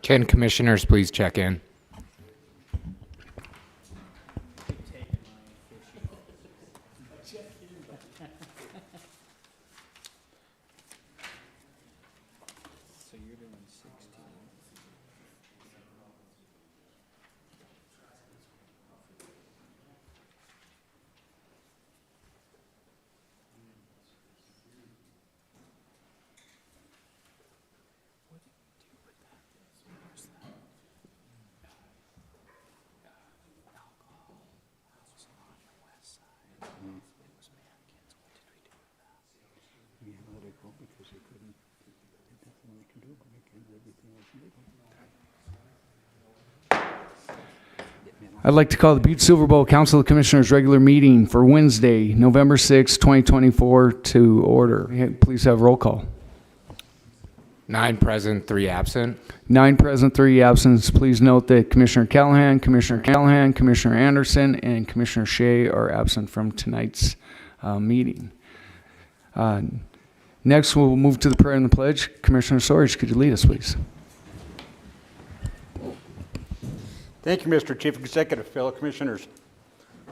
Can commissioners please check in? I'd like to call the Butte-Silver Bowl Council of Commissioners regular meeting for Wednesday, November 6, 2024 to order. Please have roll call. 9 present, 3 absent. 9 present, 3 absent. Please note that Commissioner Callahan, Commissioner Anderson, and Commissioner Shea are absent from tonight's meeting. Next, we'll move to the prayer and the pledge. Commissioner Sorge, could you lead us, please? Thank you, Mr. Chief Executive, fellow commissioners.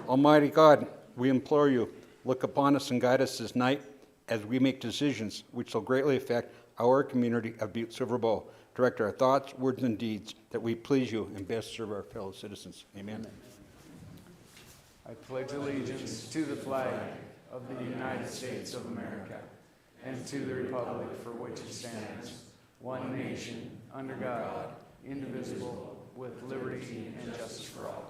Almighty God, we implore you, look upon us and guide us this night as we make decisions which will greatly affect our community of Butte-Silver Bowl. Direct our thoughts, words, and deeds that we please you and best serve our fellow citizens. Amen. I pledge allegiance to the flag of the United States of America and to the republic for which it stands, one nation, under God, indivisible, with liberty and justice for all.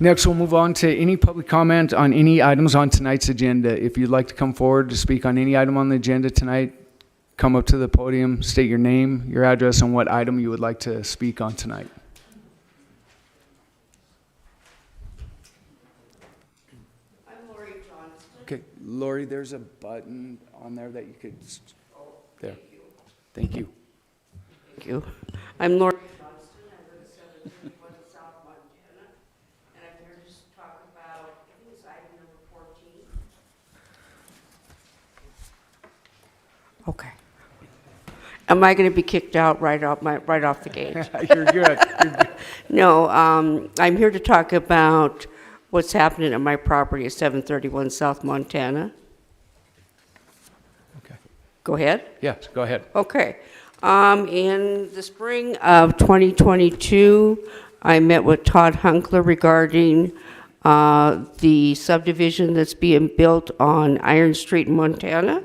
Next, we'll move on to any public comment on any items on tonight's agenda. If you'd like to come forward to speak on any item on the agenda tonight, come up to the podium, state your name, your address, and what item you would like to speak on tonight. I'm Lori Johnston. Okay, Lori, there's a button on there that you could... There. Thank Thank you. you. Thank you. I'm Lori Johnston. I live at 731 South Montana, and I'm here to talk about, I think it's item number 14. Okay. Am I going to be kicked out right off the gate? You're good. You're good. No, I'm here to talk about what's happening at my property at 731 South Montana. Okay. Go ahead. Yes, go ahead. Okay. In the spring of 2022, I met with Todd Hunkler regarding the subdivision that's being built on Iron Street in Montana.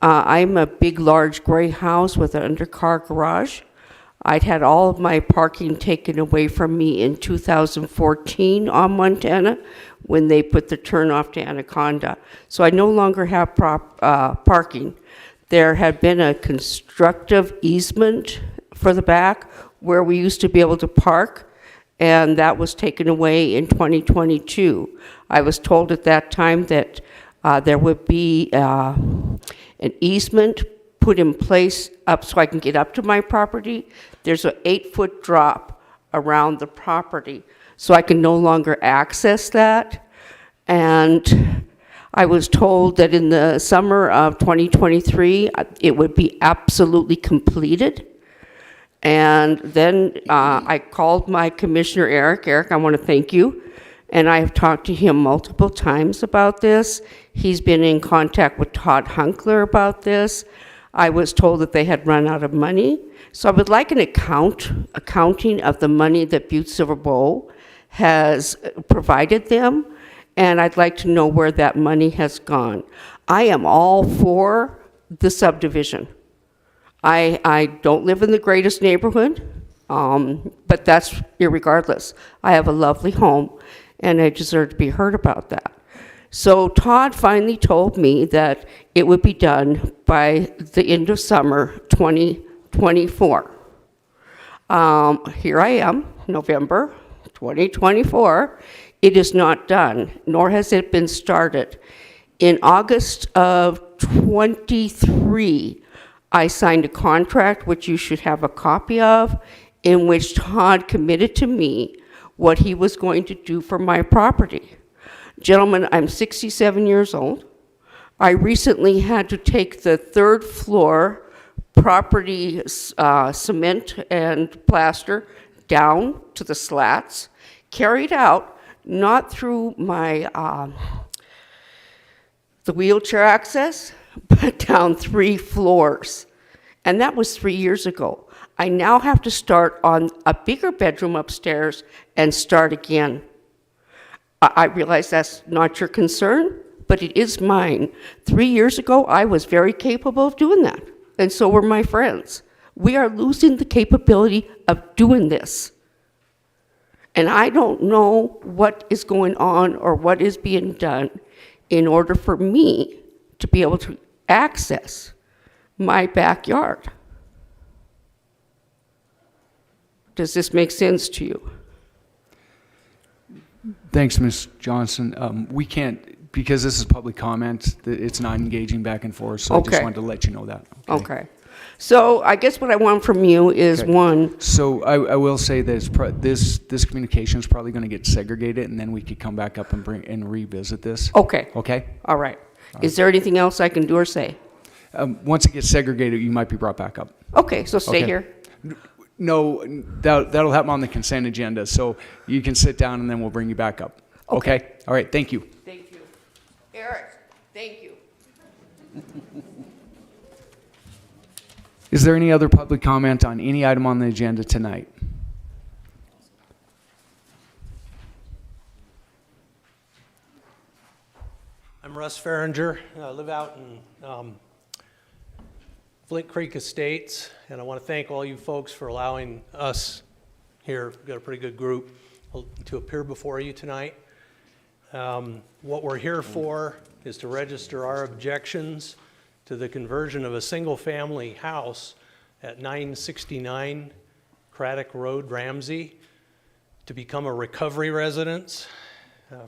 I'm a big, large gray house with an undercar garage. I'd had all of my parking taken away from me in 2014 on Montana when they put the turnoff to Anaconda. So I no longer have parking. There had been a constructive easement for the back where we used to be able to park, and that was taken away in 2022. I was told at that time that there would be an easement put in place up so I can get up to my property. There's an 8-foot drop around the property, so I can no longer access that. And I was told that in the summer of 2023, it would be absolutely completed. And then I called my commissioner, Eric. Eric, I want to thank you. And I have talked to him multiple times about this. He's been in contact with Todd Hunkler about this. I was told that they had run out of money. So I would like an accounting of the money that Butte-Silver Bowl has provided them. And I'd like to know where that money has gone. I am all for the subdivision. I don't live in the greatest neighborhood, but that's irregardless. I have a lovely home, and I deserve to be heard about that. So Todd finally told me that it would be done by the end of summer 2024. Here I am, November 2024. It is not done, nor has it been started. In August of 23, I signed a contract, which you should have a copy of, in which Todd committed to me what he was going to do for my property. Gentlemen, I'm 67 years old. I recently had to take the third floor property cement and plaster down to the slats, carried out, not through my the wheelchair access, but down 3 floors. And that was 3 years ago. I now have to start on a bigger bedroom upstairs and start again. I realize that's not your concern, but it is mine. 3 years ago, I was very capable of doing that, and so were my friends. We are losing the capability of doing this. And I don't know what is going on or what is being done in order for me to be able to access my backyard. Does this make sense to you? Thanks, Ms. Johnson. We can't, because this is public comment, it's not engaging back and forth, so I just Okay. wanted to let you know that. Okay. So I guess what I want from you is Okay. one, So I will say that this communication is probably going to get segregated, and then we could come back up and revisit this. okay, Okay? all right. Is there anything else I can do or say? Once it gets segregated, you might be brought back up. Okay, so stay Okay. here. No, that'll happen on the consent agenda, so you can sit down and then we'll bring you back up. Okay? All right, thank you. Thank you. Eric, thank you. Is there any other public comment on any item on the agenda tonight? I'm Russ Farringer. I live out in Flint Creek Estates, and I want to thank all you folks for allowing us here, we've got a pretty good group, to appear before you tonight. What we're here for is to register our objections to the conversion of a single-family house at 969 Craddock Road, Ramsey, to become a recovery residence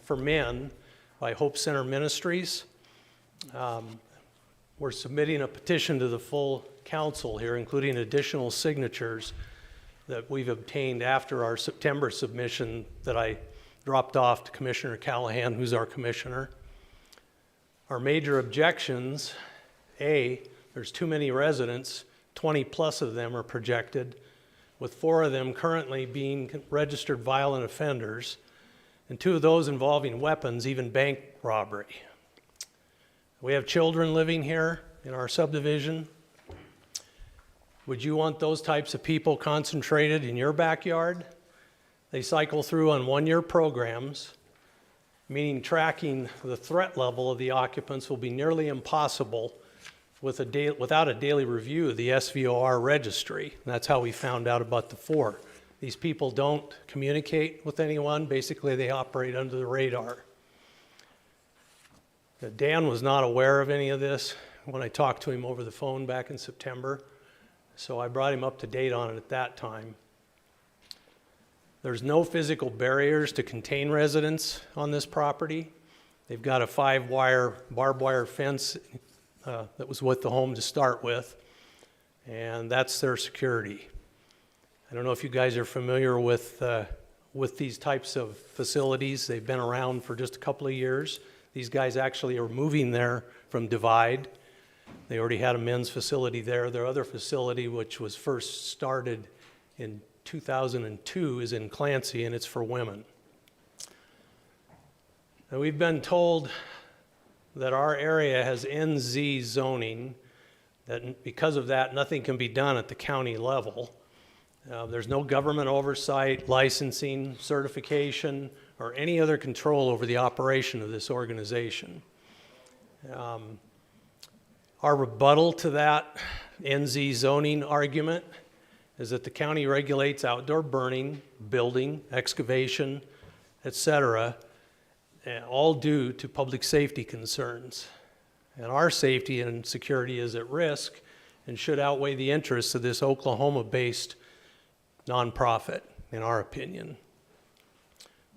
for men by Hope Center Ministries. We're submitting a petition to the full council here, including additional signatures that we've obtained after our September submission that I dropped off to Commissioner Callahan, who's our commissioner. Our major objections: A, there's too many residents, 20 plus of them are projected, with 4 of them currently being registered violent offenders, and 2 of those involving weapons, even bank robbery. We have children living here in our subdivision. Would you want those types of people concentrated in your backyard? They cycle through on 1-year programs, meaning tracking the threat level of the occupants will be nearly impossible without a daily review of the SVOR registry. And that's how we found out about the 4. These people don't communicate with anyone. Basically, they operate under the radar. Dan was not aware of any of this when I talked to him over the phone back in September, so I brought him up to date on it at that time. There's no physical barriers to contain residents on this property. They've got a 5-wire barbed wire fence that was with the home to start with, and that's their security. I don't know if you guys are familiar with these types of facilities. They've been around for just a couple of years. These guys actually are moving there from Divide. They already had a men's facility there. Their other facility, which was first started in 2002, is in Clancy, and it's for women. And we've been told that our area has NZ zoning, that because of that, nothing can be done at the county level. There's no government oversight, licensing, certification, or any other control over the operation of this organization. Our rebuttal to that NZ zoning argument is that the county regulates outdoor burning, building, excavation, etc., all due to public safety concerns. And our safety and security is at risk and should outweigh the interests of this Oklahoma-based nonprofit, in our opinion.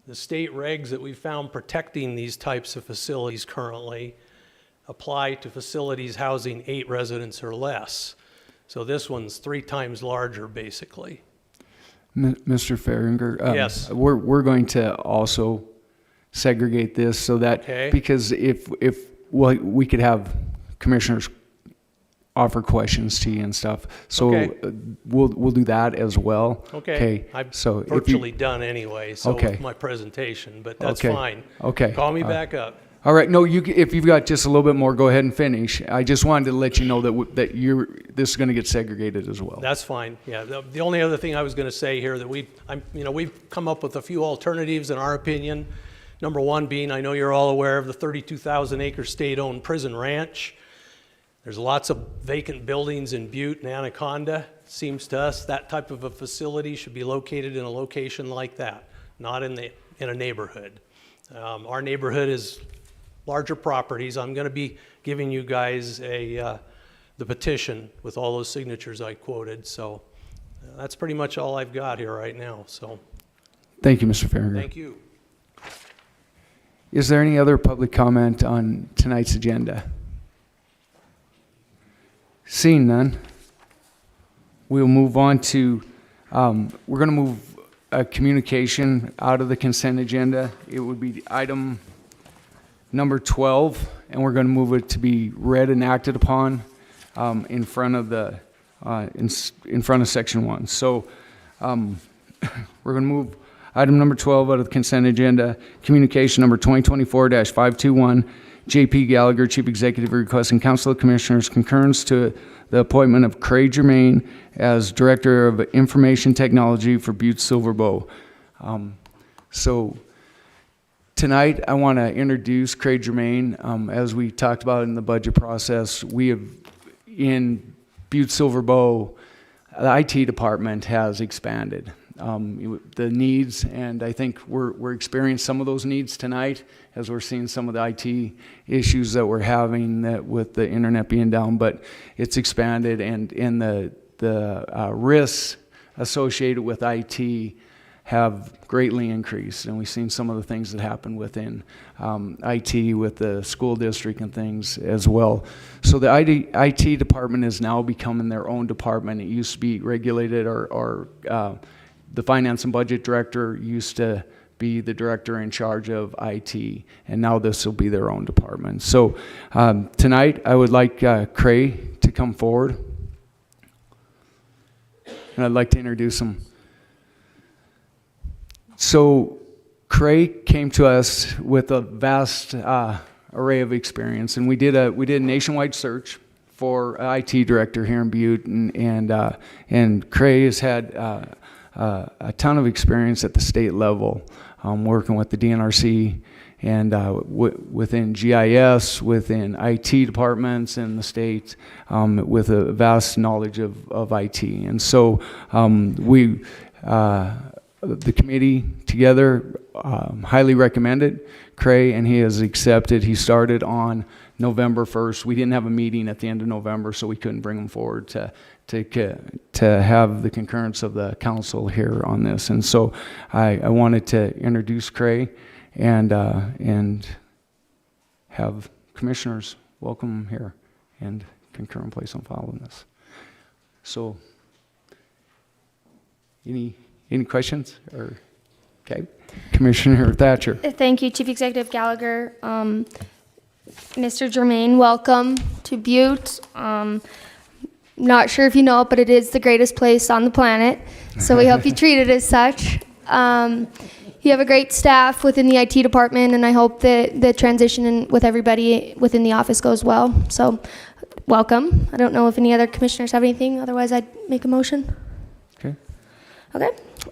The state regs that we found protecting these types of facilities currently apply to facilities housing 8 residents or less. So this one's 3 times larger, basically. Mr. Farringer? Yes. We're going to also segregate this so that, Okay. because if well, we could have commissioners offer questions to you and stuff. So Okay. we'll do that as well. Okay. I've So if you- virtually done anyway, so Okay. with my presentation, but that's Okay. fine. Okay. Call me back up. All right. No, if you've got just a little bit more, go ahead and finish. I just wanted to let you know that this is going to get segregated as well. That's fine, yeah. The only other thing I was gonna say here, that we've come up with a few alternatives in our opinion. Number one being, I know you're all aware of the 32,000 acre state-owned prison ranch. There's lots of vacant buildings in Butte and Anaconda. Seems to us that type of a facility should be located in a location like that, not in a neighborhood. Our neighborhood is larger properties. I'm gonna be giving you guys the petition with all those signatures I quoted, so that's pretty much all I've got here right now, so Thank you, Mr. Farragut. thank you. Is there any other public comment on tonight's agenda? Seeing none, we'll move on to, we're going to move communication out of the consent agenda. It would be item number 12, and we're going to move it to be read and acted upon in front of in front of section 1. So we're going to move item number 12 out of the consent agenda, communication number 2024-521, J.P. Gallagher, Chief Executive, requesting Council of Commissioners concurrence to the appointment of Craig Germain as Director of Information Technology for Butte-Silver Bow. So tonight, I want to introduce Craig Germain. As we talked about in the budget process, we have, in Butte-Silver Bow, the IT department has expanded. The needs, and I think we're experiencing some of those needs tonight as we're seeing some of the IT issues that we're having with the internet being down, but it's expanded, and the risks associated with IT have greatly increased, and we've seen some of the things that happen within IT with the school district and things as well. So the IT department is now becoming their own department. It used to be regulated, or the finance and budget director used to be the director in charge of IT, and now this will be their own department. So tonight I would like Craig to come forward, and I'd like to introduce him. So Craig came to us with a vast array of experience, and we did a nationwide search for IT director here in Butte, and Craig has had a ton of experience at the state level, working with the DNRC and within GIS, within IT departments in the state, with a vast knowledge of IT. And so the committee together highly recommended Craig, and he has accepted. He started on November 1st. We didn't have a meeting at the end of November, so we couldn't bring him forward to have the concurrence of the council here on this. And so I wanted to introduce Craig and have commissioners welcome him here and concur and place on file in this. So any questions? Or okay, Commissioner Thatcher. Thank you, Chief Executive Gallagher. Mr. Germain, welcome to Butte. Not sure if you know it, but it is the greatest place on the planet, so we hope you treat it as such. You have a great staff within the IT department, and I hope that the transition with everybody within the office goes well. So, welcome. I don't know if any other commissioners have anything, otherwise I'd make a motion. Okay.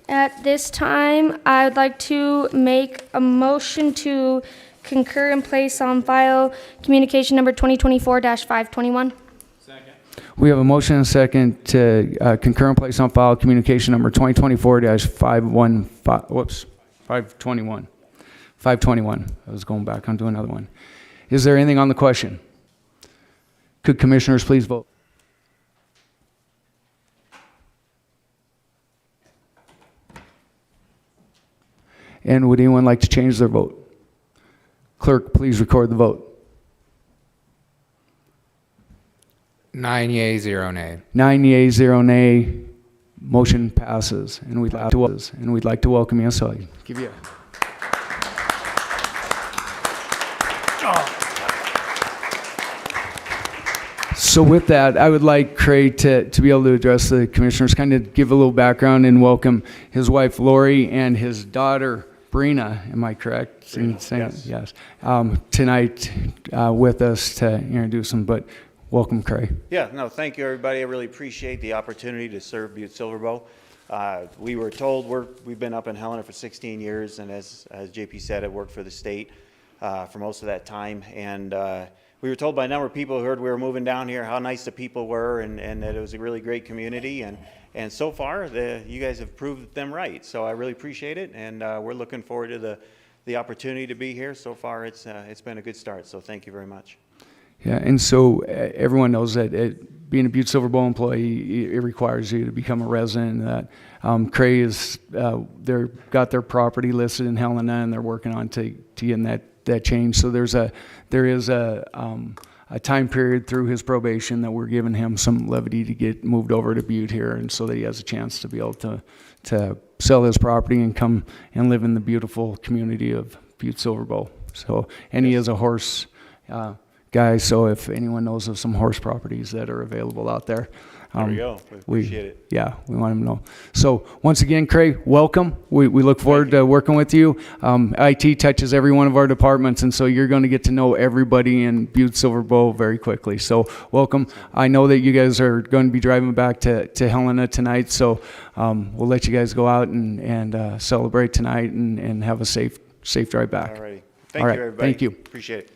At this time, I would like to make a motion to concur and place on file communication number 2024-521. We have a motion and a second to concur and place on file communication number 2024-521. 521. I was going back onto another one. Is there anything on the question? Could commissioners please vote? And would anyone like to change their vote? Clerk, please record the vote. 9 yea, 0 nay. 9 yea, 0 nay. Motion passes, and we'd like to welcome you. So I give you. So with that, I would like Craig to be able to address the commissioners, kind of give a little background and welcome his wife Lori and his daughter Brina. Am I correct in saying yes? Tonight with us to introduce them, but welcome, Craig. Yeah, no, thank you, everybody. I really appreciate the opportunity to serve Butte-Silver Bowl. We were told we've been up in Helena for 16 years, and as JP said, I worked for the state for most of that time. And we were told by a number of people who heard we were moving down here how nice the people were, and that it was a really great community. And so far, you guys have proved them right. So I really appreciate it, and we're looking forward to the opportunity to be here. So far, it's been a good start. So thank you very much. Yeah, and so everyone knows that being a Butte-Silver Bowl employee, it requires you to become a resident. That Cray is they're got their property listed in Helena, and they're working on to getting that change. So there is a time period through his probation that we're giving him some levity to get moved over to Butte here, and so that he has a chance to be able to sell his property and come and live in the beautiful community of Butte-Silver Bowl. So, and he is a horse guy, so if anyone knows of some horse properties that are available out there. There we go. We appreciate it. Yeah, we want him to know. So once again, Craig, welcome. We look forward to working with you. IT touches every one of our departments, and so you're going to get to know everybody in Butte-Silver Bowl very quickly. So welcome. I know that you guys are going to be driving back to Helena tonight, so we'll let you guys go out and celebrate tonight and have a safe drive back. All righty. Thank you, everybody. Thank you. Appreciate it.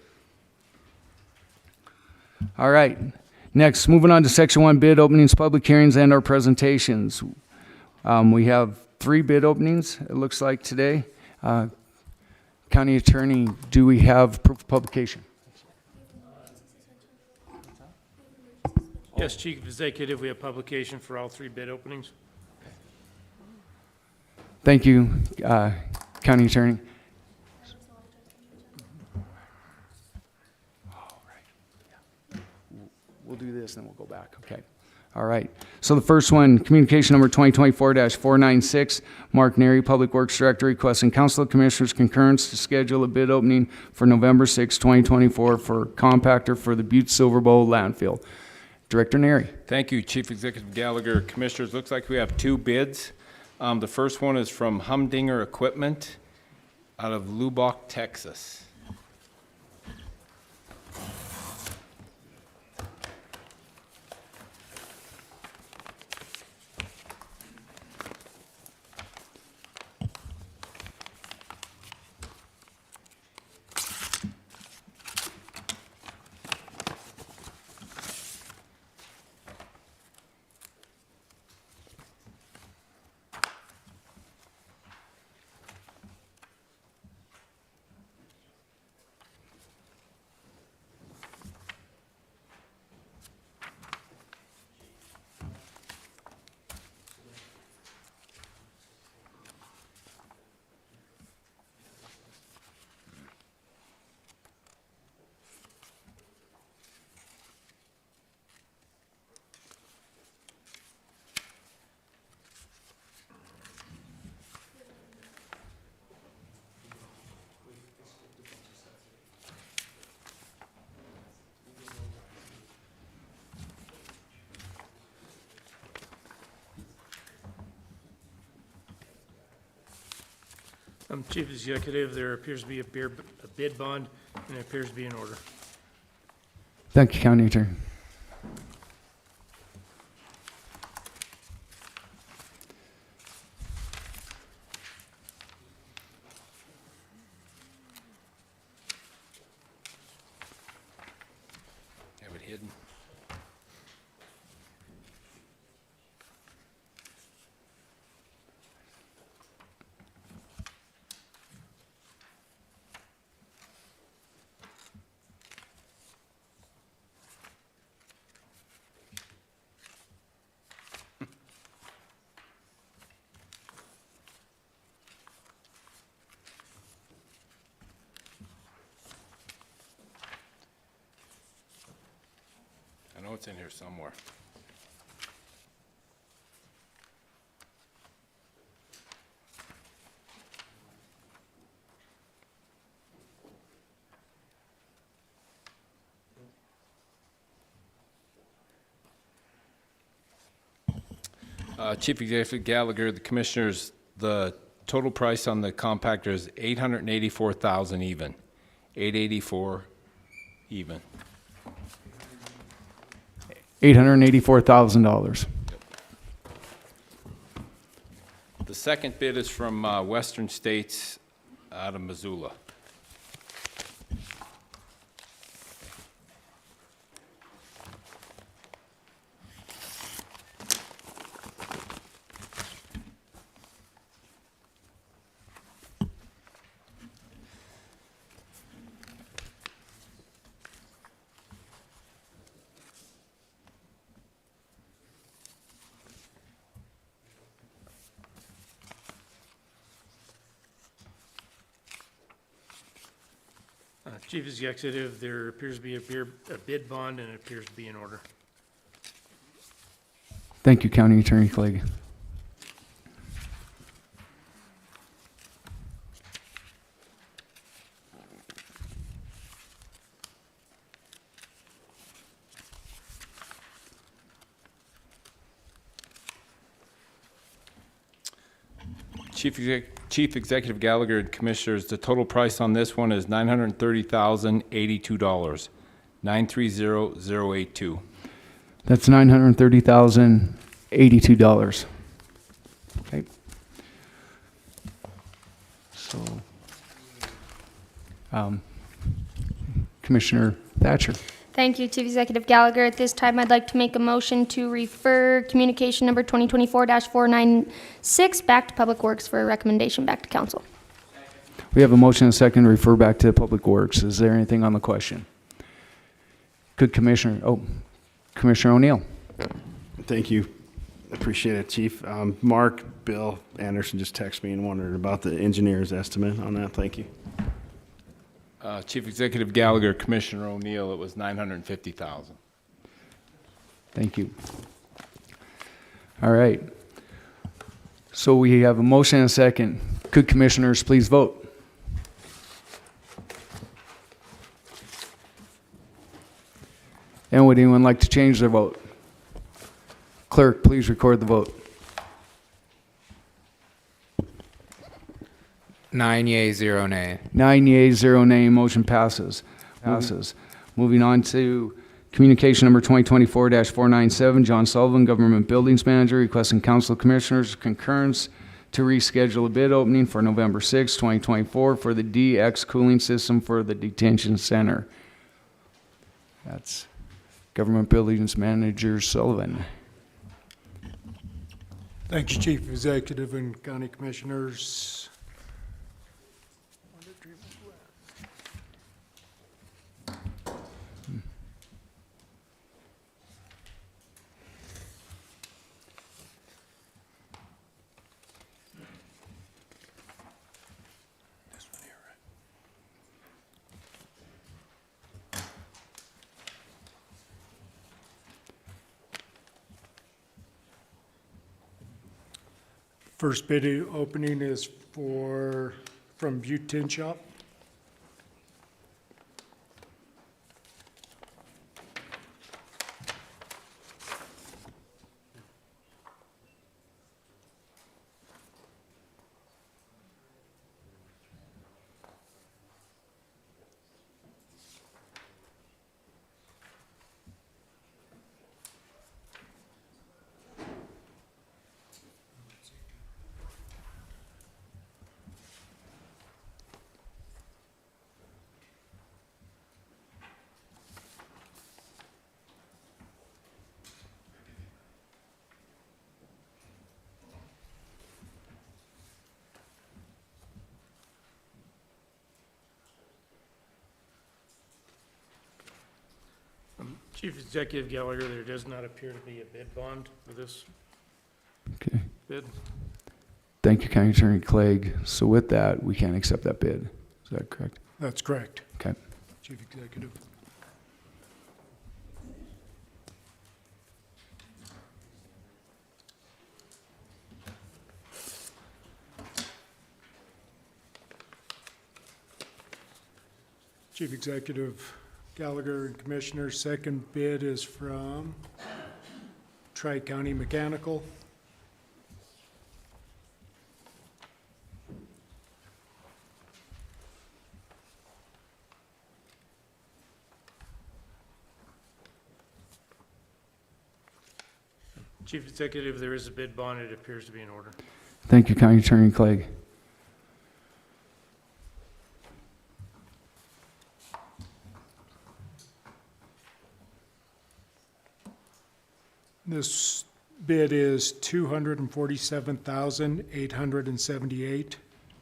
All right. Next, moving on to Section 1, bid openings, public hearings, and our presentations. We have 3 bid openings, it looks like, today. County Attorney, do we have proof of publication? Yes, Chief Executive, we have publication for all 3 bid openings. Thank you, County Attorney. We'll do this, then we'll go back. Okay. All right. So the first one, communication number 2024-496, Mark Neri, Public Works Director, requesting Council of Commissioners concurrence to schedule a bid opening for November 6, 2024 for compactor for the Butte-Silver Bowl landfill. Director Neri. Thank you, Chief Executive Gallagher. Commissioners, looks like we have 2 bids. The first one is from Humdinger Equipment out of Lubbock, Texas. Chief Executive, there appears to be a bid bond, and it appears to be in order. Thank you, County Attorney. Have it hidden. I know it's in here somewhere. Chief Executive Gallagher, the Commissioners, the total price on the compactor is $884,000 even. 884 even. $884,000. The second bid is from Western States out of Missoula. Chief Executive, there appears to be a bid bond, and it appears to be in order. Thank you, County Attorney Clegg. Chief Executive Gallagher and Commissioners, the total price on this one is $930,082. 930082. That's $930,082. Okay. So, Commissioner Thatcher. Thank you, Chief Executive Gallagher. At this time, I'd like to make a motion to refer communication number 2024-496 back to Public Works for a recommendation back to council. We have a motion and a second to refer back to Public Works. Is there anything on the question? Could Commissioner O'Neill. Thank you. Appreciate it, Chief. Mark, Bill Anderson just texted me and wondered about the engineer's estimate on that. Thank you. Chief Executive Gallagher, Commissioner O'Neill, it was $950,000. Thank you. All right. So we have a motion and a second. Could commissioners please vote? And would anyone like to change their vote? Clerk, please record the vote. 9 yeas, 0 nay. 9 yeas, 0 nay, motion passes. Moving on to communication number 2024-497, John Sullivan, Government Buildings Manager, requesting Council Commissioners' concurrence to reschedule a bid opening for November 6, 2024 for the DX cooling system for the detention center. That's Government Buildings Manager Sullivan. Thanks, Chief Executive and County Commissioners. First bid opening is from Butte Tin Shop. Chief Executive Gallagher, there does not appear to be a bid bond for this Okay. bid. Thank you, County Attorney Clegg. So with that, we can't accept that bid. Is that correct? That's correct, Okay. Chief Executive. Chief Executive Gallagher and Commissioners, second bid is from Tri-County Mechanical. Chief Executive, there is a bid bond. It appears to be in order. Thank you, County Attorney Clegg. This bid is 247,878,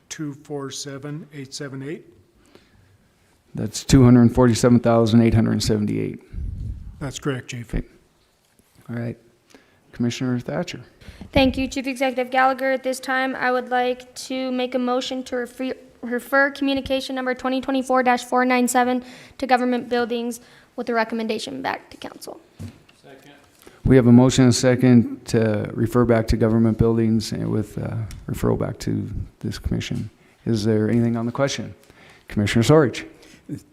247,878. That's 247,878. That's correct, Chief. Okay. All right. Commissioner Thatcher. Thank you, Chief Executive Gallagher. At this time, I would like to make a motion to refer communication number 2024-497 to government buildings with a recommendation back to council. We have a motion and a second to refer back to government buildings and with referral back to this commission. Is there anything on the question? Commissioner Sorge.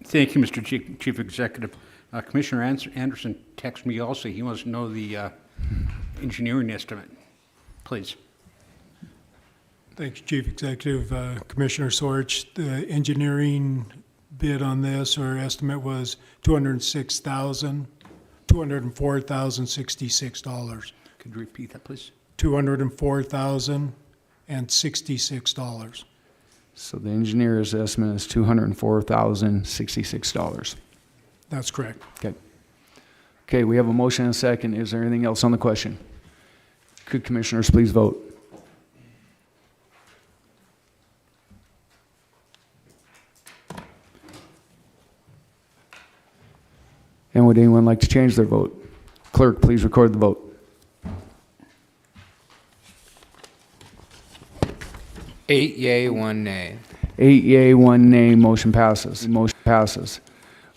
Thank you, Mr. Chief Executive. Commissioner Anderson texted me also. He wants to know the engineering estimate, please. Thanks, Chief Executive. Commissioner Sorge, the engineering bid on this, or estimate was $204,066. Could you repeat that, please? $204,066. So the engineer's estimate is $204,066. That's correct. Okay. Okay, we have a motion and a second. Is there anything else on the question? Could commissioners please vote? And would anyone like to change their vote? Clerk, please record the vote. 8 yea, 1 nay. 8 yea, 1 nay, motion passes. Motion passes.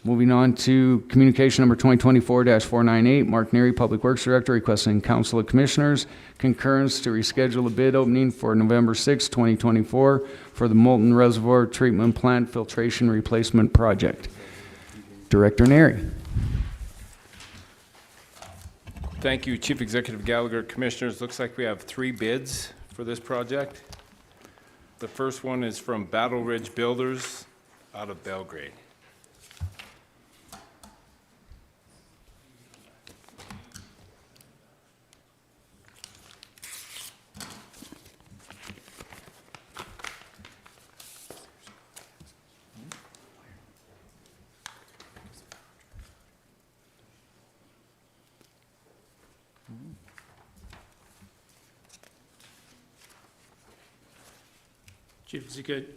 Moving on to communication number 2024-498, Mark Neary, Public Works Director, requesting Council of Commissioners concurrence to reschedule a bid opening for November 6, 2024 for the Molten Reservoir Treatment Plant Filtration Replacement Project. Director Neary. Thank you, Chief Executive Gallagher. Commissioners, looks like we have 3 bids for this project. The first one is from Battle Ridge Builders out of Belgrade.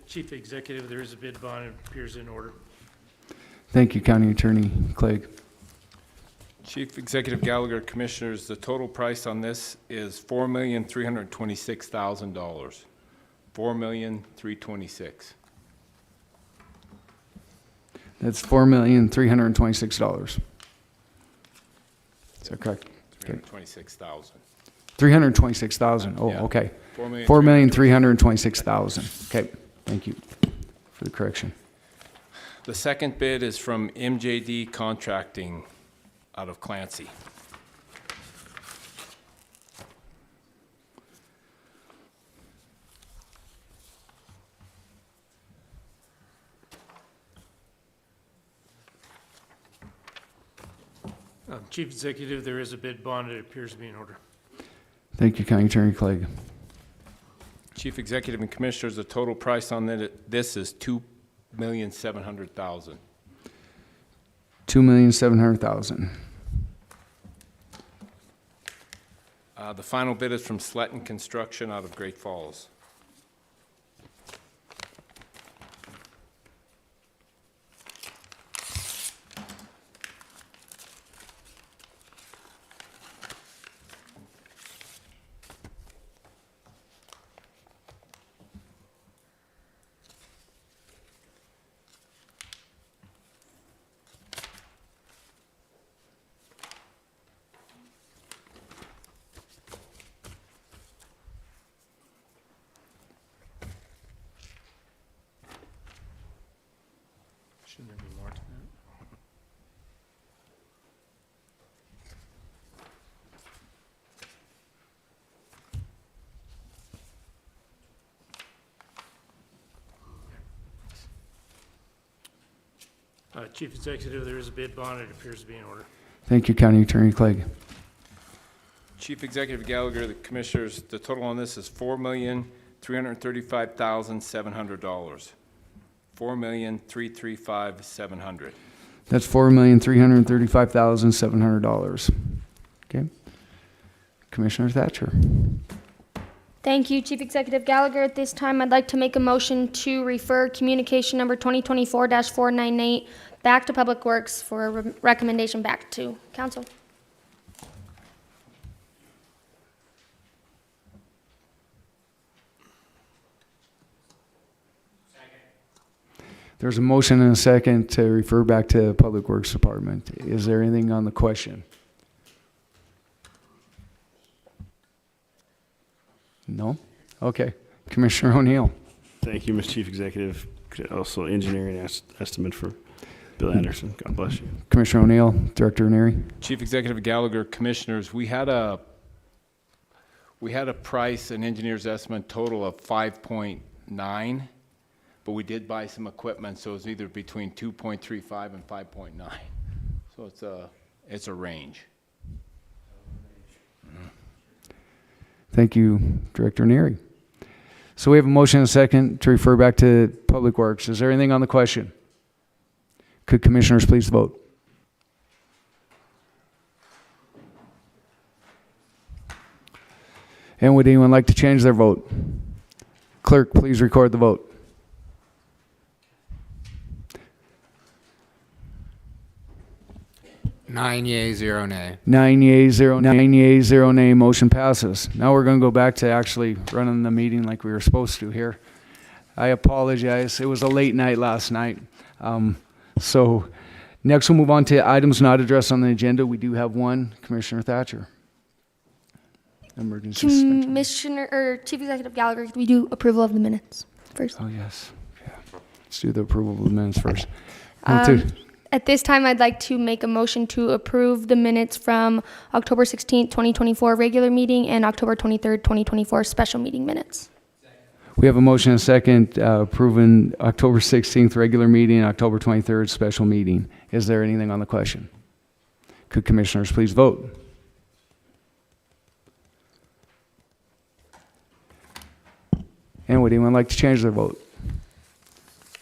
Chief Executive, there is a bid bond. It appears in order. Thank you, County Attorney Clegg. Chief Executive Gallagher, Commissioners, the total price on this is $4,326,000. $4,326,000. That's $4,326,000. Is that correct? Okay. 326,000. 326,000. Oh, Yeah. okay. 4,326,000. 4,326,000. Okay, thank you for the correction. The second bid is from MJD Contracting out of Clancy. Chief Executive, there is a bid bond. It appears to be in order. Thank you, County Attorney Clegg. Chief Executive and Commissioners, the total price on this is $2,700,000. $2,700,000. The final bid is from Sletton Construction out of Great Falls. Shouldn't there be more to that? Chief Executive, there is a bid bond. It appears to be in order. Thank you, County Attorney Clegg. Chief Executive Gallagher, the Commissioners, the total on this is $4,335,700. $4,335,700. That's $4,335,700. Okay. Commissioner Thatcher. Thank you, Chief Executive Gallagher. At this time, I'd like to make a motion to refer communication number 2024-498 back to Public Works for a recommendation back to council. There's a motion and a second to refer back to Public Works Department. Is there anything on the question? No? Okay. Commissioner O'Neill. Thank you, Mr. Chief Executive. Also, engineering estimate for Bill Anderson. God bless you. Commissioner O'Neill, Director Neri. Chief Executive Gallagher, Commissioners, we had a price, an engineer's estimate total of 5.9, but we did buy some equipment, so it's either between 2.35 and 5.9. So it's a range. Thank you, Director Neri. So we have a motion and a second to refer back to Public Works. Is there anything on the question? Could commissioners please vote? And would anyone like to change their vote? Clerk, please record the vote. 9 yea, 0 nay. 9 yeas, 0 nay, motion passes. Now we're going to go back to actually running the meeting like we were supposed to here. I apologize. It was a late night last night. So next we'll move on to items not addressed on the agenda. We do have one. Commissioner Thatcher. Emergency suspension. Commissioner, or Chief Executive Gallagher, could we do approval of the minutes first? Oh, yes. Yeah. Let's do the approval of the minutes first. At this time, I'd like to make a motion to approve the minutes from October 16th, 2024 regular meeting and October 23rd, 2024 special meeting minutes. We have a motion and a second approving October 16th regular meeting and October 23rd special meeting. Is there anything on the question? Could commissioners please vote? And would anyone like to change their vote?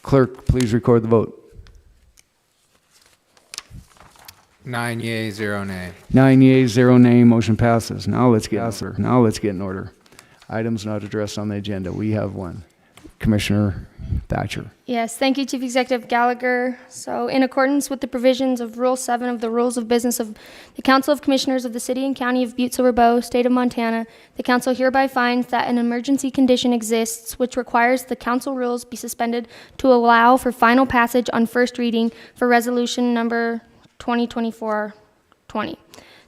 Clerk, please record the vote. 9 yea, 0 nay. 9 yeas, 0 nay, motion passes. Now let's get in order. Items not addressed on the agenda. We have one. Commissioner Thatcher. Yes, thank you, Chief Executive Gallagher. So in accordance with the provisions of Rule 7 of the Rules of Business of the Council of Commissioners of the City and County of Butte-Silver Bow, State of Montana, the council hereby finds that an emergency condition exists which requires the council rules be suspended to allow for final passage on first reading for resolution number 2024-20.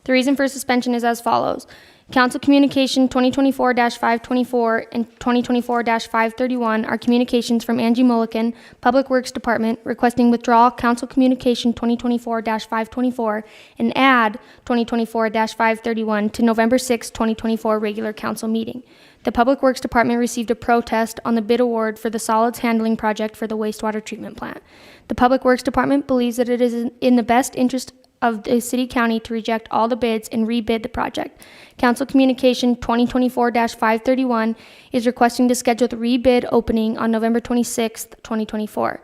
The reason for suspension is as follows. Council Communication 2024-524 and 2024-531 are communications from Angie Mulliken, Public Works Department, requesting withdrawal Council Communication 2024-524 and add 2024-531 to November 6, 2024 regular council meeting. The Public Works Department received a protest on the bid award for the solids handling project for the wastewater treatment plant. The Public Works Department believes that it is in the best interest of the city county to reject all the bids and rebid the project. Council Communication 2024-531 is requesting to schedule the rebid opening on November 26, 2024.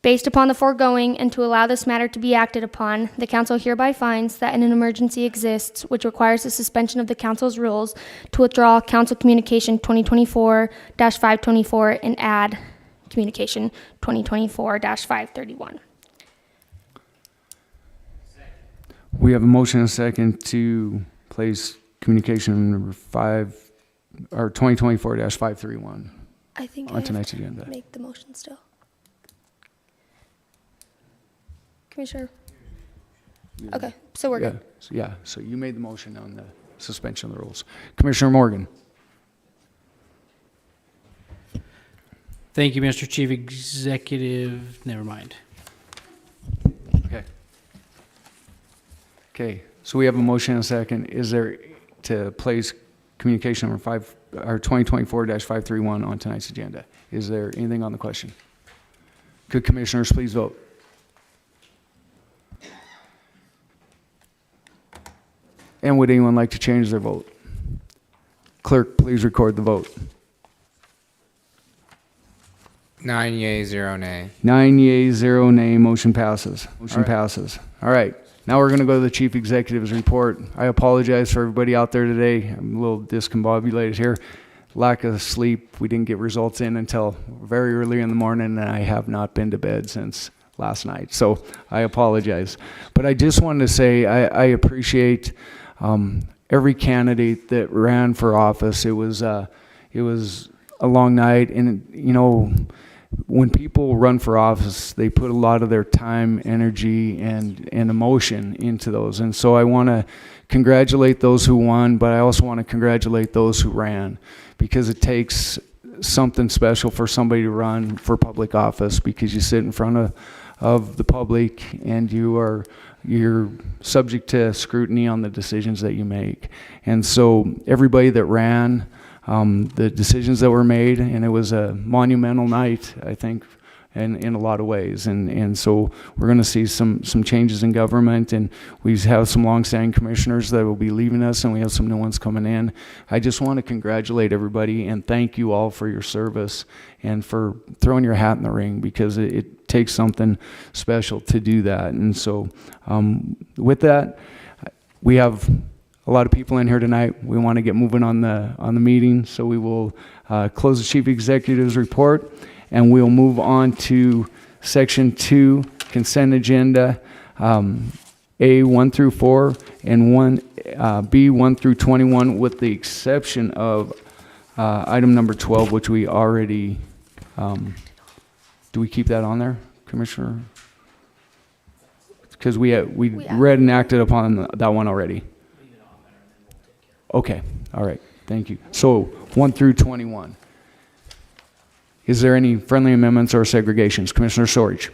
Based upon the foregoing and to allow this matter to be acted upon, the council hereby finds that an emergency exists which requires the suspension of the council's rules to withdraw Council Communication 2024-524 and add Communication 2024-531. We have a motion and a second to place communication number 2024-531 I think on tonight's agenda. Make the motion still. Commissioner? Okay, so we're good. So you made the motion on the suspension of the rules. Commissioner Morgan. Thank you, Mr. Chief Executive. Never mind. Okay, so we have a motion and a second. Is there to place communication number 2024-531 on tonight's agenda? Is there anything on the question? Could commissioners please vote? And would anyone like to change their vote? Clerk, please record the vote. 9 yea, 0 nay. 9 yeas, 0 nay, motion passes. Motion passes. All right, now we're going to go to the chief executive's report. I apologize for everybody out there today. I'm a little discombobulated here. Lack of sleep. We didn't get results in until very early in the morning, and I have not been to bed since last night. So I apologize. But I just wanted to say I appreciate every candidate that ran for office. It was a long night, and you know, when people run for office, they put a lot of their time, energy, and emotion into those. And so I want to congratulate those who won, but I also want to congratulate those who ran, because it takes something special for somebody to run for public office, because you sit in front of the public and you're subject to scrutiny on the decisions that you make. And so everybody that ran, the decisions that were made, and it was a monumental night, I think, in a lot of ways. And so we're going to see some changes in government, and we have some longstanding commissioners that will be leaving us, and we have some new ones coming in. I just want to congratulate everybody and thank you all for your service and for throwing your hat in the ring, because it takes something special to do that. And so with that, we have a lot of people in here tonight. We want to get moving on the meeting, so we will close the chief executive's report, and we'll move on to section 2, consent agenda, A 1 through 4 and B 1 through 21, with the exception of item number 12, which we already do we keep that on there, Commissioner? Because we read and acted upon that one already. Okay, all right, thank you. So 1 through 21. Is there any friendly amendments or segregations? Commissioner Sorge.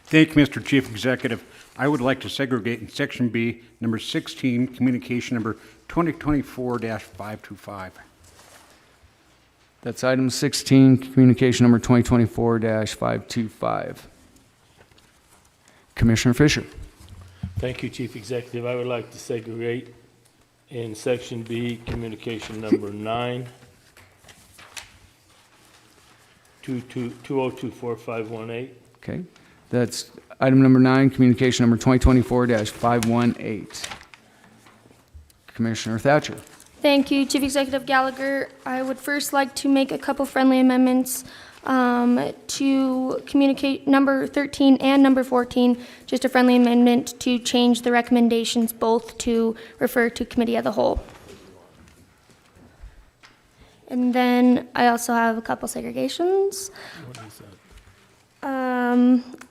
Thank you, Mr. Chief Executive. I would like to segregate in Section B, number 16, communication number 2024-525. That's item 16, communication number 2024-525. Commissioner Fisher. Thank you, Chief Executive. I would like to segregate in Section B, communication number 9, 2024-518. Okay, that's item number 9, communication number 2024-518. Commissioner Thatcher. Thank you, Chief Executive Gallagher. I would first like to make a couple friendly amendments to communicate number 13 and number 14, just a friendly amendment to change the recommendations both to refer to committee of the whole. And then I also have a couple segregations. What is that?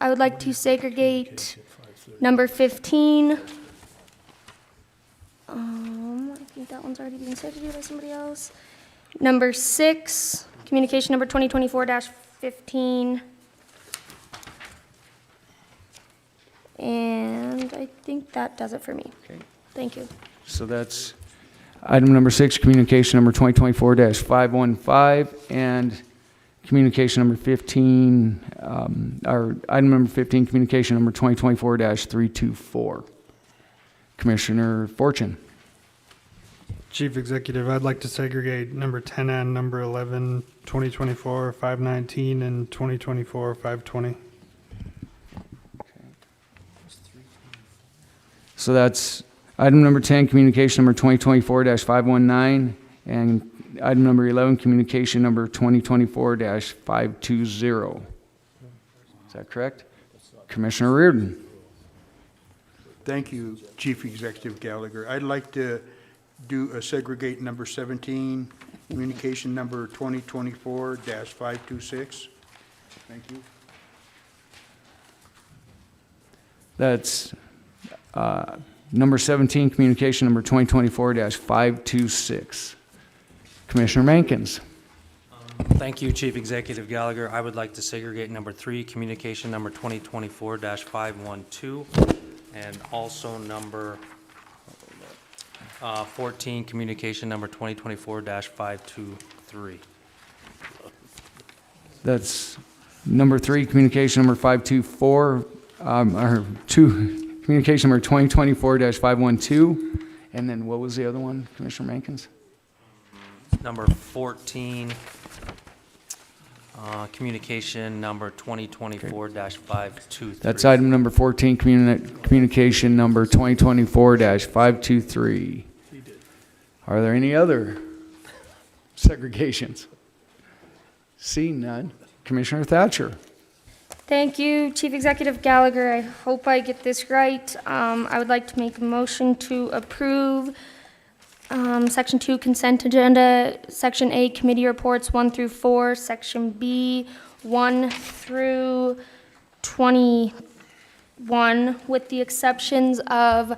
I would like to segregate number 15. I think that one's already being segregated by somebody else. Number 6, communication number 2024-15. And I think that does it for me. Okay. Thank you. So that's item number 6, communication number 2024-515, and communication number 15, or item number 15, communication number 2024-324. Commissioner Fortune. Chief Executive, I'd like to segregate number 10 and number 11, 2024-519 and 2024-520. So that's item number 10, communication number 2024-519, and item number 11, communication number 2024-520. Is that correct? Commissioner Reardon. Thank you, Chief Executive Gallagher. I'd like to do a segregate number 17, communication number 2024-526. Thank you. That's number 17, communication number 2024-526. Commissioner Mankins. Thank you, Chief Executive Gallagher. I would like to segregate number 3, communication number 2024-512, and also number 14, communication number 2024-523. That's number 3, communication number 524, or 2, communication number 2024-512, And then what was the other one, Commissioner Mankins? Number 14, communication number 2024-523. That's item number 14, communication number 2024-523. Are there any other segregations? Seeing none. Commissioner Thatcher. Thank you, Chief Executive Gallagher. I hope I get this right. I would like to make a motion to approve Section 2 consent agenda, Section A committee reports 1 through 4, Section B 1 through 21, with the exceptions of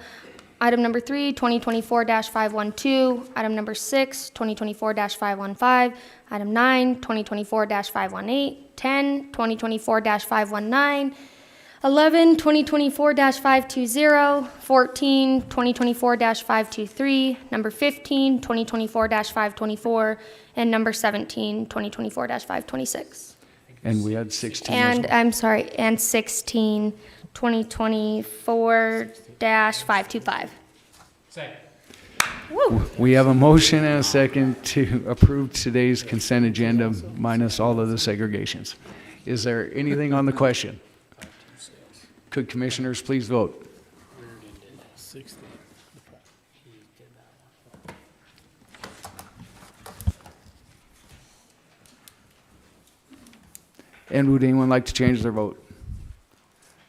item number 3, 2024-512, item number 6, 2024-515, item 9, 2024-518, 10, 2024-519, 11, 2024-520, 14, 2024-523, number 15, 2024-524, and number 17, 2024-526. And we had 16 as And, well. I'm sorry, and 16, 2024-525. We have a motion and a second to approve today's consent agenda minus all of the segregations. Is there anything on the question? Could commissioners please vote? And would anyone like to change their vote?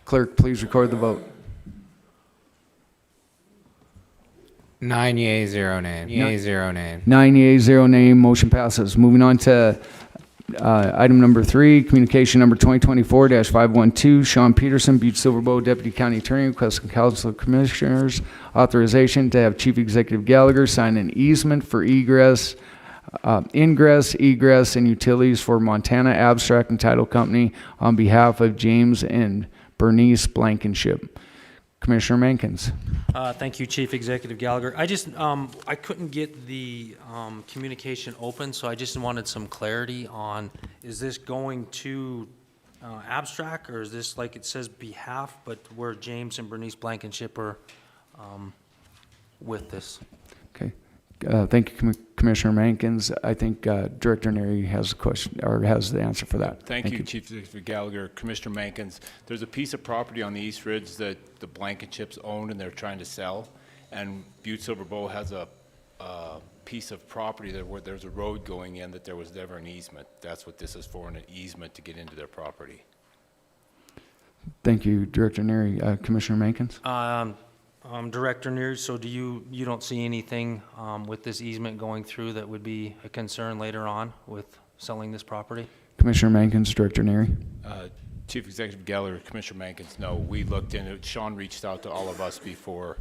Clerk, please record the vote. 9 yeas, 0 nay. Yea, 0 nay. 9 yeas, 0 nay, motion passes. Moving on to item number 3, communication number 2024-512, Sean Peterson, Butte-Silver Bow Deputy County Attorney, requesting Council of Commissioners authorization to have Chief Executive Gallagher sign an easement for ingress, egress, and utilities for Montana Abstract and Title Company on behalf of James and Bernice Blankenship. Commissioner Mankins. Thank you, Chief Executive Gallagher. I just, I couldn't get the communication open, so I just wanted some clarity on, is this going to Abstract, or is this, like it says, behalf, but where James and Bernice Blankenship are with this? Okay. Thank you, Commissioner Mankins. I think Director Neri has a question, or has the answer for that. Thank you, Chief Executive Gallagher. Commissioner Mankins, there's a piece of property on the East Ridge that the Blankenships own and they're trying to sell, and Butte-Silver Bow has a piece of property there where there's a road going in that there was never an easement. That's what this is for, an easement to get into their property. Thank you, Director Neri. Commissioner Mankins? Director Neers, so do you don't see anything with this easement going through that would be a concern later on with selling this property? Commissioner Mankins, Director Neri. Chief Executive Gallagher, Commissioner Mankins, no, we looked into it. Sean reached out to all of us before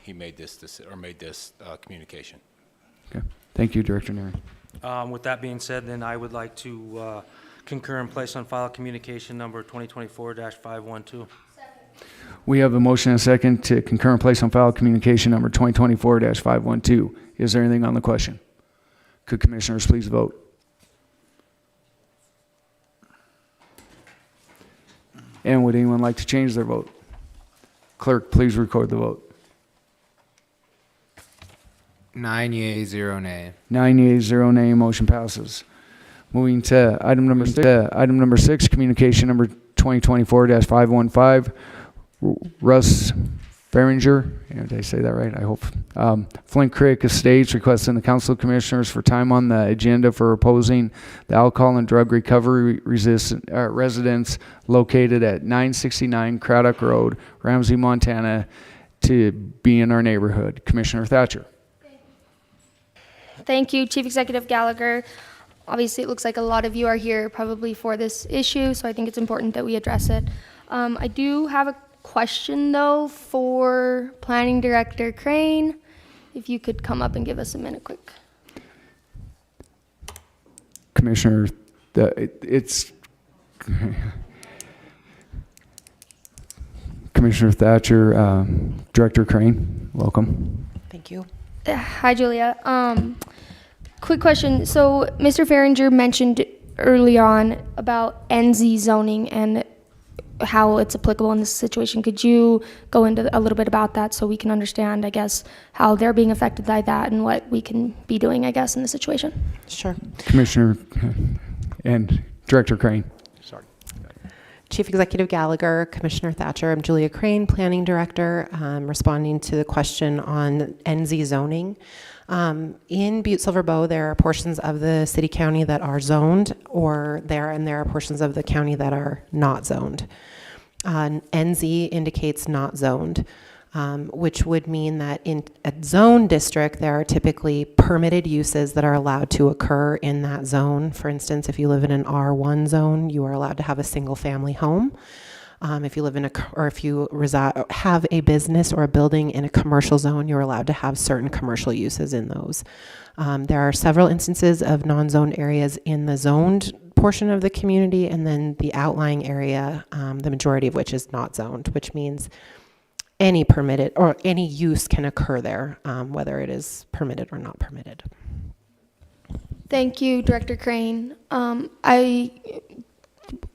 he made this communication. Okay. Thank you, Director Neri. With that being said, then I would like to concur and place on file communication number 2024-512. We have a motion and a second to concur and place on file communication number 2024-512. Is there anything on the question? Could commissioners please vote? And would anyone like to change their vote? Clerk, please record the vote. 9 yeas, 0 nay. 9 yeas, 0 nay, motion passes. Moving to item number 6, communication number 2024-515. Russ Feringer, did I say that right? I hope. Flint Creek Estates requesting the Council of Commissioners for time on the agenda for opposing the alcohol and drug recovery residents located at 969 Craddock Road, Ramsey, Montana, to be in our neighborhood. Commissioner Thatcher. Thank you, Chief Executive Gallagher. Obviously, it looks like a lot of you are here probably for this issue, so I think it's important that we address it. I do have a question, though, for Planning Director Crane. If you could come up and give us a minute quick. Commissioner, it's Commissioner Thatcher, Director Crane, welcome. Thank you. Hi, Julia. Quick question. So, Mr. Feringer mentioned early on about NZ zoning, and how it's applicable in this situation. Could you go into a little bit about that so we can understand, I guess, how they're being affected by that and what we can be doing, I guess, in the situation? Sure. Commissioner and Director Crane. Sorry. Chief Executive Gallagher, Commissioner Thatcher, I'm Julia Crane, Planning Director, responding to the question on NZ zoning. In Butte-Silver Bow, there are portions of the city-county that are zoned, and there are portions of the county that are not zoned. NZ indicates not zoned, which would mean that in a zone district, there are typically permitted uses that are allowed to occur in that zone. For instance, if you live in an R1 zone, you are allowed to have a single-family home. If you live in if you have a business or a building in a commercial zone, you're allowed to have certain commercial uses in those. There are several instances of non-zoned areas in the zoned portion of the community, and then the outlying area, the majority of which is not zoned, which means any permitted or any use can occur there, whether it is permitted or not permitted. Thank you, Director Crane.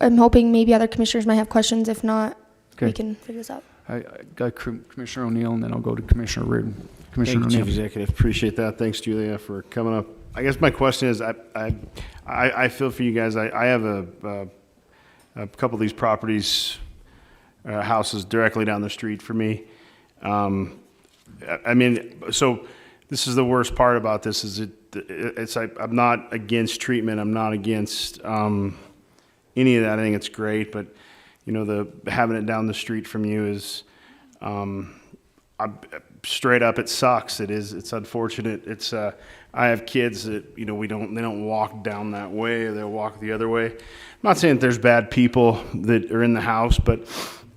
I'm hoping maybe other commissioners might have questions. If not, we can figure this out. I got Commissioner O'Neill, and then I'll go to Commissioner Reardon. Thank Commissioner you, Chief O'Neill. Executive. Appreciate that. Thanks, Julia, for coming up. I guess my question is, I feel for you guys. I have a couple of these properties, houses directly down the street for me. I mean, so this is the worst part about this is it's like I'm not against treatment. I'm not against any of that. I think it's great, but you know, having it down the street from you is straight up. It sucks. It is. It's unfortunate. It's. I have kids that they don't walk down that way, or they'll walk the other way. I'm not saying that there's bad people that are in the house, but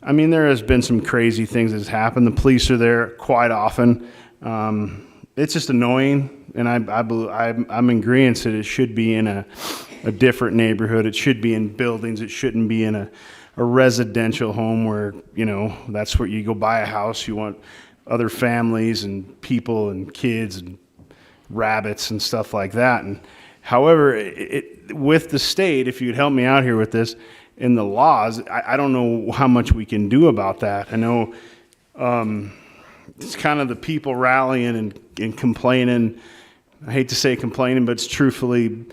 I mean there has been some crazy things that's happened. The police are there quite often. It's just annoying, and I'm in agreement that it should be in a different neighborhood. It should be in buildings. It shouldn't be in a residential home where, that's where you go buy a house. You want other families and people and kids and rabbits and stuff like that. And however, with the state, if you'd help me out here with this, in the laws, I don't know how much we can do about that. I know it's kind of the people rallying and complaining. I hate to say complaining, but it's truthfully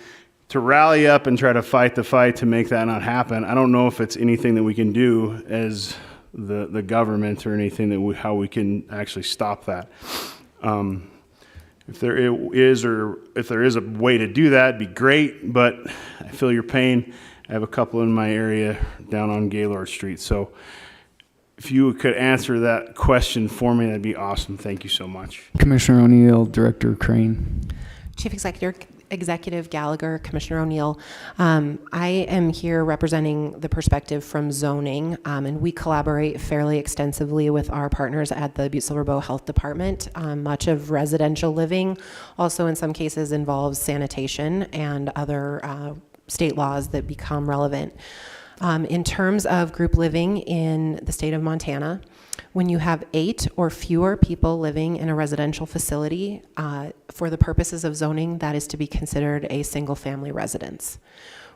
to rally up and try to fight the fight to make that not happen. I don't know if it's anything that we can do as the government or anything how we can actually stop that. If there is a way to do that, it'd be great, but I feel your pain. I have a couple in my area down on Gaylord Street. So if you could answer that question for me, that'd be awesome. Thank you so much. Commissioner O'Neill, Director Crane. Chief Executive Gallagher, Commissioner O'Neill. I am here representing the perspective from zoning, and we collaborate fairly extensively with our partners at the Butte-Silver Bow Health Department. Much of residential living also in some cases involves sanitation and other state laws that become relevant. In terms of group living in the state of Montana, when you have 8 or fewer people living in a residential facility, for the purposes of zoning, that is to be considered a single-family residence.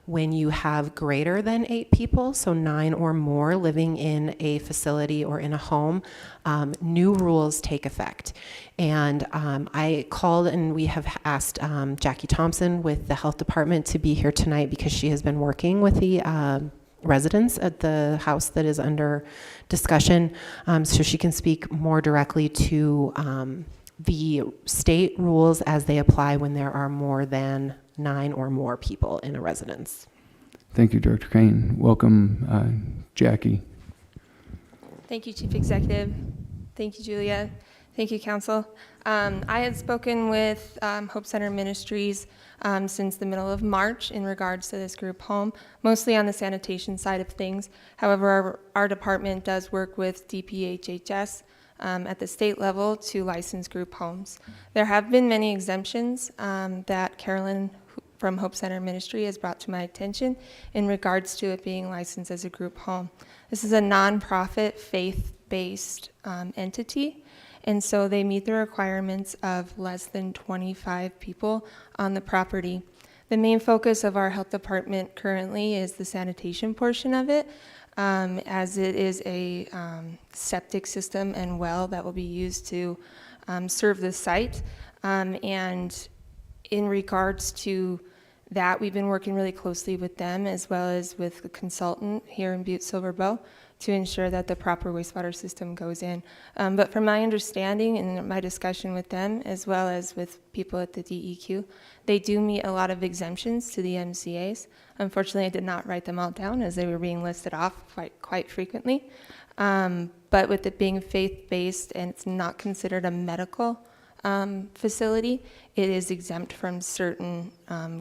When you have greater than 8 people, so 9 or more living in a facility or in a home, new rules take effect. And I called and we have asked Jackie Thompson with the health department to be here tonight because she has been working with the residents at the house that is under discussion, so she can speak more directly to the state rules as they apply when there are more than 9 or more people in a residence. Thank you, Director Crane. Welcome, Jackie. Thank you, Chief Executive. Thank you, Julia. Thank you, Council. I had spoken with Hope Center Ministries since the middle of March in regards to this group home, mostly on the sanitation side of things. However, our department does work with DPHHS at the state level to license group homes. There have been many exemptions that Carolyn from Hope Center Ministry has brought to my attention in regards to it being licensed as a group home. This is a nonprofit, faith-based entity, and so they meet the requirements of less than 25 people on the property. The main focus of our health department currently is the sanitation portion of it. as it is a septic system and well that will be used to serve the site. And in regards to that, we've been working really closely with them as well as with the consultant here in Butte-Silver Bow to ensure that the proper wastewater system goes in. But from my understanding and my discussion with them, as well as with people at the DEQ, they do meet a lot of exemptions to the MCAs. Unfortunately, I did not write them all down as they were being listed off quite frequently. But with it being faith-based and it's not considered a medical facility, it is exempt from certain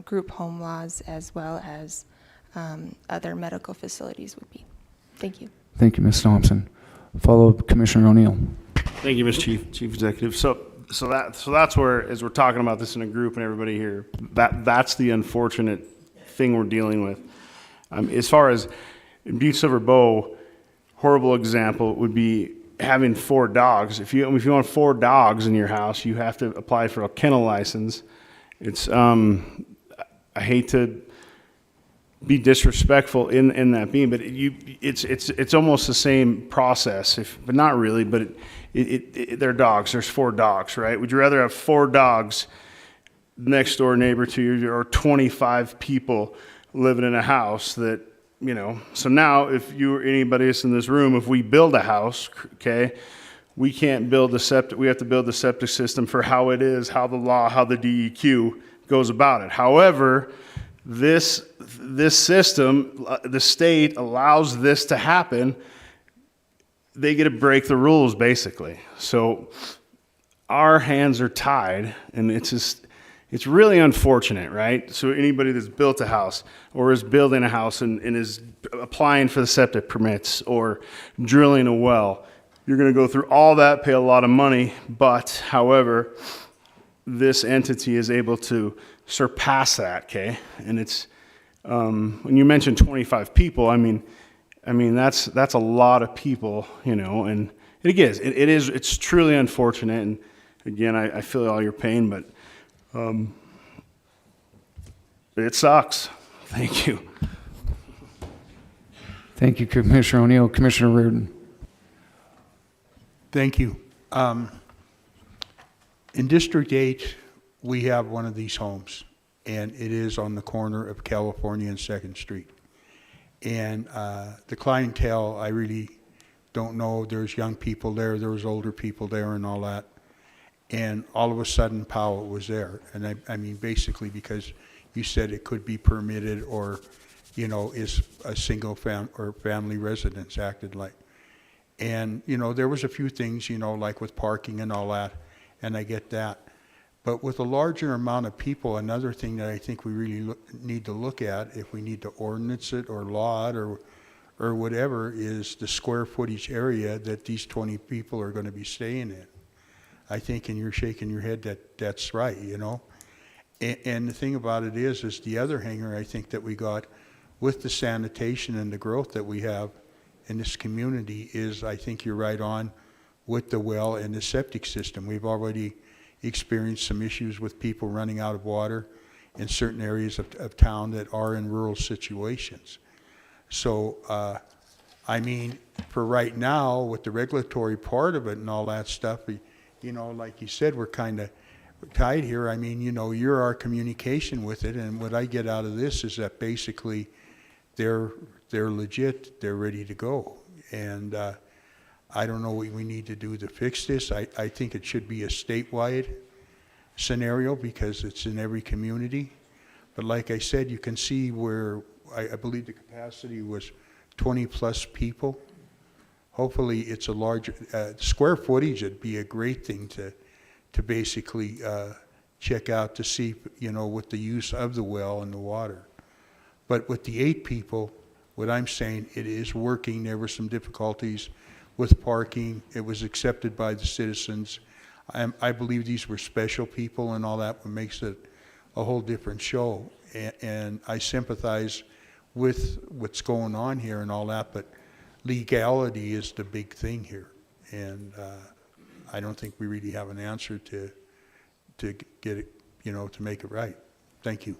group home laws as well as other medical facilities would be. Thank you. Thank you, Ms. Thompson. Follow up, Commissioner O'Neill. Thank you, Ms. Chief Executive. So that's where, as we're talking about this in a group and everybody here, that's the unfortunate thing we're dealing with. As far as in Butte-Silver Bow, horrible example would be having 4 dogs. If you want 4 dogs in your house, you have to apply for a kennel license. It's I hate to be disrespectful in that being, but it's almost the same process, but not really. But they're dogs. There's 4 dogs, right? Would you rather have 4 dogs next door neighbor to you, or 25 people living in a house that, you know? So now, if you or anybody else in this room, if we build a house, okay, we can't build a septic. We have to build the septic system for how it is, how the law, how the DEQ goes about it. However, this system, the state allows this to happen. They get to break the rules, basically. So our hands are tied, and it's really unfortunate, right? So anybody that's built a house or is building a house and is applying for the septic permits or drilling a well, you're going to go through all that, pay a lot of money, but however, this entity is able to surpass that, okay? And it's when you mentioned 25 people, I mean that's a lot of people, you know. And it's truly unfortunate. And again, I feel all your pain, but it sucks. Thank you. Thank you, Commissioner O'Neill. Commissioner Reardon. Thank you. In District 8, we have one of these homes, and it is on the corner of California and 2nd Street. And the clientele, I really don't know. There's young people there, there was older people there and all that. And all of a sudden, Powell was there. And I mean, basically because you said it could be permitted, or, you know, is a single family residence acted like. And, you know, there was a few things, you know, like with parking and all that, and I get that. But with a larger amount of people, another thing that I think we really need to look at, if we need to ordinance it or law it or whatever, is the square footage area that these 20 people are going to be staying in. I think, and you're shaking your head, that's right, you know. And the thing about it is the other hanger I think that we got with the sanitation and the growth that we have in this community is, I think you're right on with the well and the septic system. We've already experienced some issues with people running out of water in certain areas of town that are in rural situations. So, I mean, for right now, with the regulatory part of it and all that stuff, you know, like you said, we're kind of tied here. I mean, you know, you're our communication with it, and what I get out of this is that basically they're legit, they're ready to go. And I don't know what we need to do to fix this. I think it should be a statewide scenario because it's in every community. But like I said, you can see where I believe the capacity was 20 plus people. Hopefully it's a larger, square footage would be a great thing to basically check out to see, you know, with the use of the well and the water. But with the 8 people, what I'm saying, it is working. There were some difficulties with parking. It was accepted by the citizens. I believe these were special people and all that, what makes it a whole different show. And I sympathize with what's going on here and all that, but legality is the big thing here. And I don't think we really have an answer to get it, you know, to make it right. Thank you.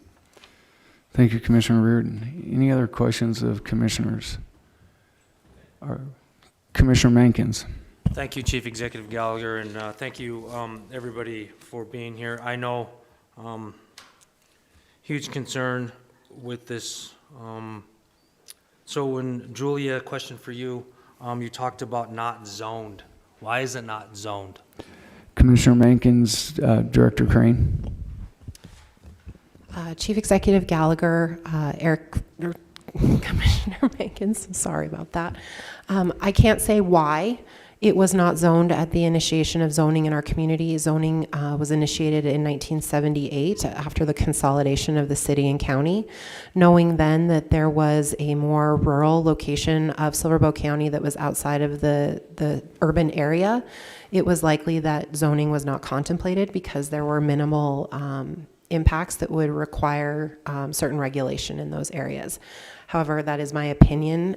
Thank you, Commissioner Reardon. Any other questions of commissioners? Commissioner Mankins. Thank you, Chief Executive Gallagher, and thank you, everybody, for being here. I know huge concern with this. So when, Julia, question for you, you talked about not zoned. Why is it not zoned? Commissioner Mankins, Director Crane. Chief Executive Gallagher, Commissioner Mankins, sorry about that. I can't say why it was not zoned at the initiation of zoning in our community. Zoning was initiated in 1978 after the consolidation of the city and county. Knowing then that there was a more rural location of Silver Bow County that was outside of the urban area, it was likely that zoning was not contemplated because there were minimal impacts that would require certain regulation in those areas. However, that is my opinion.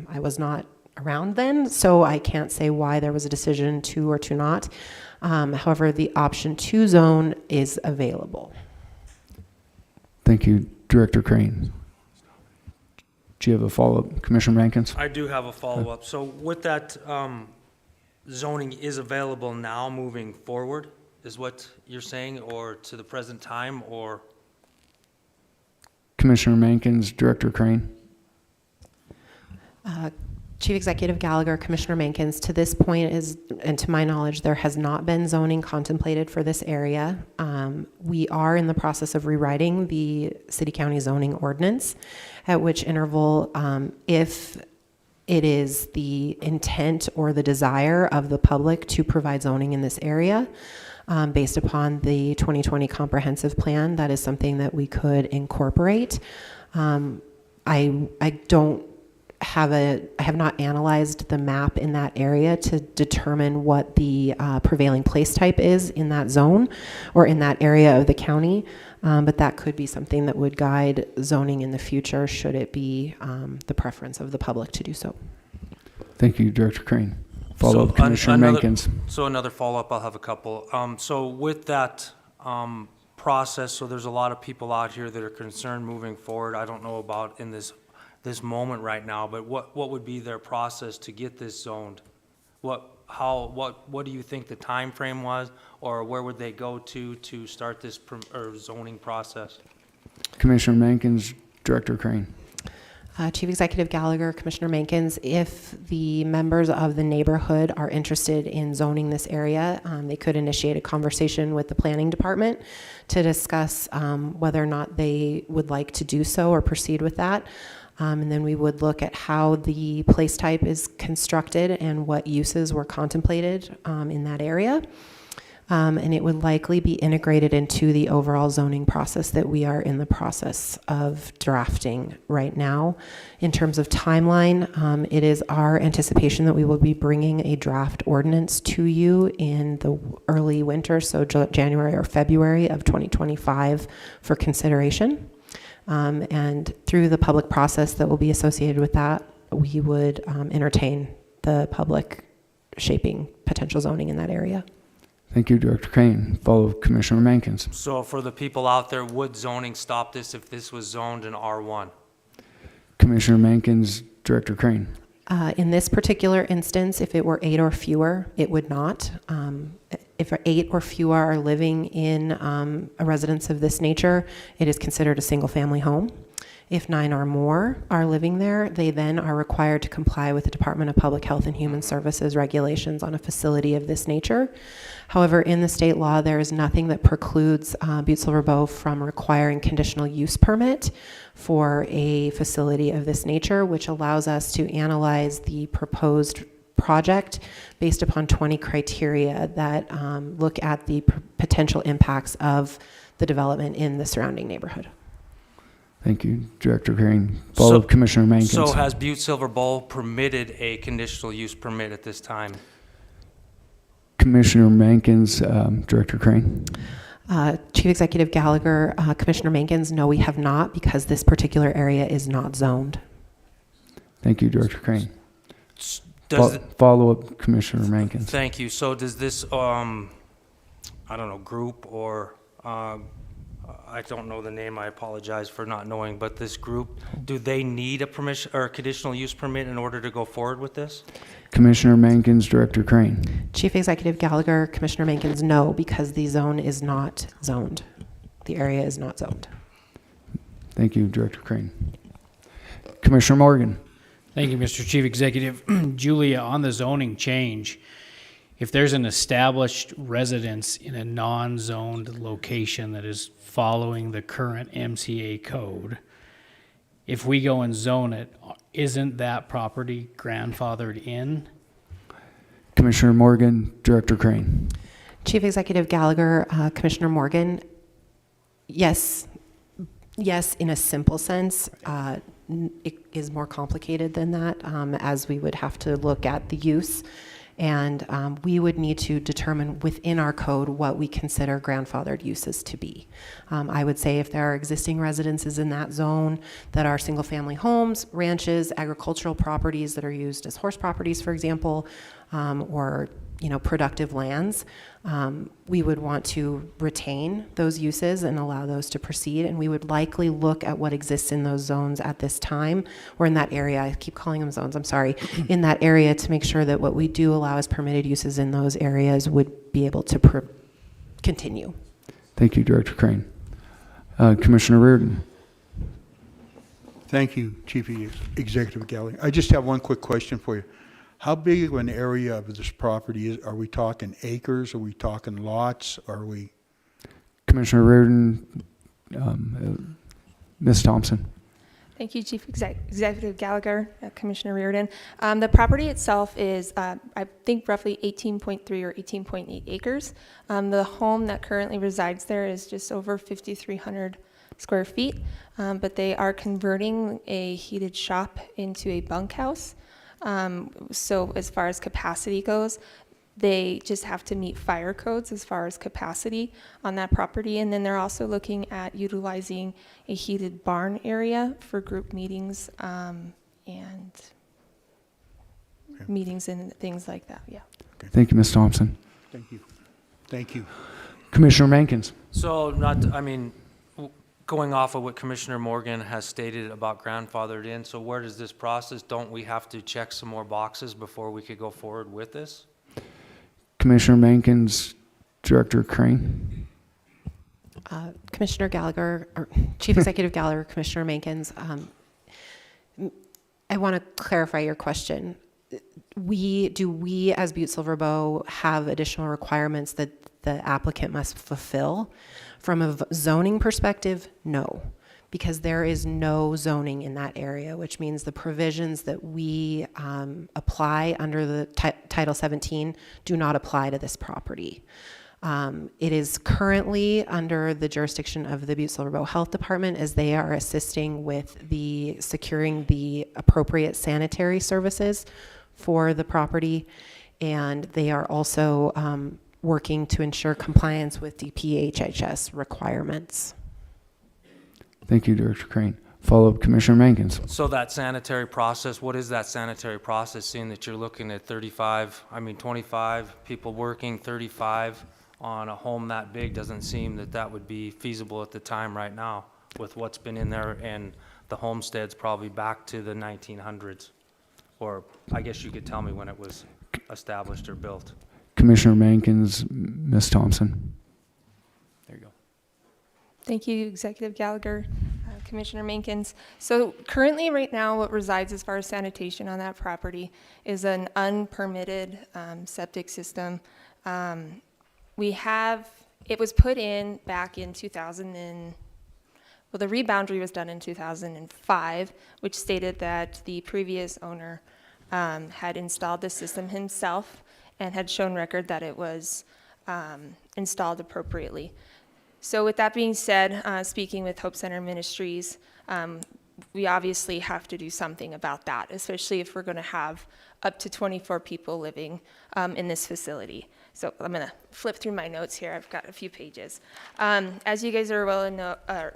I was not around then, so I can't say why there was a decision to or to not. However, the option to zone is available. Thank you, Director Crane. Do you have a follow-up, Commissioner Mankins? I do have a follow-up. So with that, zoning is available now moving forward, is what you're saying, or to the present time, or? Commissioner Mankins, Director Crane. Chief Executive Gallagher, Commissioner Mankins, to this point is, and to my knowledge, there has not been zoning contemplated for this area. We are in the process of rewriting the city-county zoning ordinance, at which interval, if it is the intent or the desire of the public to provide zoning in this area, based upon the 2020 comprehensive plan, that is something that we could incorporate. I have not analyzed the map in that area to determine what the prevailing place type is in that zone or in that area of the county, but that could be something that would guide zoning in the future should it be the preference of the public to do so. Thank you, Director Crane. Follow-up, Commissioner Mankins. So another follow-up, I'll have a couple. So with that process, so there's a lot of people out here that are concerned moving forward. I don't know about in this moment right now, but what would be their process to get this zoned? What do you think the time frame was, or where would they go to start this zoning process? Commissioner Mankins, Director Crane. Chief Executive Gallagher, Commissioner Mankins, if the members of the neighborhood are interested in zoning this area, they could initiate a conversation with the planning department to discuss whether or not they would like to do so or proceed with that. And then we would look at how the place type is constructed and what uses were contemplated in that area. And it would likely be integrated into the overall zoning process that we are in the process of drafting right now. In terms of timeline, it is our anticipation that we will be bringing a draft ordinance to you in the early winter, so January or February of 2025 for consideration. And through the public process that will be associated with that, we would entertain the public shaping potential zoning in that area. Thank you, Director Crane. Follow Commissioner Mankins. So for the people out there, would zoning stop this if this was zoned in R1? Commissioner Mankins, Director Crane. In this particular instance, if it were 8 or fewer, it would not. If 8 or fewer are living in a residence of this nature, it is considered a single-family home. If 9 or more are living there, they then are required to comply with the Department of Public Health and Human Services regulations on a facility of this nature. However, in the state law, there is nothing that precludes Butte-Silver Bow from requiring conditional use permit for a facility of this nature, which allows us to analyze the proposed project based upon 20 criteria that look at the potential impacts of the development in the surrounding neighborhood. Thank you, Director Crane. Follow Commissioner Mankins. So has Butte-Silver Bowl permitted a conditional use permit at this time? Commissioner Mankins, Director Crane. Chief Executive Gallagher, Commissioner Mankins, no, we have not, because this particular area is not zoned. Thank you, Director Crane. Follow up, Commissioner Mankins. Thank you. So does this, I don't know, group or I don't know the name, I apologize for not knowing, but this group, do they need a permission or a conditional use permit in order to go forward with this? Commissioner Mankins, Director Crane. Chief Executive Gallagher, Commissioner Mankins, no, because the zone is not zoned. The area is not zoned. Thank you, Director Crane. Commissioner Morgan. Thank you, Mr. Chief Executive. Julia, on the zoning change, if there's an established residence in a non-zoned location that is following the current MCA code, if we go and zone it, isn't that property grandfathered in? Commissioner Morgan, Director Crane. Chief Executive Gallagher, Commissioner Morgan, yes, in a simple sense. It is more complicated than that, as we would have to look at the use, and we would need to determine within our code what we consider grandfathered uses to be. I would say if there are existing residences in that zone that are single-family homes, ranches, agricultural properties that are used as horse properties, for example, or productive lands, we would want to retain those uses and allow those to proceed, and we would likely look at what exists in those zones at this time, or in that area. I keep calling them zones, I'm sorry, in that area, to make sure that what we do allow as permitted uses in those areas would be able to continue. Thank you, Director Crane. Commissioner Reardon. Thank you, Chief Executive Gallagher. I just have one quick question for you. How big of an area of this property is? Are we talking acres? Are we talking lots? Are we? Commissioner Reardon, Ms. Thompson. Thank you, Chief Executive Gallagher, Commissioner Reardon. The property itself is, I think, roughly 18.3 or 18.8 acres. The home that currently resides there is just over 5,300 square feet, but they are converting a heated shop into a bunkhouse. So as far as capacity goes, they just have to meet fire codes as far as capacity on that property. And then they're also looking at utilizing a heated barn area for group meetings and meetings and things like that, yeah. Okay. Thank you, Ms. Thompson. Thank you. Thank you. Commissioner Mankins. So going off of what Commissioner Morgan has stated about grandfathered in, so where does this process, don't we have to check some more boxes before we could go forward with this? Commissioner Mankins, Director Crane. Commissioner Gallagher, or Chief Executive Gallagher, Commissioner Mankins, I want to clarify your question. Do we as Butte-Silver Bow have additional requirements that the applicant must fulfill? From a zoning perspective, no, because there is no zoning in that area, which means the provisions that we apply under the Title 17 do not apply to this property. It is currently under the jurisdiction of the Butte-Silver Bow Health Department, as they are assisting with securing the appropriate sanitary services for the property, and they are also working to ensure compliance with DPHHS requirements. Thank you, Director Crane. Follow-up, Commissioner Mankins. So that sanitary process, what is that sanitary process, seeing that you're looking at 25 people working, 35 on a home that big? Doesn't seem that would be feasible at the time right now with what's been in there, and the homestead's probably back to the 1900s. Or I guess you could tell me when it was established or built. Commissioner Mankins, Ms. Thompson. There you go. Thank you, Executive Gallagher, Commissioner Mankins. So currently, right now, what resides as far as sanitation on that property is an unpermitted septic system. It was put in back in the reboundary was done in 2005, which stated that the previous owner had installed the system himself and had shown record that it was installed appropriately. So with that being said, speaking with Hope Center Ministries, we obviously have to do something about that, especially if we're going to have up to 24 people living in this facility. So I'm going to flip through my notes here. I've got a few pages. As you guys are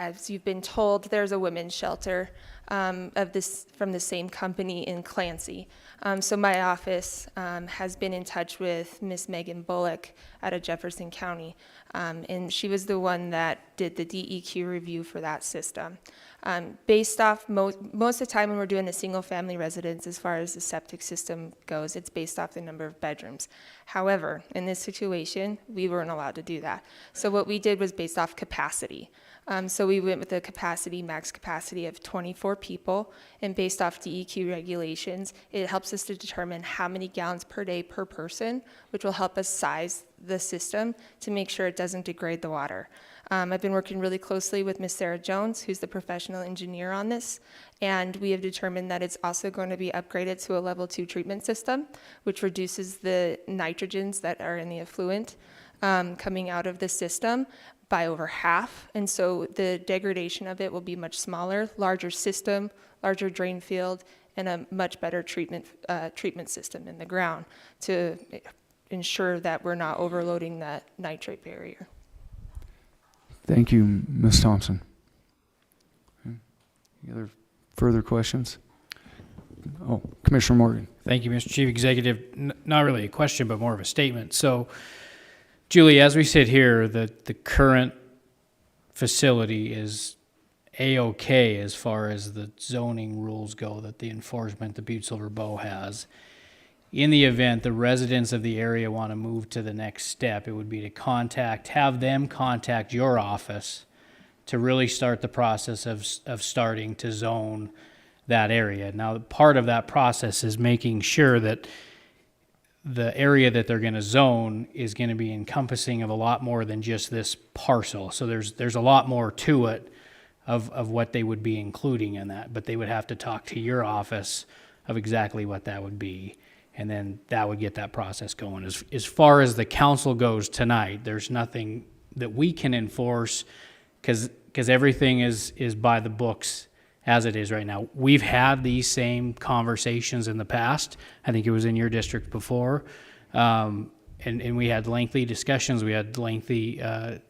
as you've been told, there's a women's shelter from the same company in Clancy. So my office has been in touch with Miss Megan Bullock out of Jefferson County, and she was the one that did the DEQ review for that system. Based off, most of the time when we're doing a single-family residence, as far as the septic system goes, it's based off the number of bedrooms. However, in this situation, we weren't allowed to do that. So what we did was based off capacity. So we went with a max capacity of 24 people, and based off DEQ regulations, it helps us to determine how many gallons per day per person, which will help us size the system to make sure it doesn't degrade the water. I've been working really closely with Ms. Sarah Jones, who's the professional engineer on this, and we have determined that it's also going to be upgraded to a level 2 treatment system, which reduces the nitrogens that are in the effluent coming out of the system by over half, and so the degradation of it will be much smaller, larger system, larger drain field, and a much better treatment system in the ground to ensure that we're not overloading that nitrate barrier. Thank you, Ms. Thompson. Any other further questions? Oh, Commissioner Morgan. Thank you, Mr. Chief Executive. Not really a question, but more of a statement. So, Julie, as we sit here, the current facility is A-OK as far as the zoning rules go that the enforcement the Butte-Silver Bow has. In the event the residents of the area want to move to the next step, it would be to have them contact your office to really start the process of starting to zone that area. Now, part of that process is making sure that the area that they're going to zone is going to be encompassing of a lot more than just this parcel. So there's a lot more to it of what they would be including in that, but they would have to talk to your office of exactly what that would be, and then that would get that process going. As far as the council goes tonight, there's nothing that we can enforce because everything is by the books as it is right now. We've had these same conversations in the past. I think it was in your district before. And we had lengthy discussions. We had lengthy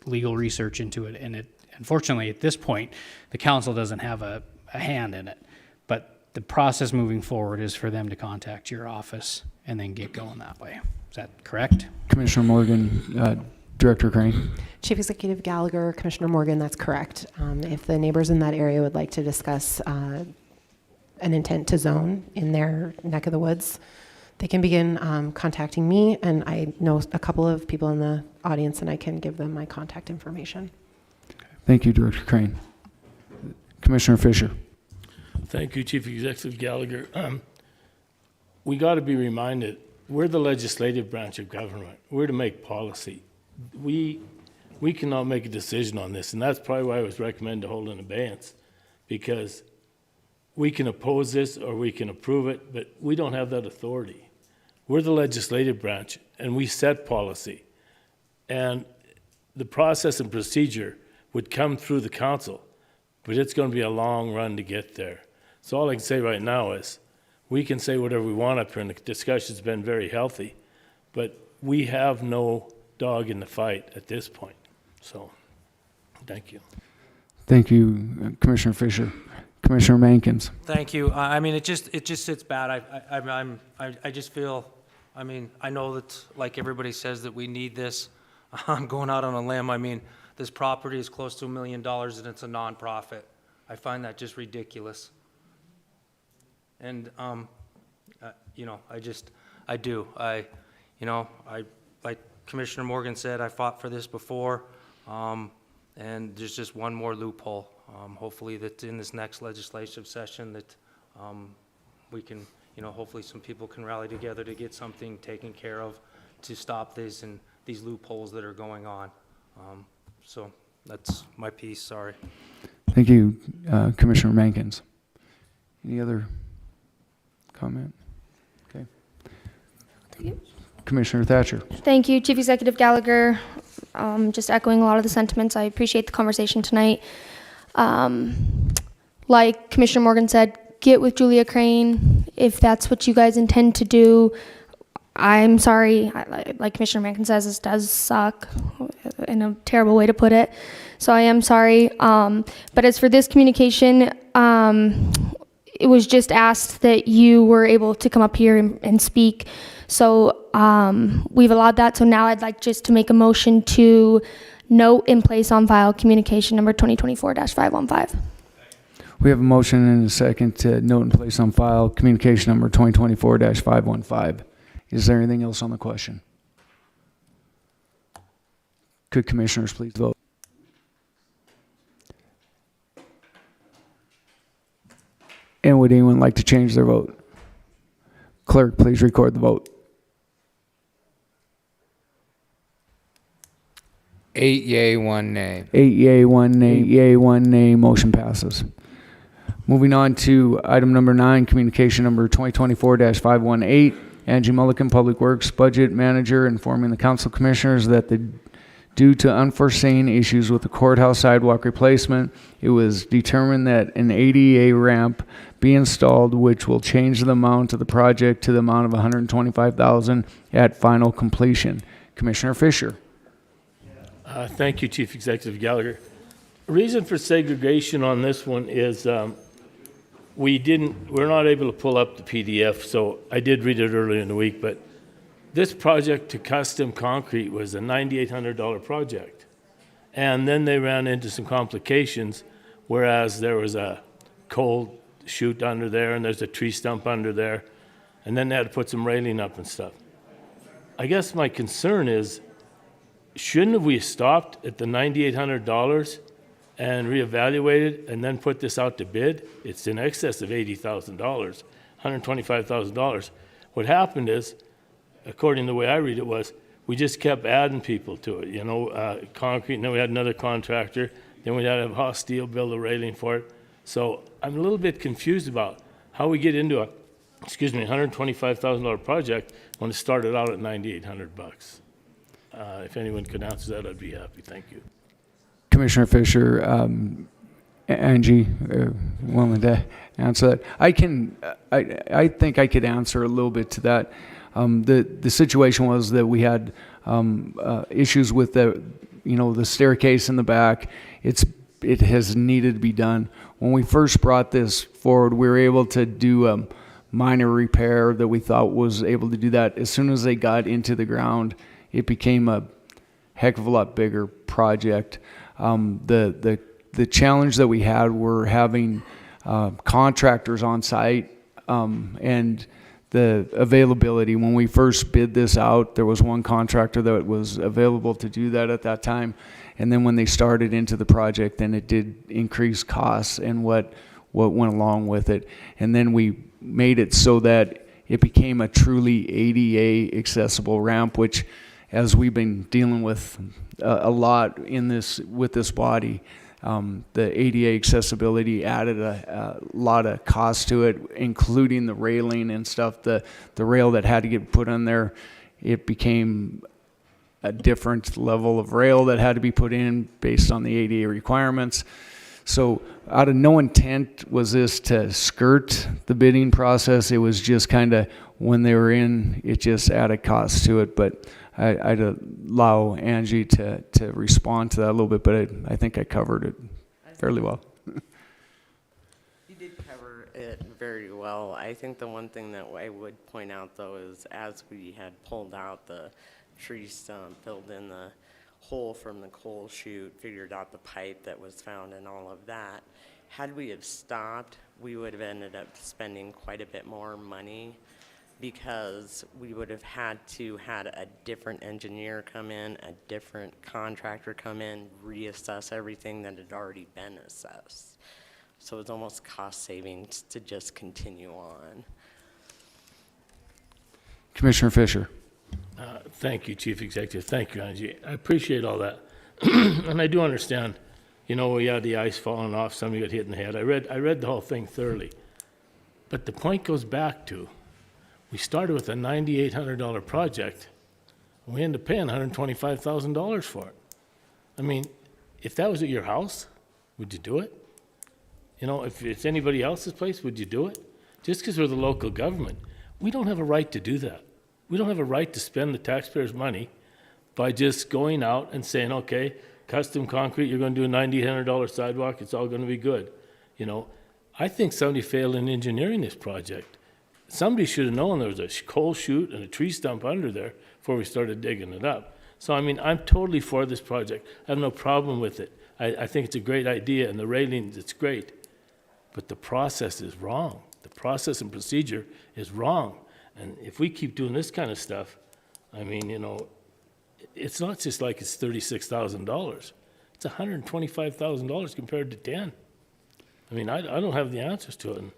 legal research into it. And unfortunately, at this point, the council doesn't have a hand in it. But the process moving forward is for them to contact your office and then get going that way. Is that correct? Commissioner Morgan, Director Crane. Chief Executive Gallagher, Commissioner Morgan, that's correct. If the neighbors in that area would like to discuss an intent to zone in their neck of the woods, they can begin contacting me, and I know a couple of people in the audience, and I can give them my contact information. Thank you, Director Crane. Commissioner Fisher. Thank you, Chief Executive Gallagher. We got to be reminded, we're the legislative branch of government. We're to make policy. We cannot make a decision on this, and that's probably why I was recommended to hold an abeyance, because we can oppose this or we can approve it, but we don't have that authority. We're the legislative branch, and we set policy. And the process and procedure would come through the council, but it's going to be a long run to get there. So all I can say right now is we can say whatever we want up here, and the discussion's been very healthy, but we have no dog in the fight at this point. So, thank you. Thank you, Commissioner Fisher. Commissioner Mankins. Thank you. I mean, it just sits bad. I just feel, I mean, I know that like everybody says that we need this. I'm going out on a limb. I mean, this property is close to $1 million and it's a nonprofit. I find that just ridiculous. And, you know, like Commissioner Morgan said, I fought for this before, and there's just one more loophole. Hopefully that in this next legislative session that we can, you know, hopefully some people can rally together to get something taken care of to stop this and these loopholes that are going on. So that's my piece, sorry. Thank you, Commissioner Mankins. Any other comment? Okay. Commissioner Thatcher. Thank you, Chief Executive Gallagher. Just echoing a lot of the sentiments. I appreciate the conversation tonight. Like Commissioner Morgan said, get with Julia Crane if that's what you guys intend to do. I'm sorry, like Commissioner Mankin says, this does suck in a terrible way to put it. So I am sorry. But as for this communication, it was just asked that you were able to come up here and speak. So we've allowed that. So now I'd like just to make a motion to note and place on file communication number 2024-515. We have a motion and a second to note and place on file communication number 2024-515. Is there anything else on the question? Could commissioners please vote? And would anyone like to change their vote? Clerk, please record the vote. 8 yea, 1 nay. 8 yea, 1 nay. 8 yea, 1 nay. Motion passes. Moving on to item number 9, communication number 2024-518. Angie Mulligan, Public Works Budget Manager, informing the council commissioners that due to unforeseen issues with the courthouse sidewalk replacement, it was determined that an ADA ramp be installed, which will change the amount of the project to the amount of $125,000 at final completion. Commissioner Fisher. Thank you, Chief Executive Gallagher. Reason for segregation on this one is we're not able to pull up the PDF, so I did read it earlier in the week, but this project to custom concrete was a $9,800 project. And then they ran into some complications, whereas there was a coal chute under there and there's a tree stump under there, and then they had to put some railing up and stuff. I guess my concern is, shouldn't we have stopped at the $9,800 and reevaluated and then put this out to bid? It's in excess of $80,000, $125,000. What happened is, according to the way I read it, was we just kept adding people to it, concrete, and then we had another contractor, then we had to have Haas Steel build a railing for it. So I'm a little bit confused about how we get into a, $125,000 project when it started out at $9,800 bucks. If anyone could answer that, I'd be happy. Thank you. Commissioner Fisher, Angie, willing to answer that? I think I could answer a little bit to that. The situation was that we had issues with the staircase in the back. It has needed to be done. When we first brought this forward, we were able to do a minor repair that we thought was able to do that. As soon as they got into the ground, it became a heck of a lot bigger project. The challenge that we had were having contractors on site and the availability. When we first bid this out, there was one contractor that was available to do that at that time. And then when they started into the project, then it did increase costs and what went along with it. And then we made it so that it became a truly ADA accessible ramp, which, as we've been dealing with a lot with this body, the ADA accessibility added a lot of cost to it, including the railing and stuff. The rail that had to get put on there, it became a different level of rail that had to be put in based on the ADA requirements. So out of no intent was this to skirt the bidding process. It was just kind of when they were in, it just added cost to it. But I'd allow Angie to respond to that a little bit, but I think I covered it fairly well. You did cover it very well. I think the one thing that I would point out, though, is as we had pulled out the tree stump, filled in the hole from the coal chute, figured out the pipe that was found and all of that, had we have stopped, we would have ended up spending quite a bit more money, because we would have had a different engineer come in, a different contractor come in, reassess everything that had already been assessed. So it's almost cost savings to just continue on. Commissioner Fisher. Thank you, Chief Executive. Thank you, Angie. I appreciate all that. And I do understand, we had the ice falling off, somebody got hit in the head. I read the whole thing thoroughly. But the point goes back to, we started with a $9,800 project, and we ended up paying $125,000 for it. I mean, if that was at your house, would you do it? If it's anybody else's place, would you do it? Just because we're the local government, we don't have a right to do that. We don't have a right to spend the taxpayers' money by just going out and saying, okay, custom concrete, you're going to do a $9,800 sidewalk, it's all going to be good. I think somebody failed in engineering this project. Somebody should have known there was a coal chute and a tree stump under there before we started digging it up. So, I mean, I'm totally for this project. I have no problem with it. I think it's a great idea, and the railings, it's great. But the process is wrong. The process and procedure is wrong. And if we keep doing this kind of stuff, I mean, you know, it's not just like it's $36,000. It's $125,000 compared to 10. I mean, I don't have the answers to it. And,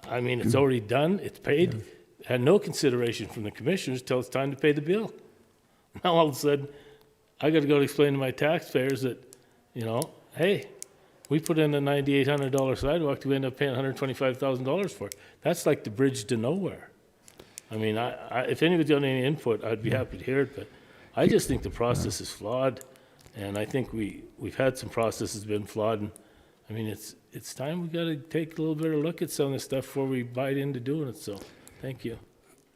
I mean, it's already done, it's paid, had no consideration from the commissioners till it's time to pay the bill. Now, all of a sudden, I gotta go explain to my taxpayers that, you know, hey, we put in a $9,800 sidewalk, we end up paying $125,000 for it. That's like the bridge to nowhere. I mean, if anybody's got any input, I'd be happy to hear it, but I just think the process is flawed, and I think we've had some processes been flawed, and I mean, it's time we gotta take a little better look at some of this stuff before we bite into doing it, so, thank you.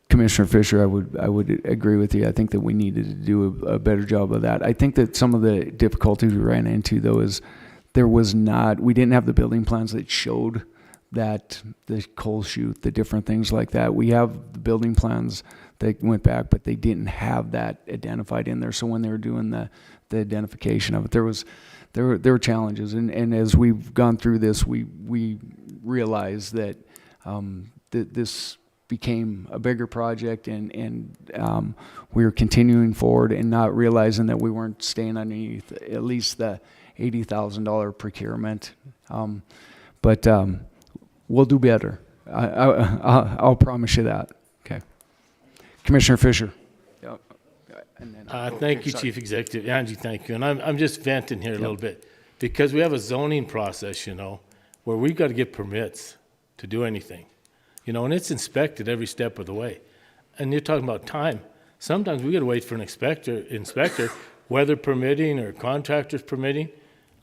Commissioner Fisher, I would agree with you. I think that we needed to do a better job of that. I think that some of the difficulties we ran into, though, is we didn't have the building plans that showed that the coal chute, the different things like that. We have the building plans that went back, but they didn't have that identified in there. So when they were doing the identification of it, there were challenges. And as we've gone through this, we realized that this became a bigger project, and we were continuing forward and not realizing that we weren't staying underneath at least the $80,000 procurement. But we'll do better. I'll promise you that. Okay. Commissioner Fisher. Thank you, Chief Executive. Angie, thank you. And I'm just venting here a little bit, because we have a zoning process, you know, where we've got to get permits to do anything. You know, and it's inspected every step of the way. And you're talking about time. Sometimes we got to wait for an inspector, weather permitting or contractors permitting.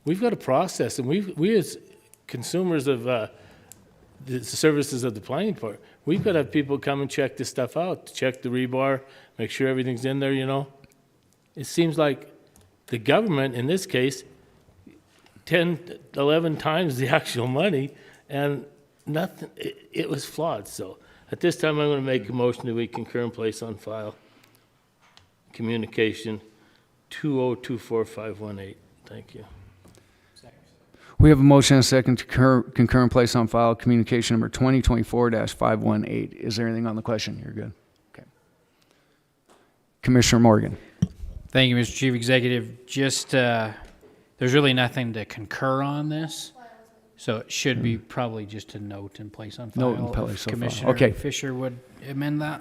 We've got a process, and we as consumers of the services of the planning part, we've got to have people come and check this stuff out, check the rebar, make sure everything's in there, you know. It seems like the government, in this case, 10, 11 times the actual money, and nothing, it was flawed. So at this time, I'm going to make a motion that we concur and place on file communication 2024518. Thank you. We have a motion and a second to concur and place on file communication number 2024-518. Is there anything on the question? You're good. Okay. Commissioner Morgan. Thank you, Mr. Chief Executive. Just, there's really nothing to concur on this, so it should be probably just a note in place on file. Note in place on file. Commissioner Okay. Fisher would amend that.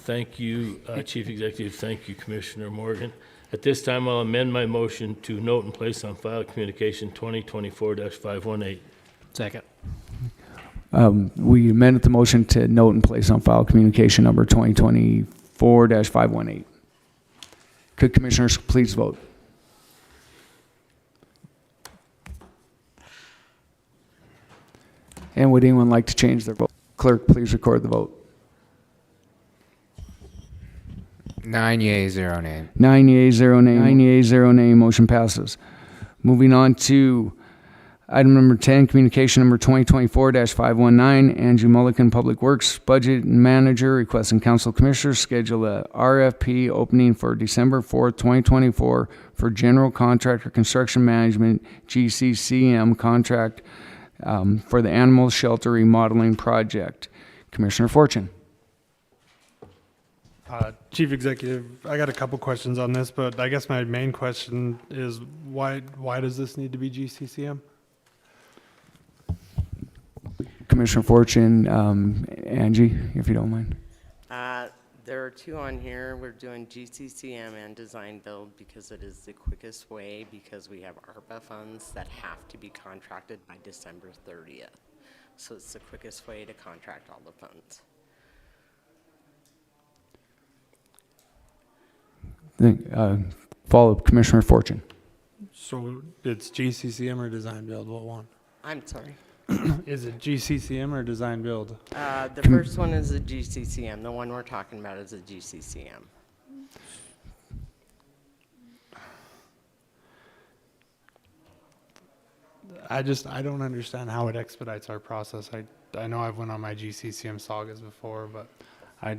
Thank you, Chief Executive. Thank you, Commissioner Morgan. At this time, I'll amend my motion to note and place on file communication 2024-518. Second. We amended the motion to note and place on file communication number 2024-518. Could commissioners please vote? And would anyone like to change their vote? Clerk, please record the vote. 9 yeas, 0 nay. 9 yeas, 0 nay. 9 yeas, 0 nay. Motion passes. Moving on to item number 10, communication number 2024-519. Angie Mulligan, Public Works Budget Manager, requesting Council Commissioners schedule a RFP opening for December 4th, 2024 for General Contractor Construction Management, GCCM contract for the Animal Shelter Remodeling Project. Commissioner Fortune. Chief Executive, I got a couple questions on this, but I guess my main question is why does this need to be GCCM? Commissioner Fortune, Angie, if you don't mind. There are two on here. We're doing GCCM and design build because it is the quickest way, because we have ARPA funds that have to be contracted by December 30th. So it's the quickest way to contract all the funds. Follow up, Commissioner Fortune. So it's GCCM or design build? What one? I'm sorry. Is it GCCM or design build? The first one is a GCCM. The one we're talking about is a GCCM. I don't understand how it expedites our process. I know I've went on my GCCM sagas before, but I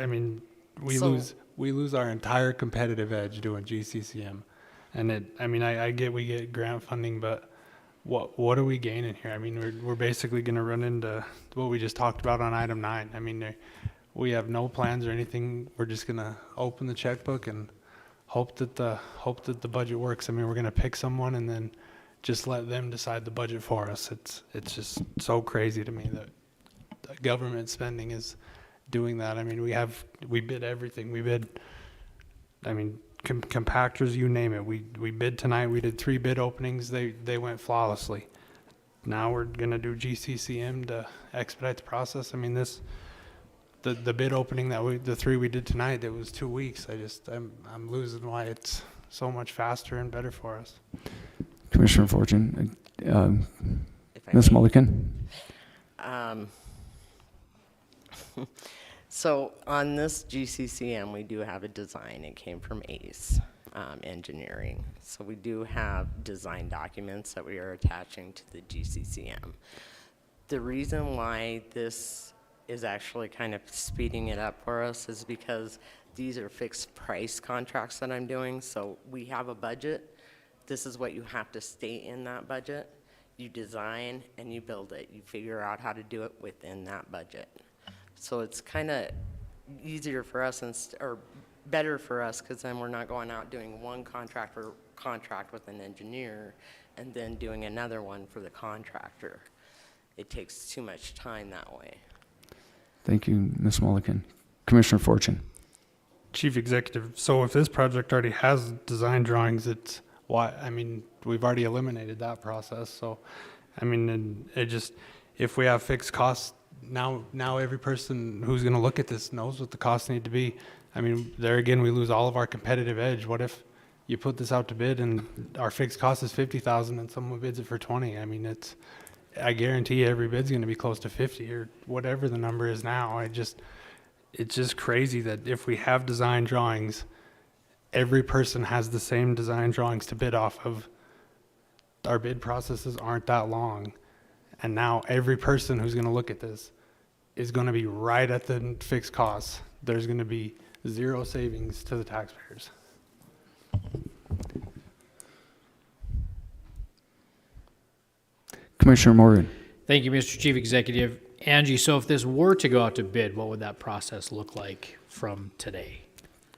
mean, we lose our entire competitive edge doing GCCM. And I get we get grant funding, but what are we gaining here? I mean, we're basically going to run into what we just talked about on item 9. I mean, we have no plans or anything. We're just going to open the checkbook and hope that the budget works. I mean, we're going to pick someone and then just let them decide the budget for us. It's just so crazy to me that government spending is doing that. I mean, we bid everything. We bid, I mean, compactors, you name it. We bid tonight. We did 3 bid openings. They went flawlessly. Now we're gonna do GCCM to expedite the process. I mean, the bid opening the 3 we did tonight, that was 2 weeks. I'm losing why it's so much faster and better for us. Commissioner Fortune, If I Ms. may. Mulligan. So on this GCCM, we do have a design. It came from ACE Engineering. So we do have design documents that we are attaching to the GCCM. The reason why this is actually kind of speeding it up for us is because these are fixed price contracts that I'm doing. So we have a budget. This is what you have to state in that budget. You design and you build it. You figure out how to do it within that budget. So it's kind of easier for us or better for us, because then we're not going out doing one contract with an engineer and then doing another one for the contractor. It takes too much time that way. Thank you, Ms. Mulligan. Commissioner Fortune. Chief Executive, so if this project already has design drawings, I mean, we've already eliminated that process. So, I mean, if we have fixed costs, now every person who's going to look at this knows what the costs need to be. I mean, there again, we lose all of our competitive edge. What if you put this out to bid and our fixed cost is $50,000 and someone bids it for 20? I mean, I guarantee every bid's going to be close to 50 or whatever the number is now. It's just crazy that if we have design drawings, every person has the same design drawings to bid off of. Our bid processes aren't that long. And now every person who's going to look at this is going to be right at the fixed costs. There's going to be zero savings to the taxpayers. Commissioner Morgan. Thank you, Mr. Chief Executive. Angie, so if this were to go out to bid, what would that process look like from today?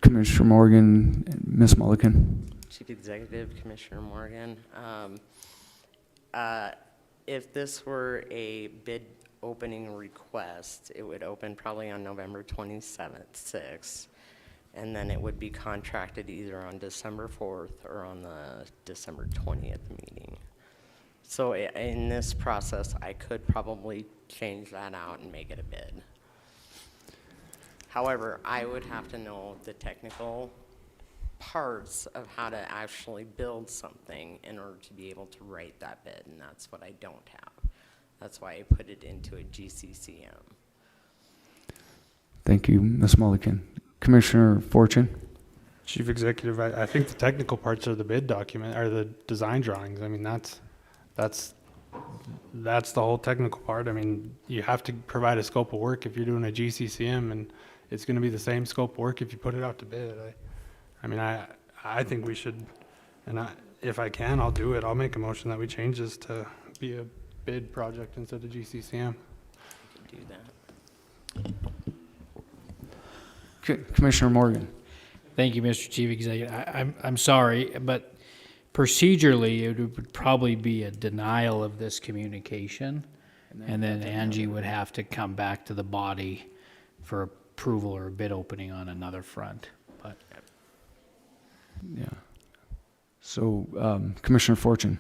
Commissioner Morgan, Ms. Mulligan. Chief Executive, Commissioner Morgan. If this were a bid opening request, it would open probably on November 27th, 6th, and then it would be contracted either on December 4th or on the December 20th meeting. So in this process, I could probably change that out and make it a bid. However, I would have to know the technical parts of how to actually build something in order to be able to write that bid, and that's what I don't have. That's why I put it into a GCCM. Thank you, Ms. Mulligan. Commissioner Fortune. Chief Executive, I think the technical parts are the bid document, or the design drawings. I mean, that's the whole technical part. I mean, you have to provide a scope of work if you're doing a GCCM, and it's going to be the same scope of work if you put it out to bid. I think we should, and if I can, I'll do it. I'll make a motion that we change this to be a bid project instead of GCCM. Do that. Commissioner Morgan. Thank you, Mr. Chief Executive. I'm sorry, but procedurally, it would probably be a denial of this communication, and then Angie would have to come back to the body for approval or a bid opening on another front. But Yeah. So, Commissioner Fortune.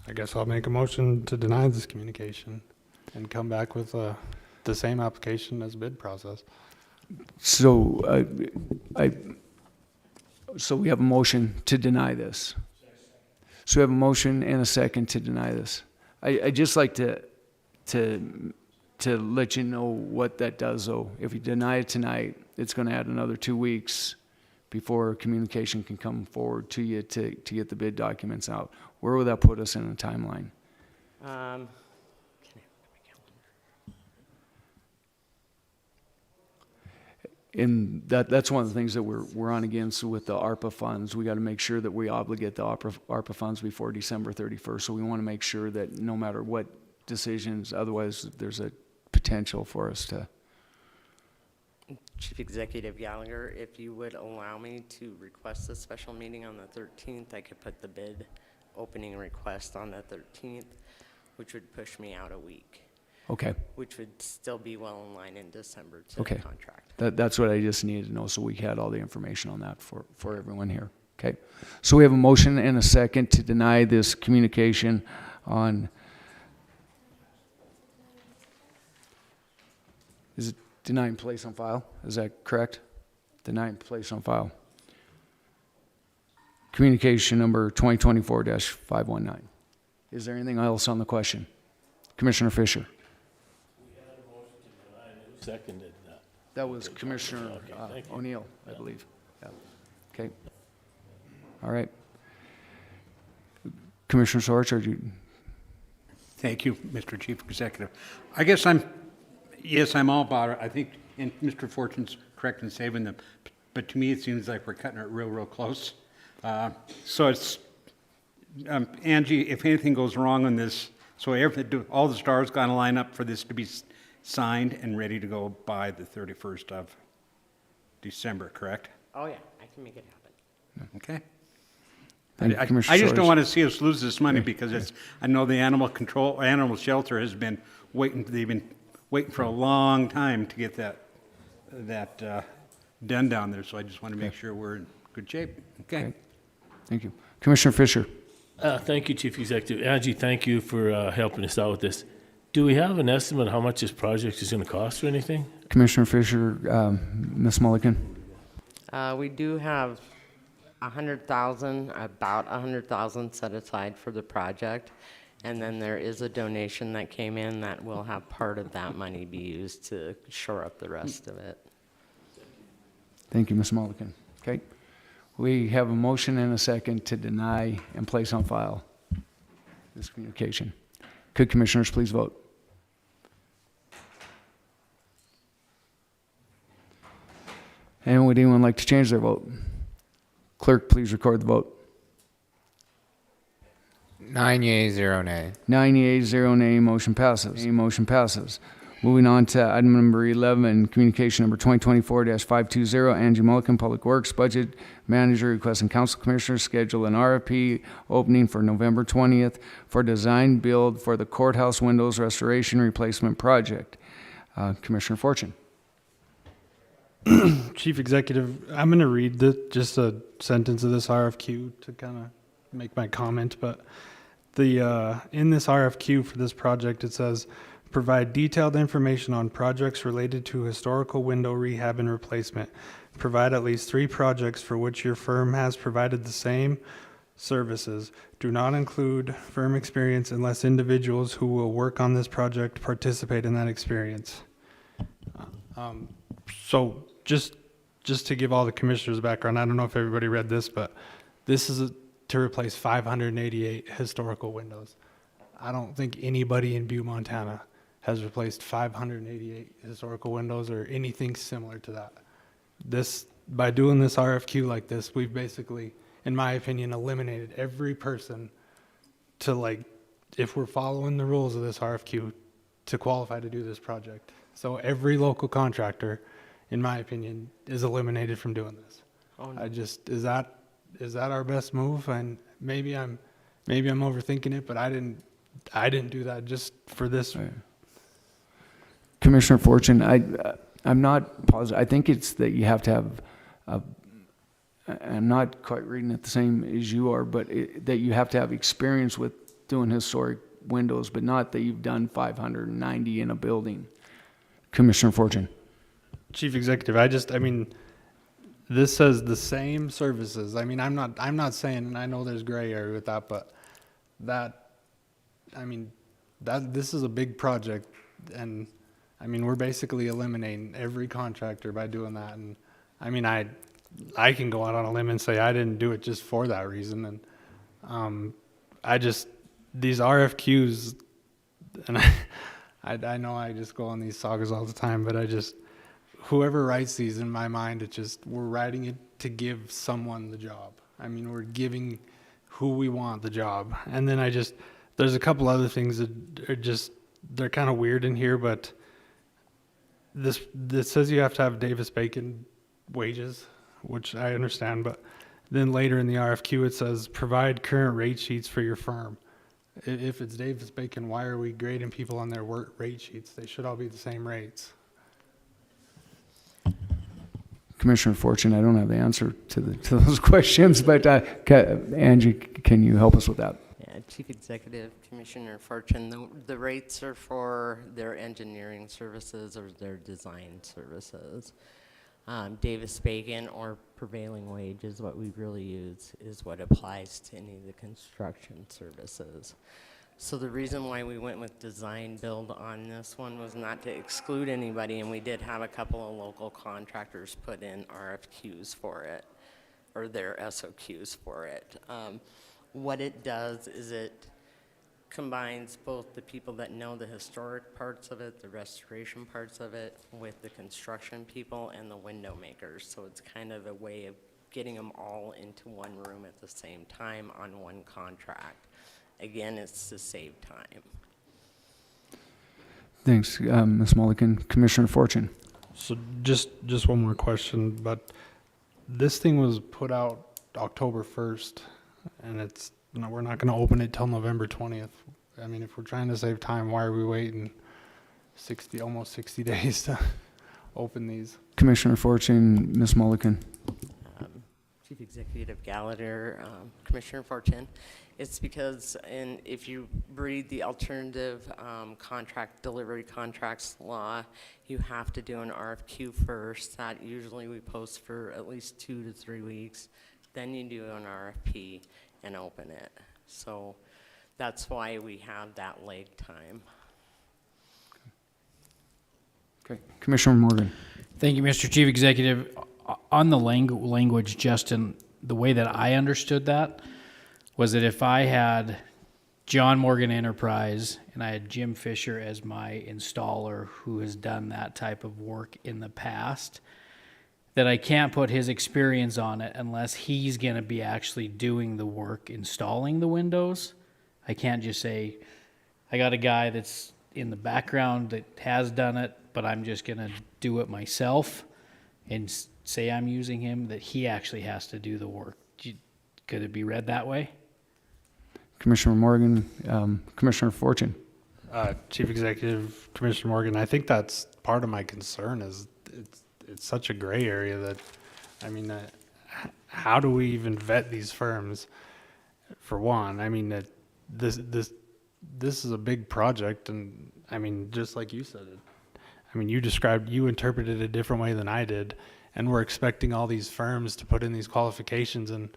I guess I'll make a motion to deny this communication and come back with the same application as bid process. So, so we have a motion to deny this. So we have a motion and a second to deny this. I just like to let you know what that does, though. If you deny it tonight, it's going to add another 2 weeks before communication can come forward to you to get the bid documents out. Where would that put us in a timeline? And that's one of the things that we're on against with the ARPA funds. We got to make sure that we obligate the ARPA funds before December 31st. So we want to make sure that no matter what decisions, otherwise there's a potential for us to. Chief Executive Gallagher, if you would allow me to request a special meeting on the 13th, I could put the bid opening request on the 13th, which would push me out a week. Okay. Which would still be well in line in December to Okay. the contract. That's what I just needed to know, so we had all the information on that for everyone here. Okay. So we have a motion and a second to deny this communication on. Is it denying place on file? Is that correct? Denying place on file. Communication number 2024-519. Is there anything else on the question? Commissioner Fisher. Seconded that. That was Commissioner thank you. O'Neill, I believe. Yeah. Okay. All right. Commissioner Sorge, are you? Thank you, Mr. Chief Executive. I guess I'm all about it. I think, and Mr. Fortune's correct in saving them, but to me, it seems like we're cutting it real close. So it's, Angie, if anything goes wrong on this, so all the stars got to line up for this to be signed and ready to go by the 31st of December, correct? Oh, yeah, I can make it happen. Okay. Thank you, I Commissioner just don't Sorge. want to see us lose this money because I know the animal shelter has been they've been waiting for a long time to get that done down there, so I just want to make sure we're in good shape. Okay. Thank you. Commissioner Fisher. Thank you, Chief Executive. Angie, thank you for helping us out with this. Do we have an estimate how much this project is going to cost or anything? Commissioner Fisher, Ms. Mulligan. We do have about 100,000 set aside for the project. And then there is a donation that came in that will have part of that money be used to shore up the rest of it. Thank you, Ms. Mulligan. Okay. We have a motion and a second to deny and place on file this communication. Could commissioners please vote? And would anyone like to change their vote? Clerk, please record the vote. 9 yeas, 0 nay. 9 yeas, 0 nay, motion passes. Motion passes. Moving on to item number 11, communication number 2024-520, Angie Mulligan, Public Works Budget Manager, requesting Council Commissioners schedule an RFP opening for November 20th for design build for the courthouse windows restoration replacement project. Commissioner Fortune. Chief Executive, I'm going to read just a sentence of this RFQ to kind of make my comment, but in this RFQ for this project, it says, provide detailed information on projects related to historical window rehab and replacement. Provide at least 3 projects for which your firm has provided the same services. Do not include firm experience unless individuals who will work on this project participate in that experience. So just to give all the commissioners background, I don't know if everybody read this, but this is to replace 588 historical windows. I don't think anybody in Butte, Montana has replaced 588 historical windows or anything similar to that. By doing this RFQ like this, we've basically, in my opinion, eliminated every person to, if we're following the rules of this RFQ, to qualify to do this project. So every local contractor, in my opinion, is eliminated from doing this. Oh, no. Is that our best move? And maybe I'm overthinking it, but I didn't do that just for this. Right. Commissioner Fortune, I'm not positive. I think it's that you have to have, I'm not quite reading it the same as you are, but that you have to have experience with doing historic windows, but not that you've done 590 in a building. Commissioner Fortune. Chief Executive, this says the same services. I'm not saying, and I know there's gray area with that, but this is a big project, and we're basically eliminating every contractor by doing that. And I can go out on a limb and say I didn't do it just for that reason. And these RFQs, and I know I just go on these sagas all the time, but whoever writes these, in my mind, we're writing it to give someone the job. I mean, we're giving who we want the job. And then there's a couple other things that are they're kind of weird in here, but this says you have to have Davis-Bacon wages, which I understand, but then later in the RFQ it says provide current rate sheets for your firm. If it's Davis-Bacon, why are we grading people on their work rate sheets? They should all be the same rates. Commissioner Fortune, I don't have the answer to those questions, but Angie, can you help us with that? Yeah, Chief Executive, Commissioner Fortune, the rates are for their engineering services or their design services. Davis-Bacon or prevailing wage is what we really use, is what applies to any of the construction services. So the reason why we went with design build on this one was not to exclude anybody, and we did have a couple of local contractors put in RFQs for it, or their SOQs for it. What it does is it combines both the people that know the historic parts of it, the restoration parts of it, with the construction people and the window makers. So it's kind of a way of getting them all into one room at the same time on one contract. Again, it's to save time. Thanks, Ms. Mulligan. Commissioner Fortune. So just one more question, but this thing was put out October 1st, and we're not going to open it till November 20th. I mean, if we're trying to save time, why are we waiting almost 60 days to open these? Commissioner Fortune, Ms. Mulligan. Chief Executive Gallagher, Commissioner Fortune. It's because if you read the alternative delivery contracts law, you have to do an RFQ first. That usually we post for at least 2 to 3 weeks. Then you do an RFP and open it. So that's why we have that lag time. Okay, Commissioner Morgan. Thank you, Mr. Chief Executive. On the language, Justin, the way that I understood that was that if I had John Morgan Enterprise and I had Jim Fisher as my installer who has done that type of work in the past, that I can't put his experience on it unless he's going to be actually doing the work installing the windows. I can't just say, I got a guy that's in the background that has done it, but I'm just going to do it myself and say I'm using him, that he actually has to do the work. Could it be read that way? Commissioner Morgan, Commissioner Fortune. Chief Executive, Commissioner Morgan, I think that's part of my concern is it's such a gray area that, I mean, how do we even vet these firms? For one, I mean, this is a big project, and I mean, just like you said, I mean, you interpreted it a different way than I did, and we're expecting all these firms to put in these qualifications, and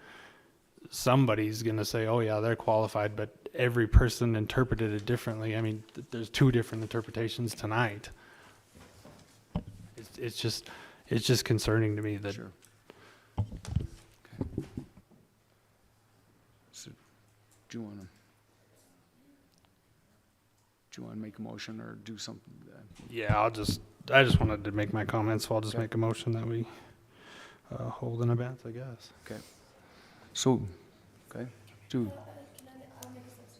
somebody's going to say, oh yeah, they're qualified, but every person interpreted it differently. I mean, there's 2 different interpretations tonight. It's just concerning to me that. Sure. Okay. So, do you want to make a motion or do something? Yeah, I just wanted to make my comments, so I'll just make a motion that we hold in advance, I guess. Okay. So, okay,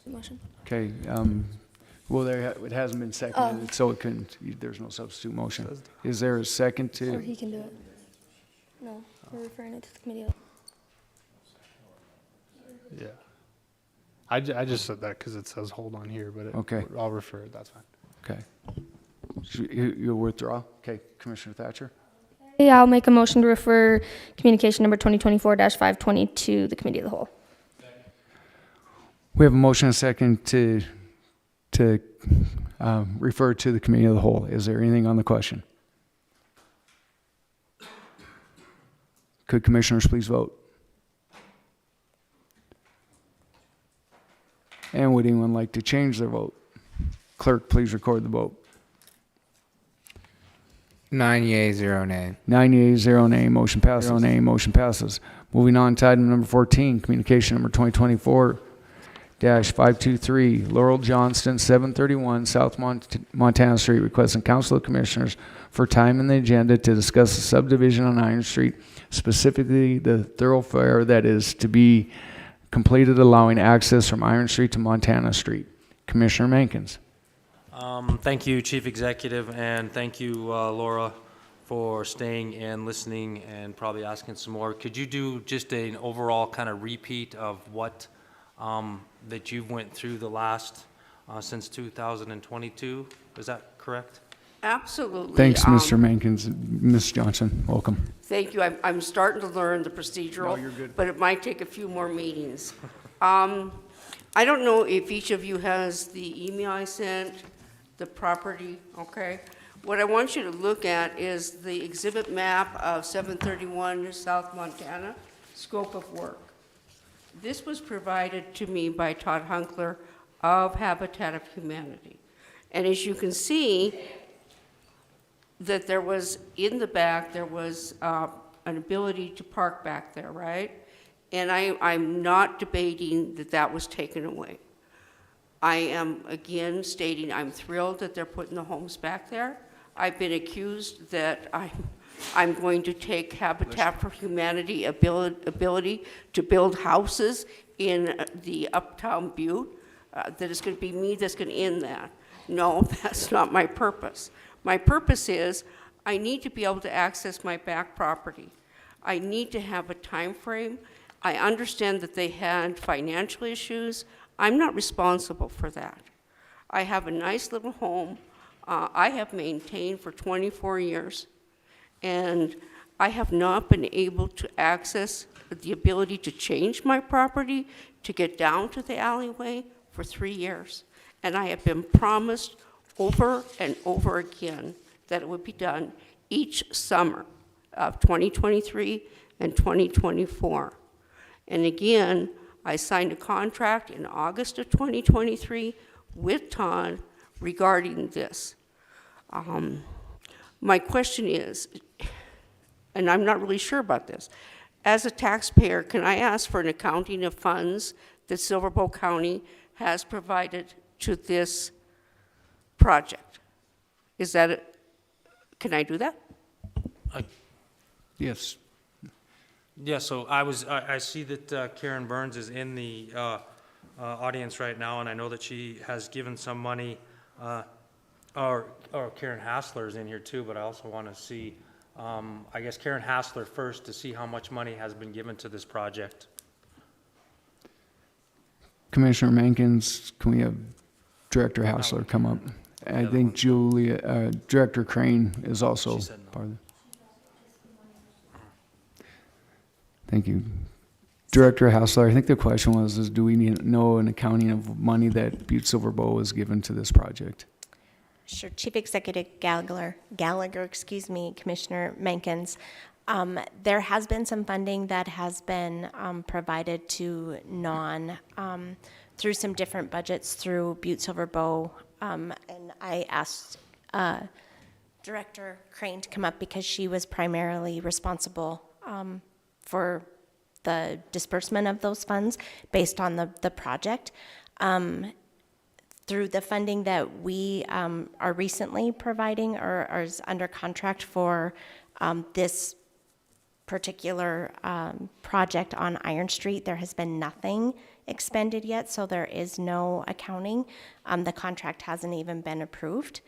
Motion. Okay, well, it hasn't been seconded, so it couldn't, there's no substitute motion. Is there a second Or to? he can do it. No, we're referring it to the committee. Yeah. I just said that because it says hold on here, but Okay. I'll refer it, that's fine. Okay. You'll withdraw? Okay, Commissioner Thatcher? Yeah, I'll make a motion to refer communication number 2024-520 to the committee of the whole. We have a motion and a second to refer to the committee of the whole. Is there anything on the question? Could commissioners please vote? And would anyone like to change their vote? Clerk, please record the vote. 9 yeas, 0 nay. 9 yeas, 0 nay. Motion passes. 0 nay. Motion passes. Moving on to item number 14, communication number 2024-523, Laurel Johnston, 731 South Montana Street, requesting Council of Commissioners for time in the agenda to discuss the subdivision on Iron Street, specifically the thoroughfare that is to be completed, allowing access from Iron Street to Montana Street. Commissioner Mankins. Thank you, Chief Executive, and thank you, Laura, for staying and listening and probably asking some more. Could you do just an overall kind of repeat of what that you've went through the last since 2022? Is that correct? Absolutely. Thanks, Mr. Mankins. Ms. Johnson, welcome. Thank you. I'm starting to learn the procedural, No, you're good. but it might take a few more meetings. I don't know if each of you has the email I sent, the property, okay? What I want you to look at is the exhibit map of 731 South Montana, scope of work. This was provided to me by Todd Hunkler of Habitat of Humanity. And as you can see, that there was, in the back, there was an ability to park back there, right? And I'm not debating that that was taken away. I am, again, stating I'm thrilled that they're putting the homes back there. I've been accused that I'm going to take Habitat for Humanity ability to build houses in the uptown Butte, that it's going to be me that's going to end that. No, that's not my purpose. My purpose is I need to be able to access my back property. I need to have a time frame. I understand that they had financial issues. I'm not responsible for that. I have a nice little home. I have maintained for 24 years, and I have not been able to access the ability to change my property, to get down to the alleyway for 3 years. And I have been promised over and over again that it would be done each summer of 2023 and 2024. And again, I signed a contract in August of 2023 with Todd regarding this. My question is, and I'm not really sure about this, as a taxpayer, can I ask for an accounting of funds that Silver Bow County has provided to this project? Is that it? Can I do that? Yes. Yeah, so I see that Karen Burns is in the audience right now, and I know that she has given some money, or Karen Hassler is in here too, but I also want to see, I guess Karen Hassler first to see how much money has been given to this project. Commissioner Mankins, can we have Director Hassler come up? I think Director Crane is also part of it. Thank you. Director Hassler, I think the question was, do we know an accounting of money that Butte-Silver Bow was given to this project? Sure. Chief Executive Gallagher, Commissioner Mankins. There has been some funding that has been provided to through some different budgets through Butte-Silver Bow. And I asked Director Crane to come up because she was primarily responsible for the disbursement of those funds based on the project. Through the funding that we are recently providing or is under contract for this particular project on Iron Street, there has been nothing expended yet, so there is no accounting. The contract hasn't even been approved.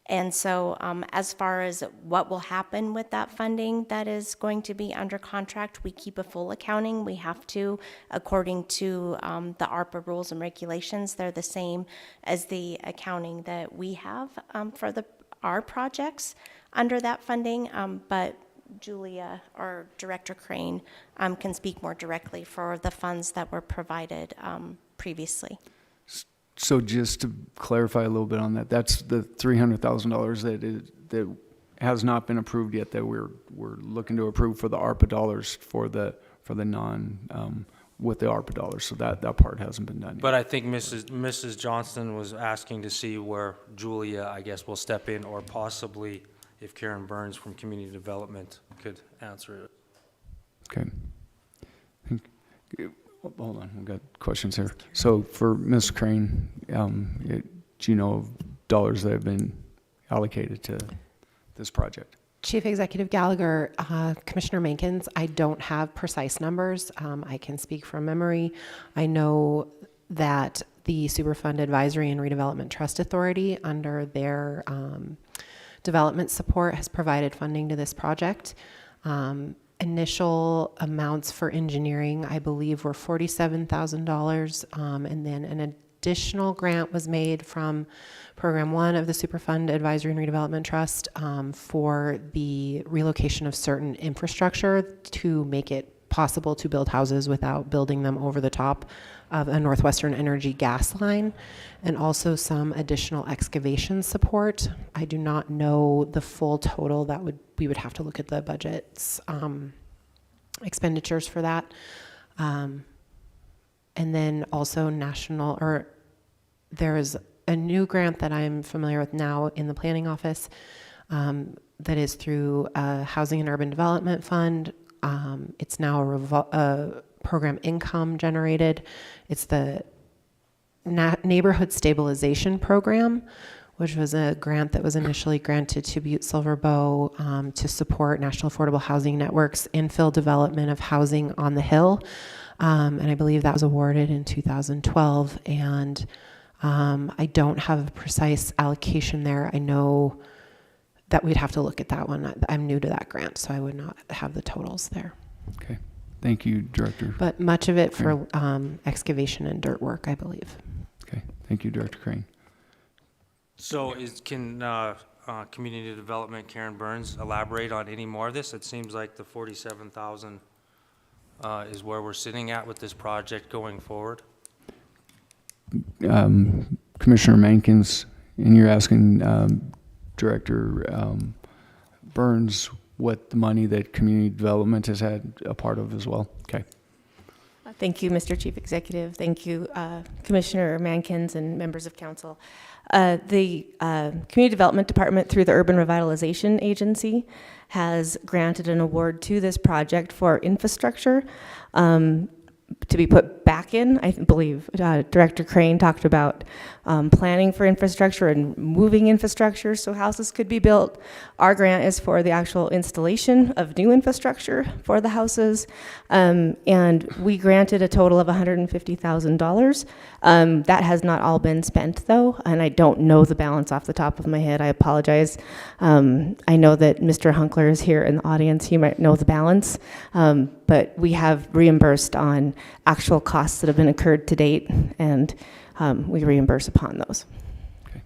And so as far as what will happen with that funding that is going to be under contract, we keep a full accounting. We have to, according to the ARPA rules and regulations, they're the same as the accounting that we have for our projects under that funding. But Julia or Director Crane can speak more directly for the funds that were provided previously. So just to clarify a little bit on that, that's the $300,000 that has not been approved yet, that we're looking to approve for the ARPA dollars for the non with the ARPA dollars. So that part hasn't been done yet. But I think Mrs. Johnston was asking to see where Julia, I guess, will step in, or possibly if Karen Burns from Community Development could answer it. Okay. Hold on, we've got questions here. So for Ms. Crane, do you know of dollars that have been allocated to this project? Chief Executive Gallagher, Commissioner Mankins, I don't have precise numbers. I can speak from memory. I know that the Superfund Advisory and Redevelopment Trust Authority, under their development support, has provided funding to this project. Initial amounts for engineering, I believe, were $47,000, and then an additional grant was made from Program 1 of the Superfund Advisory and Redevelopment Trust for the relocation of certain infrastructure to make it possible to build houses without building them over the top of a Northwestern Energy gas line, and also some additional excavation support. I do not know the full total. We would have to look at the budget's expenditures for that. And then also there is a new grant that I'm familiar with now in the planning office that is through a Housing and Urban Development Fund. It's now a program income generated. It's the Neighborhood Stabilization Program, which was a grant that was initially granted to Butte-Silver to support National Affordable Housing Network's infill development of housing on the Hill. And I believe that was awarded in 2012. And I don't have a precise allocation there. I know that we'd have to look at that one. I'm new to that grant, so I would not have the totals there. Okay. Thank you, Director. But much of it for excavation and dirt work, I believe. Okay. Thank you, Director Crane. So can Community Development Karen Burns elaborate on any more of this? It seems like the 47,000 is where we're sitting at with this project going forward. Commissioner Mankins, and you're asking Director Burns what the money that community development has had a part of as well. Okay. Thank you, Mr. Chief Executive. Thank you, Commissioner Mankins and members of council. The Community Development Department, through the Urban Revitalization Agency, has granted an award to this project for infrastructure to be put back in. I believe Director Crane talked about planning for infrastructure and moving infrastructure so houses could be built. Our grant is for the actual installation of new infrastructure for the houses, and we granted a total of $150,000. That has not all been spent though, and I don't know the balance off the top of my head. I apologize. I know that Mr. Hunkler is here in the audience. He might know the balance, but we have reimbursed on actual costs that have been incurred to date, and we reimburse upon those. Okay.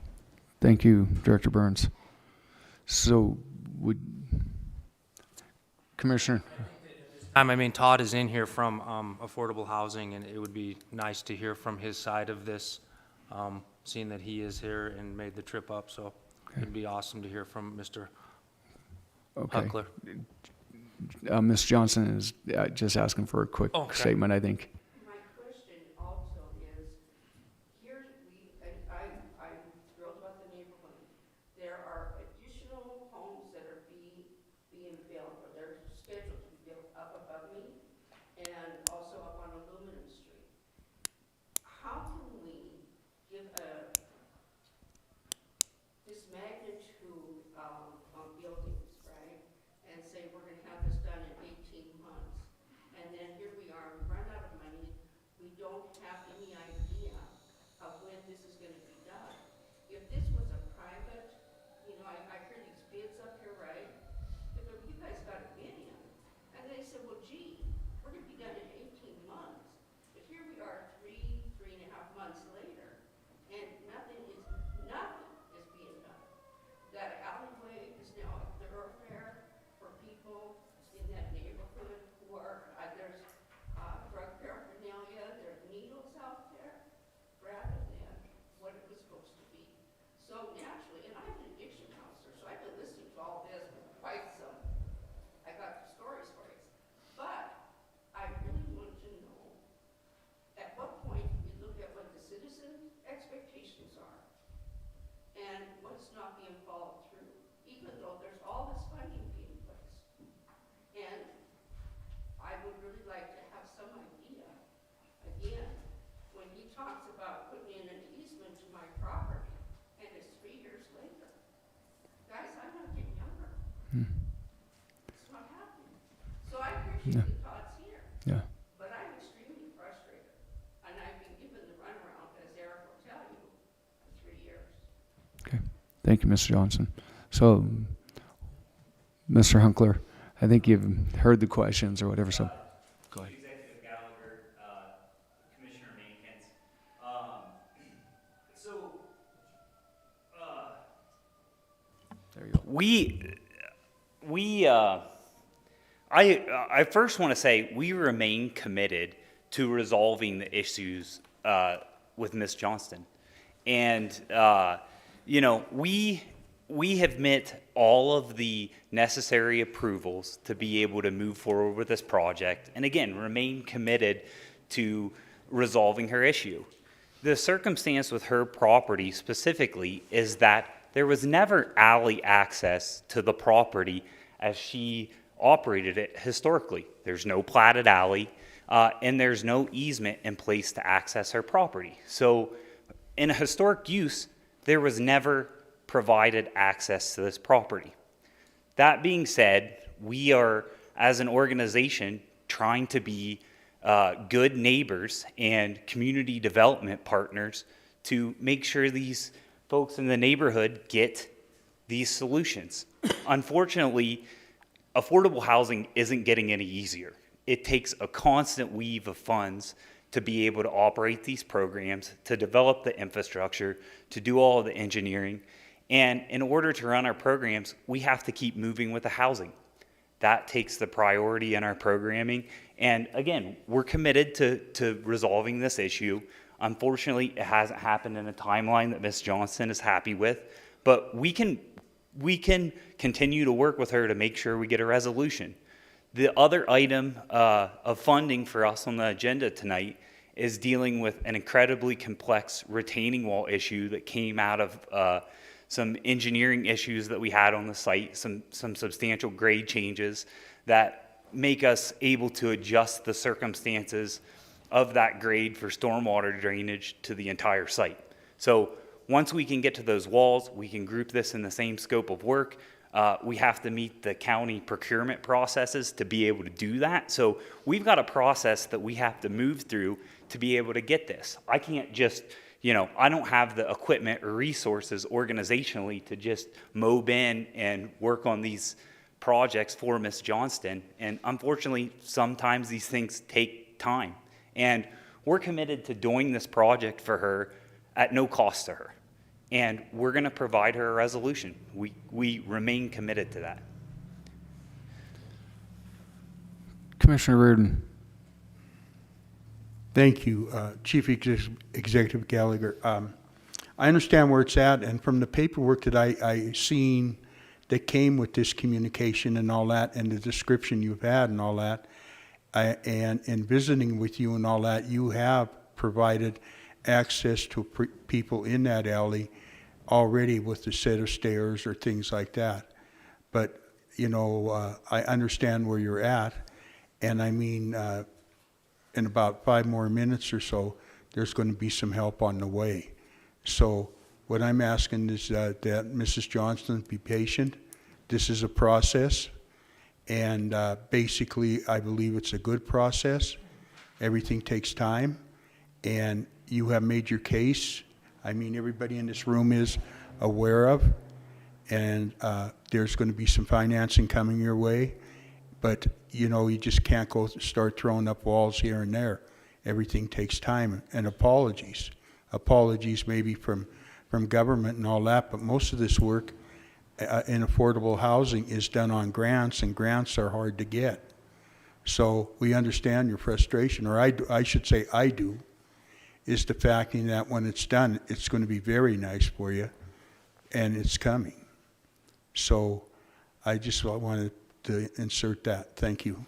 Thank you, Director Burns. So would Commissioner? I mean, Todd is in here from Affordable Housing, and it would be nice to hear from his side of this, seeing that he is here and made the trip up. So it'd be awesome to hear from Mr. Huckler. Ms. Johnson is just asking for a quick statement, I think. My question also is, I'm thrilled about the neighborhood. There are additional homes that are being built, or they're scheduled to be built up above me, and also up on Aluminum Street. How can we give this magnitude of buildings, right, and say we're going to have this done in 18 months, and then here we are, we run out of money, we don't have any idea of when this is going to be done. If this was a private, I hear these bids up here, right? If you guys got a bid in, and they said, well, gee, we're going to be done in 18 months. But here we are 3.5 months later, and nothing is being done. That alleyway is now a thoroughfare for people in that neighborhood who are, there's drug paraphernalia, there's needles out there, rather than what talks about putting in an easement to my property, and it's 3 years later. Guys, I'm not getting younger. It's not happening. So I appreciate the thoughts here. Yeah. But I'm extremely frustrated, and I've been given the runaround, as Eric will tell you, for 3 years. Okay. Thank you, Mr. Johnson. So, Mr. Hunkler, I think you've heard the questions or whatever, so go ahead. Executive Gallagher, Commissioner Mankins. There you go. I first want to say we remain committed to resolving the issues with Ms. Johnston. And, we have met all of the necessary approvals to be able to move forward with this project. And again, remain committed to resolving her issue. The circumstance with her property specifically is that there was never alley access to the property as she operated it historically. There's no platted alley, and there's no easement in place to access her property. So in a historic use, there was never provided access to this property. That being said, we are, as an organization, trying to be good neighbors and community development partners to make sure these folks in the neighborhood get these solutions. Unfortunately, affordable housing isn't getting any easier. It takes a constant weave of funds to be able to operate these programs, to develop the infrastructure, to do all of the engineering. And in order to run our programs, we have to keep moving with the housing. That takes the priority in our programming. And again, we're committed to resolving this issue. Unfortunately, it hasn't happened in a timeline that Ms. Johnson is happy with, but we can continue to work with her to make sure we get a resolution. The other item of funding for us on the agenda tonight is dealing with an incredibly complex retaining wall issue that came out of some engineering issues that we had on the site, some substantial grade changes that make us able to adjust the circumstances of that grade for stormwater drainage to the entire site. So once we can get to those walls, we can group this in the same scope of work. We have to meet the county procurement processes to be able to do that. So we've got a process that we have to move through to be able to get this. I can't just, I don't have the equipment or resources organizationally to just mob in and work on these projects for Ms. Johnston. And unfortunately, sometimes these things take time. And we're committed to doing this project for her at no cost to her. And we're going to provide her a resolution. We remain committed to that. Commissioner Reardon. Thank you, Chief Executive Gallagher. I understand where it's at, and from the paperwork that I seen that came with this communication and all that, and the description you've had and all that, and in visiting with you and all that, you have provided access to people in that alley already with the set of stairs or things like that. But, I understand where you're at, and I mean, in about 5 more minutes or so, there's going to be some help on the way. So what I'm asking is that Mrs. Johnston be patient. This is a process, and basically I believe it's a good process. Everything takes time, and you have made your case. I mean, everybody in this room is aware of, and there's going to be some financing coming your way, but you just can't go start throwing up walls here and there. Everything takes time, and apologies maybe from government and all that, but most of this work in affordable housing is done on grants, and grants are hard to get. So we understand your frustration, or I should say I do, is the fact that when it's done, it's going to be very nice for you, and it's coming. So I just wanted to insert that. Thank you.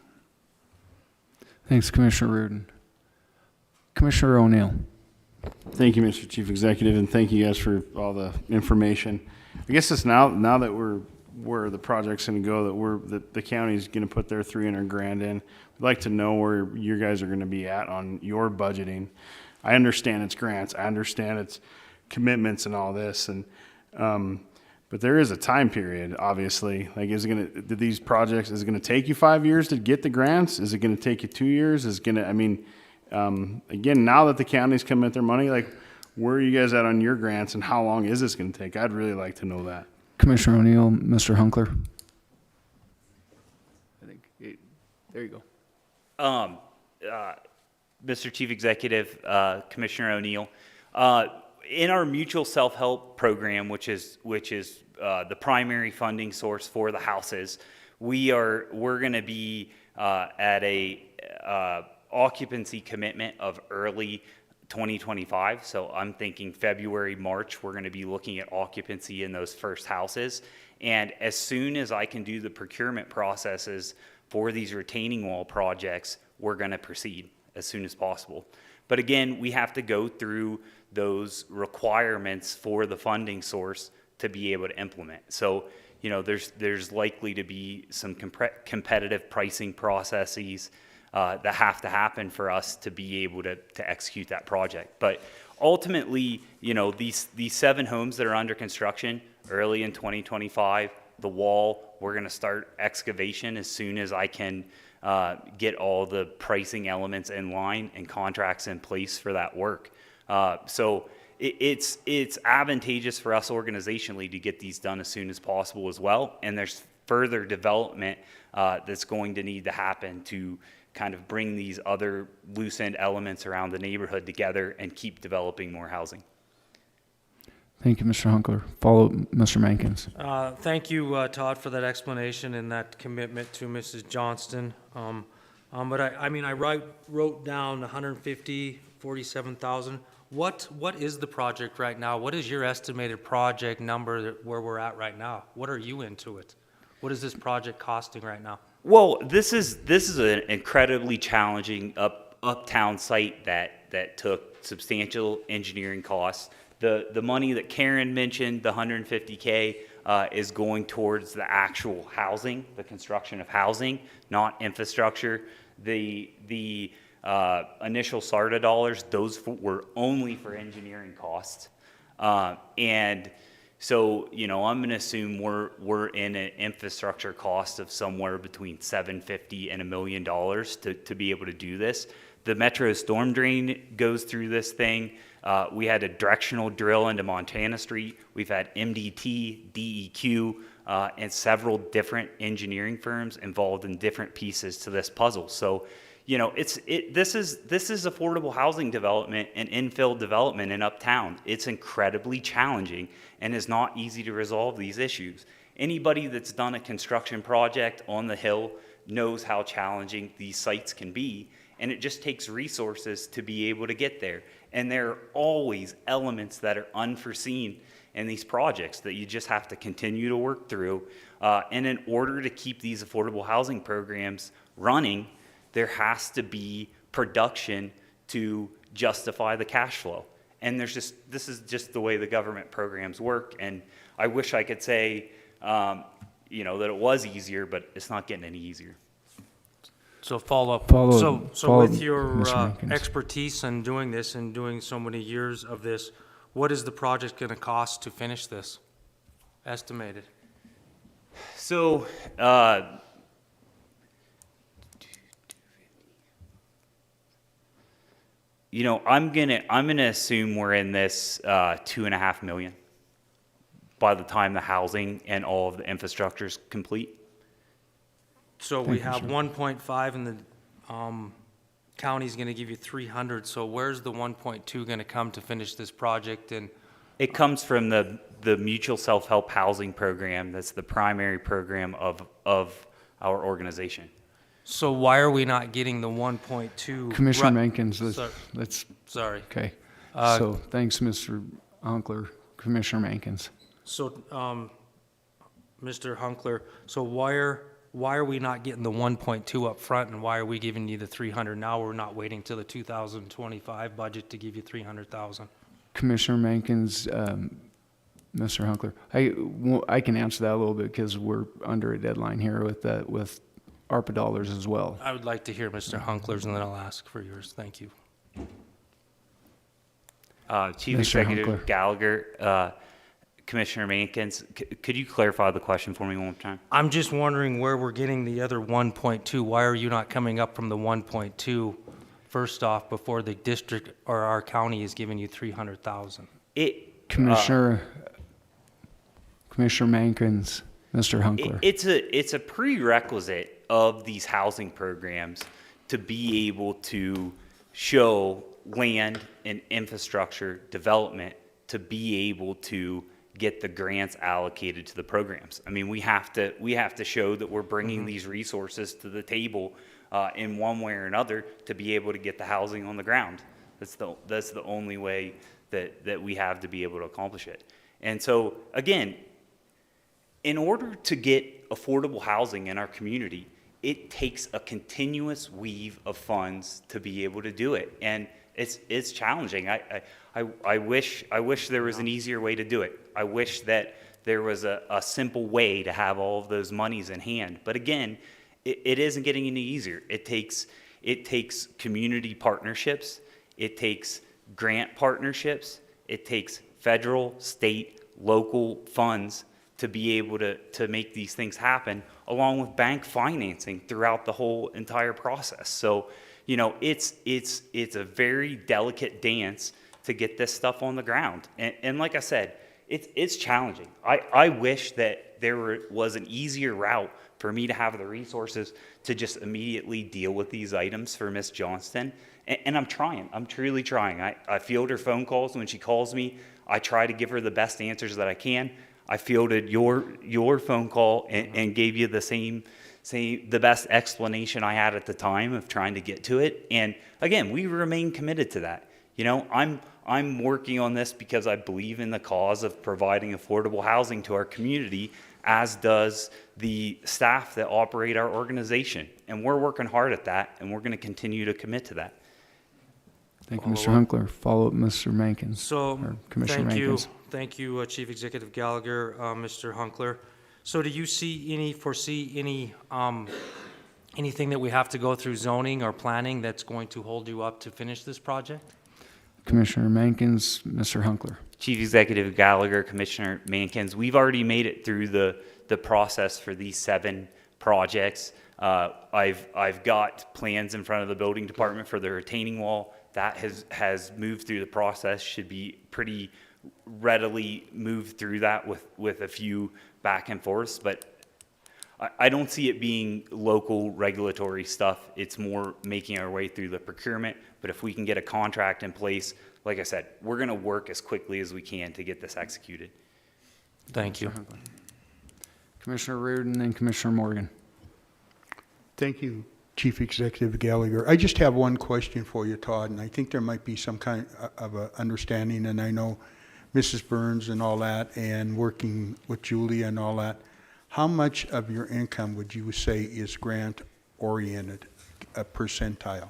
Thanks, Commissioner Reardon. Commissioner O'Neill. Thank you, Mr. Chief Executive, and thank you guys for all the information. I guess it's now that we're where the project's going to go, that the county's going to put their $300,000 in. We'd like to know where you guys are going to be at on your budgeting. I understand it's grants, I understand it's commitments and all this, and but there is a time period, obviously. Like, is it gonna, do these projects, is it gonna take you 5 years to get the grants? Is it gonna take you 2 years? Is it gonna, I mean, again, now that the county's come with their money, like, where are you guys at on your grants, and how long is this gonna take? I'd really like to know that. Commissioner O'Neill, Mr. Hunkler. There you go. Mr. Chief Executive, Commissioner O'Neill, in our mutual self-help program, which is the primary funding source for the houses, we're going to be at a occupancy commitment of early 2025. So I'm thinking February, March, we're going to be looking at occupancy in those first houses. And as soon as I can do the procurement processes for these retaining wall projects, we're going to proceed as soon as possible. But again, we have to go through those requirements for the funding source to be able to implement. So, you know, there's likely to be some competitive pricing processes that have to happen for us to be able to execute that project. But ultimately, you know, these 7 homes that are under construction early in 2025, the wall, we're going to start excavation as soon as I can get all the pricing elements in line and contracts in place for that work. So it's advantageous for us organizationally to get these done as soon as possible as well. And there's further development that's going to need to happen to kind of bring these other loose end elements around the neighborhood together and keep developing more housing. Thank you, Mr. Hunkler. Follow Mr. Mankins. Thank you, Todd, for that explanation and that commitment to Mrs. Johnston. But I wrote down 150, 47,000. What is the project right now? What is your estimated project number where we're at right now? What are you into it? What is this project costing right now? Well, this is an incredibly challenging uptown site that took substantial engineering costs. The money that Karen mentioned, the $150K, is going towards the actual housing, the construction of housing, not infrastructure. The initial SARTA dollars, those were only for engineering costs. And so, you know, I'm going to assume we're in an infrastructure cost of somewhere between $750 and $1 million to be able to do this. The Metro storm drain goes through this thing. We had a directional drill into Montana Street. We've had MDT, DEQ, and several different engineering firms involved in different pieces to this puzzle. So, you know, this is affordable housing development and infill development in uptown. It's incredibly challenging and is not easy to resolve these issues. Anybody that's done a construction project on the Hill knows how challenging these sites can be, and it just takes resources to be able to get there. And there are always elements that are unforeseen in these projects that you just have to continue to work through. And in order to keep these affordable housing programs running, there has to be production to justify the cash flow. And this is just the way the government programs work. And I wish I could say, you know, that it was easier, but it's not getting any easier. So follow-up. Follow With your Mr. Mankins. expertise in doing this and doing so many years of this, what is the project going to cost to finish this? Estimated. So, you know, I'm gonna assume we're in this $2.5 million by the time the housing and all of the infrastructure is complete. So we have 1.5 and the county's going to give you 300. So where's the 1.2 going to come to finish this project? And It comes from the mutual self-help housing program. That's the primary program of our organization. so why are we not getting the 1.2? Commissioner Mankins, let's. Sorry. Okay. So thanks, Mr. Hunkler. Commissioner Mankins. So, Mr. Hunkler, so why are we not getting the 1.2 up front, and why are we giving you the 300 now? We're not waiting till the 2025 budget to give you 300,000. Commissioner Mankins, Mr. Hunkler, I can answer that a little bit because we're under a deadline here with ARPA dollars as well. I would like to hear Mr. Hunkler's, and then I'll ask for yours. Thank you. Chief Mr. Executive Hunkler. Gallagher, Commissioner Mankins, could you clarify the question for me one more time? I'm just wondering where we're getting the other 1.2. Why are you not coming up from the 1.2 first off before the district or our county is giving you 300,000? Commissioner Mankins, Mr. Hunkler. It's a prerequisite of these housing programs to be able to show land and infrastructure development to be able to get the grants allocated to the programs. I mean, we have to show that we're bringing these resources to the table in one way or another to be able to get the housing on the ground. That's the only way that we have to be able to accomplish it. And so again, in order to get affordable housing in our community, it takes a continuous weave of funds to be able to do it. And it's challenging. I wish there was an easier way to do it. I wish that there was a simple way to have all of those monies in hand. But again, it isn't getting any easier. It takes community partnerships. It takes grant partnerships. It takes federal, state, local funds to be able to make these things happen, along with bank financing throughout the whole entire process. So, you know, it's a very delicate dance to get this stuff on the ground. And like I said, it's challenging. I wish that there was an easier route for me to have the resources to just immediately deal with these items for Miss Johnston. And I'm trying. I'm truly trying. I field her phone calls when she calls me. I try to give her the best answers that I can. I fielded your phone call and gave you the best explanation I had at the time of trying to get to it. And again, we remain committed to that. You know, I'm working on this because I believe in the cause of providing affordable housing to our community, as does the staff that operate our organization. And we're working hard at that, and we're going to continue to commit to that. Thank you, Mr. Hunkler. Follow up, Mr. Mankins. So, Commissioner Mankins. Thank you, Chief Executive Gallagher, Mr. Hunkler. So do you foresee any, anything that we have to go through zoning or planning that's going to hold you up to finish this project? Commissioner Mankins, Mr. Hunkler. Chief Executive Gallagher, Commissioner Mankins, we've already made it through the process for these 7 projects. I've got plans in front of the building department for the retaining wall. That has moved through the process, should be pretty readily moved through that with a few back and forths, but I don't see it being local regulatory stuff. It's more making our way through the procurement. But if we can get a contract in place, like I said, we're going to work as quickly as we can to get this executed. Thank you. Commissioner Reardon and Commissioner Morgan. Thank you, Chief Executive Gallagher. I just have one question for you, Todd, and I think there might be some kind of a understanding, and I know Mrs. Burns and all that, and working with Julia and all that. How much of your income would you say is grant-oriented, a percentile?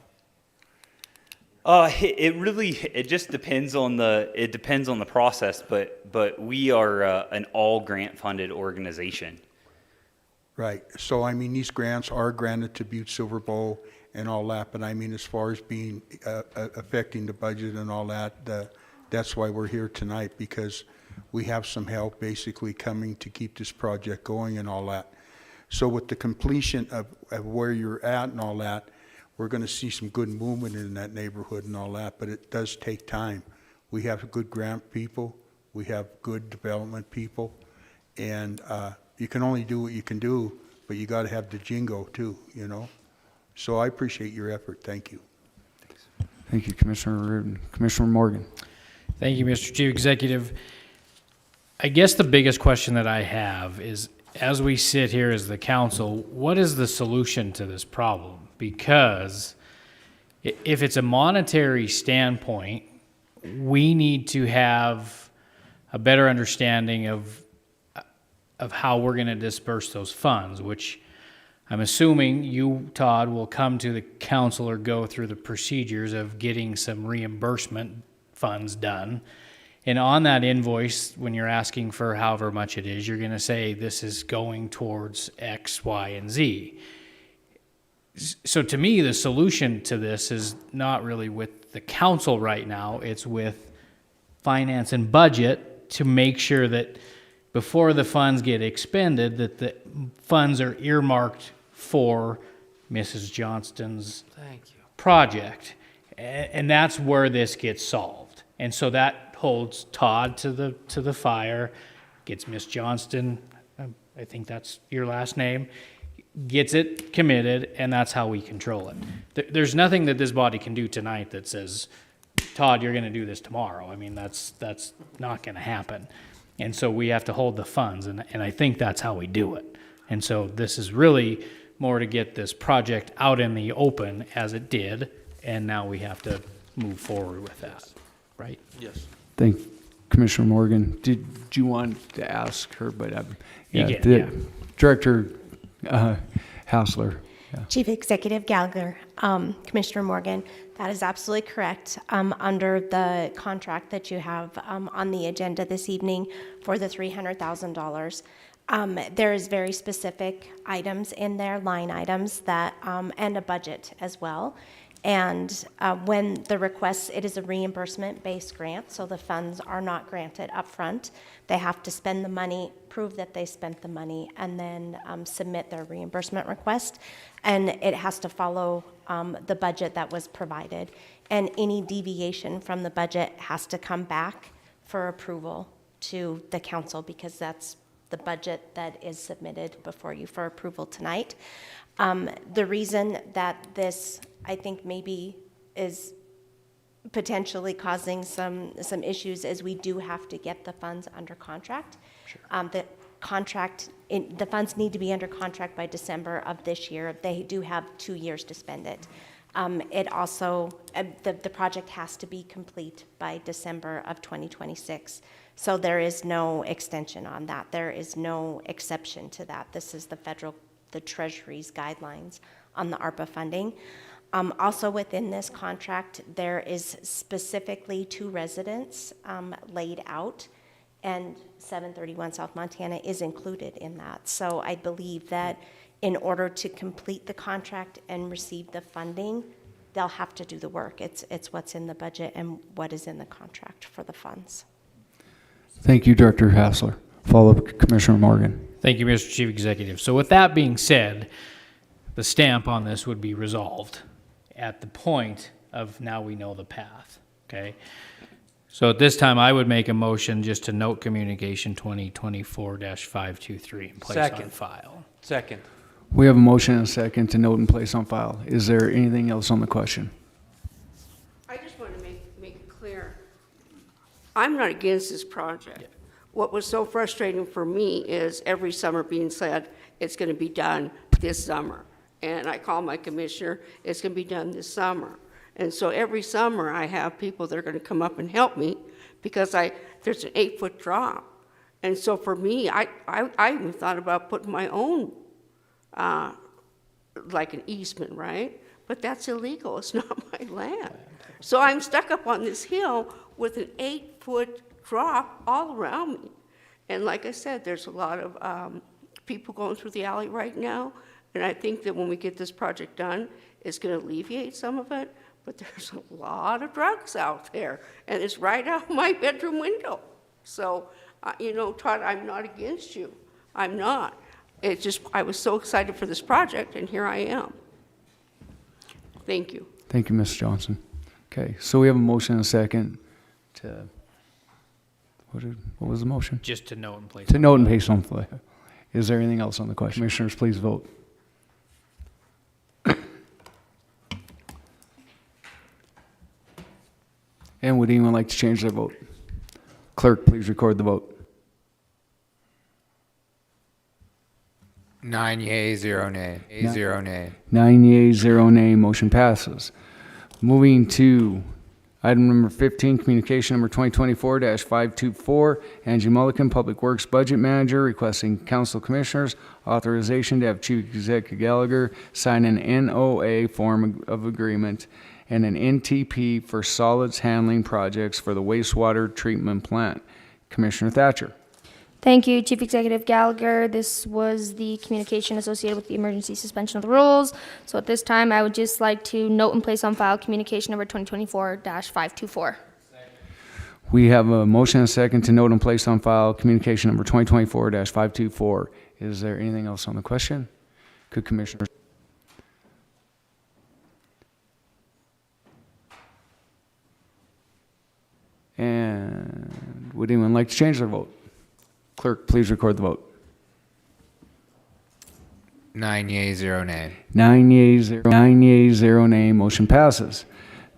It just depends on the process, but we are an all grant-funded organization. Right. So, I mean, these grants are granted to Butte-Silver Bowl and all that, but I mean, as far as being affecting the budget and all that, that's why we're here tonight, because we have some help basically coming to keep this project going and all that. So with the completion of where you're at and all that, we're going to see some good movement in that neighborhood and all that, but it does take time. We have good grant people, we have good development people, and you can only do what you can do, but you got to have the jingo too, you know? So I appreciate your effort. Thank you. Thank you, Commissioner Reardon. Commissioner Morgan. Thank you, Mr. Chief Executive. I guess the biggest question that I have is, as we sit here as the council, what is the solution to this problem? Because if it's a monetary standpoint, we need to have a better understanding of how we're going to disperse those funds, which I'm assuming you, Todd, will come to the council or go through the procedures of getting some reimbursement funds done. And on that invoice, when you're asking for however much it is, you're going to say this is going towards X, Y, and Z. So to me, the solution to this is not really with the council right now. It's with finance and budget to make sure that before the funds get expended, that the funds are earmarked for Mrs. Johnston's project. And that's where this gets solved. And so that holds Todd to the fire, gets Miss Johnston, I think that's your last name, gets it committed, and that's how we control it. There's nothing that this body can do tonight that says, Todd, you're going to do this tomorrow. I mean, that's not going to happen. And so we have to hold the funds, and I think that's how we do it. And so this is really more to get this project out in the open as it did, and now we have to move forward with that, right? Yes. Thank Commissioner Morgan. Did you want to ask her? But Director Hassler. Yeah. Chief Executive Gallagher, Commissioner Morgan, that is absolutely correct. Under the contract that you have on the agenda this evening for the $300,000, there is very specific items in there, line items that, and a budget as well. And when the request, it is a reimbursement-based grant, so the funds are not granted upfront. They have to spend the money, prove that they spent the money, and then submit their reimbursement request. And it has to follow the budget that was provided. And any deviation from the budget has to come back for approval to the council, because that's the budget that is submitted before you for approval tonight. The reason that this, I think, maybe is potentially causing some issues is we do have to get the funds under contract. Sure. The funds need to be under contract by December of this year. They do have 2 years to spend it. It also, the project has to be complete by December of 2026. So there is no extension on that. There is no exception to that. This is the Treasury's guidelines on the ARPA funding. Also within this contract, there is specifically 2 residents laid out, and 731 South Montana is included in that. So I believe that in order to complete the contract and receive the funding, they'll have to do the work. It's what's in the budget and what is in the contract for the funds. Thank you, Director Hassler. Follow-up, Commissioner Morgan. Thank you, Mr. Chief Executive. So with that being said, the stamp on this would be resolved at the point of now we know the path, okay? So at this time, I would make a motion just to note communication 2024-523 and place on file. Second. We have a motion and a second to note and place on file. Is there anything else on the question? I just want to make it clear, I'm not against this project. What was so frustrating for me is every summer being said, it's going to be done this summer. And I call my commissioner, it's going to be done this summer. And so every summer I have people that are going to come up and help me because there's an 8-foot drop. And so for me, I even thought about putting my own, like an easement, right? But that's illegal, it's not my land. So I'm stuck up on this hill with an 8-foot drop all around me. And like I said, there's a lot of people going through the alley right now. And I think that when we get this project done, it's going to alleviate some of it. But there's a lot of drugs out there. And it's right out my bedroom window. So, Todd, I'm not against you. I'm not. It's just, I was so excited for this project, and here I am. Thank you. Thank you, Ms. Johnson. Okay, so we have a motion and a second to, what was the motion? Just to note and place. To note and place on file. Is there anything else on the question? Commissioners, please vote. And would anyone like to change their vote? Clerk, please record the vote. 9 yea, 0 nay. 0 nay. 9 yea, 0 nay. Motion passes. Moving to item number 15, communication number 2024-524, Angie Mullican, Public Works Budget Manager, requesting Council Commissioners authorization to have Chief Executive Gallagher sign an NOA form of agreement and an NTP for solids handling projects for the wastewater treatment plant. Commissioner Thatcher. Thank you, Chief Executive Gallagher. This was the communication associated with the emergency suspension of the rules. So at this time, I would just like to note and place on file communication number 2024-524. We have a motion and a second to note and place on file communication number 2024-524. Is there anything else on the question? Could Commissioner? And would anyone like to change their vote? Clerk, please record the vote. 9 yeas, 0 nay. 9 yeas, 0 nay. Motion passes.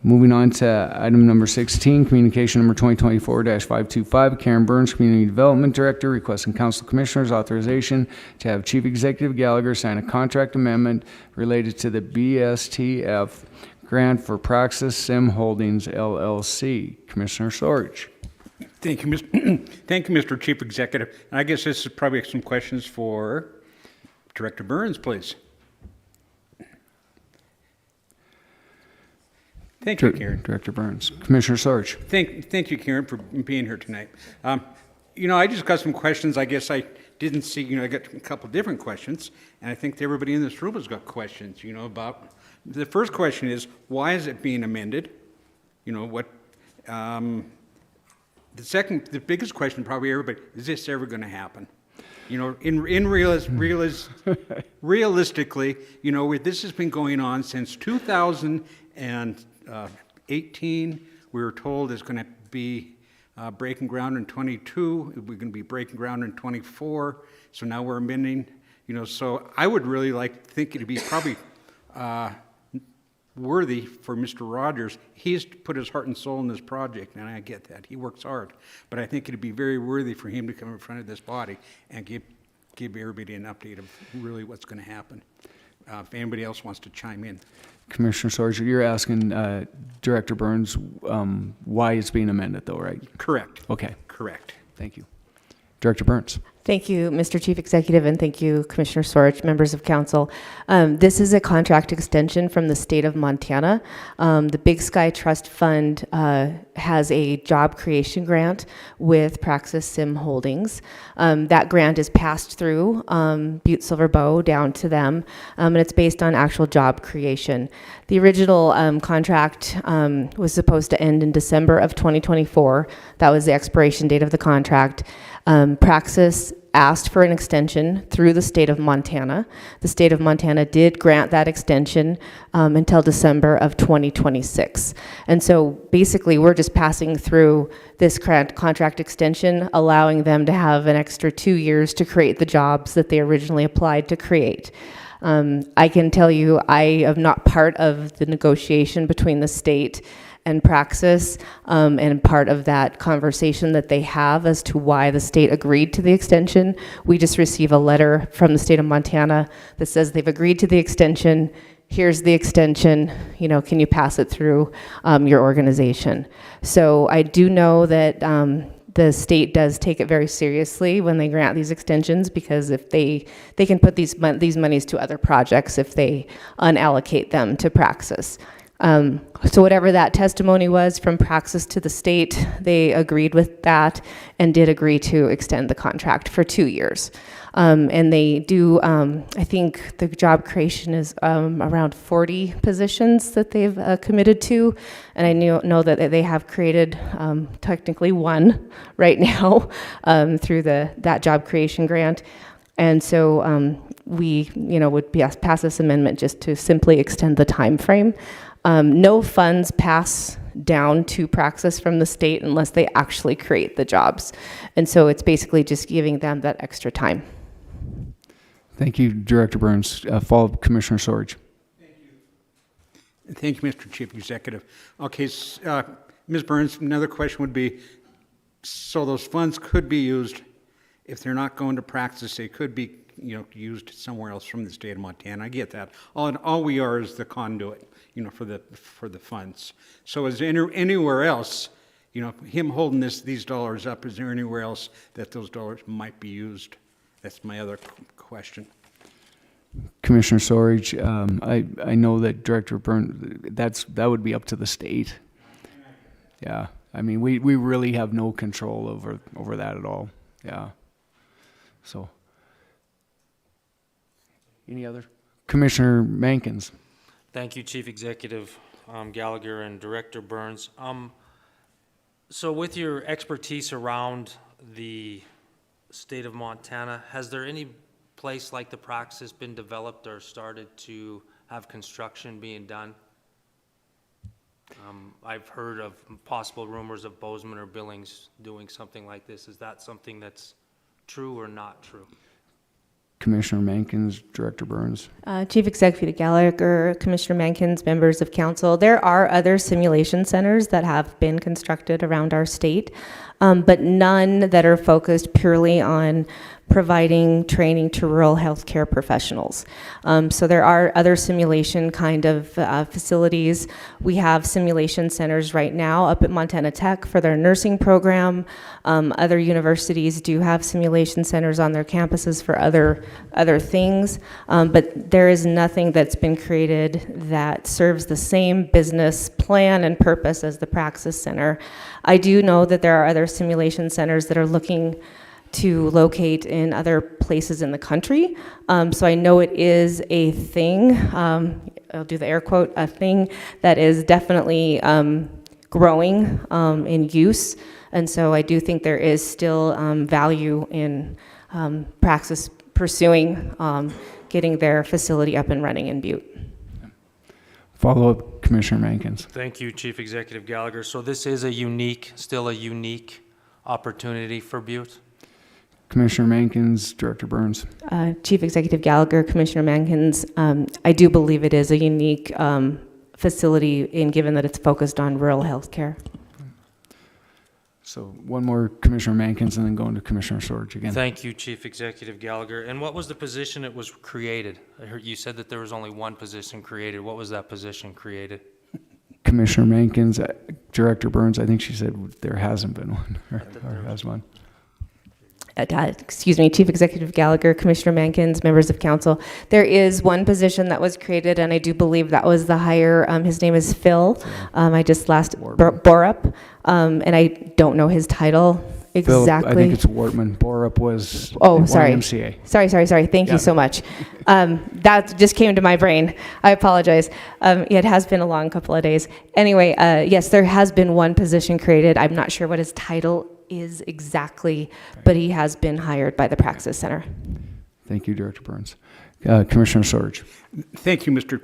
Moving on to item number 16, communication number 2024-525. Karen Burns, Community Development Director, requesting Council Commissioners authorization to have Chief Executive Gallagher sign a contract amendment related to the BSTF grant for Praxis Sim Holdings LLC. Commissioner Sorge. Thank you, Thank you, Mr. Chief Executive. And I guess this is probably some questions for Director Burns, please. Thank you, Karen. Director Burns. Commissioner Sorge. Thank you, Karen, for being here tonight. I just got some questions. I guess I didn't see, I got a couple different questions, and I think everybody in this room has got questions, about. The first question is, why is it being amended? The biggest question, probably everybody, is this ever going to happen? Realistically, this has been going on since 2018. We were told it's going to be breaking ground in 22. We're going to be breaking ground in 24. So now we're amending. So I would really think it'd be probably worthy for Mr. Rogers. He's put his heart and soul in this project, and I get that. He works hard. But I think it'd be very worthy for him to come in front of this body and give everybody an update of really what's going to happen. If anybody else wants to chime in. Commissioner Sorge, you're asking Director Burns why it's being amended, though, right? Correct. Okay. Correct. Thank you. Director Burns. Thank you, Mr. Chief Executive, and thank you, Commissioner Sorge, members of council. This is a contract extension from the state of Montana. The Big Sky Trust Fund has a job creation grant with Praxis Sim Holdings. That grant is passed through Butte-Silver Bow down to them, and it's based on actual job creation. The original contract was supposed to end in December of 2024. That was the expiration date of the contract. Praxis asked for an extension through the state of Montana. The state of Montana did grant that extension until December of 2026. And so basically we're just passing through this contract extension, allowing them to have an extra 2 years to create the jobs that they originally applied to create. I can tell you I am not part of the negotiation between the state and Praxis, and part of that conversation that they have as to why the state agreed to the extension. We just receive a letter from the state of Montana that says they've agreed to the extension. Here's the extension, can you pass it through your organization? So I do know that the state does take it very seriously when they grant these extensions, because if they can put these monies to other projects if they unallocate them to Praxis. So whatever that testimony was from Praxis to the state, they agreed with that and did agree to extend the contract for 2 years. And they do, I think the job creation is around 40 positions that they've committed to. And I know that they have created technically one right now through that job creation grant. And so we would pass this amendment just to simply extend the time frame. No funds pass down to Praxis from the state unless they actually create the jobs. And so it's basically just giving them that extra time. Thank you, Director Burns. Follow-up, Commissioner Sorge. Thank you, Mr. Chief Executive. Okay, Ms. Burns, another question would be, so those funds could be used, if they're not going to Praxis, they could be used somewhere else from the state of Montana. I get that. All we are is the conduit, for the funds. So is there anywhere else, him holding these dollars up, is there anywhere else that those dollars might be used? That's my other question. Commissioner Sorge, I know that Director Burns, that would be up to the state. Yeah, I mean, we really have no control over that at all. Yeah. So, any other? Commissioner Mankins. Thank you, Chief Executive Gallagher and Director Burns. So with your expertise around the state of Montana, has there any place like the Praxis been developed or started to have construction being done? I've heard of possible rumors of Bozeman or Billings doing something like this. Is that something that's true or not true? Commissioner Mankins, Director Burns. Chief Executive Gallagher, Commissioner Mankins, members of council. There are other simulation centers that have been constructed around our state, but none that are focused purely on providing training to rural healthcare professionals. So there are other simulation kind of facilities. We have simulation centers right now up at Montana Tech for their nursing program. Other universities do have simulation centers on their campuses for other things, but there is nothing that's been created that serves the same business plan and purpose as the Praxis Center. I do know that there are other simulation centers that are looking to locate in other places in the country. So I know it is a thing, I'll do the air quote, a thing that is definitely growing in use. And so I do think there is still value in Praxis pursuing getting their facility up and running in Butte. Follow-up, Commissioner Mankins. Thank you, Chief Executive Gallagher. So this is still a unique opportunity for Butte? Commissioner Mankins, Director Burns. Chief Executive Gallagher, Commissioner Mankins, I do believe it is a unique facility given that it's focused on rural health care. So one more, Commissioner Mankins, and then going to Commissioner Sorge again. Thank you, Chief Executive Gallagher. And what was the position that was created? I heard you said that there was only one position created. What was that position created? Commissioner Mankins, Director Burns, I think she said there hasn't been one, or has one. Excuse me, Chief Executive Gallagher, Commissioner Mankins, members of council. There is one position that was created, and I do believe that was the hire. His name is Phil. I just Borup, and I don't know his title exactly. Phil, I think it's Wortman. Borup was sorry. YMCA. Sorry. Thank you so much. That just came to my brain. I apologize. It has been a long couple of days. Anyway, yes, there has been one position created. I'm not sure what his title is exactly, but he has been hired by the Praxis Center. Thank you, Director Burns. Commissioner Sorge. Thank you, Mr.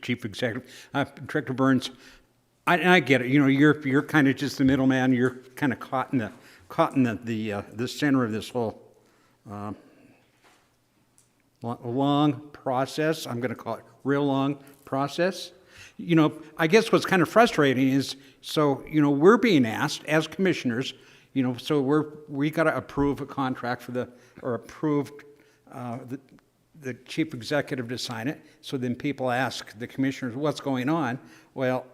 Chief Executive. Director Burns, I get it. You know, you're kind of just the middleman. You're kind of caught in the center of this whole long process. I'm going to call it real long process. You know, I guess what's kind of frustrating is, so, you know, we're being asked as commissioners, you know, so we got to approve a contract approve the chief executive to sign it. So then people ask the commissioners, what's going on? Well,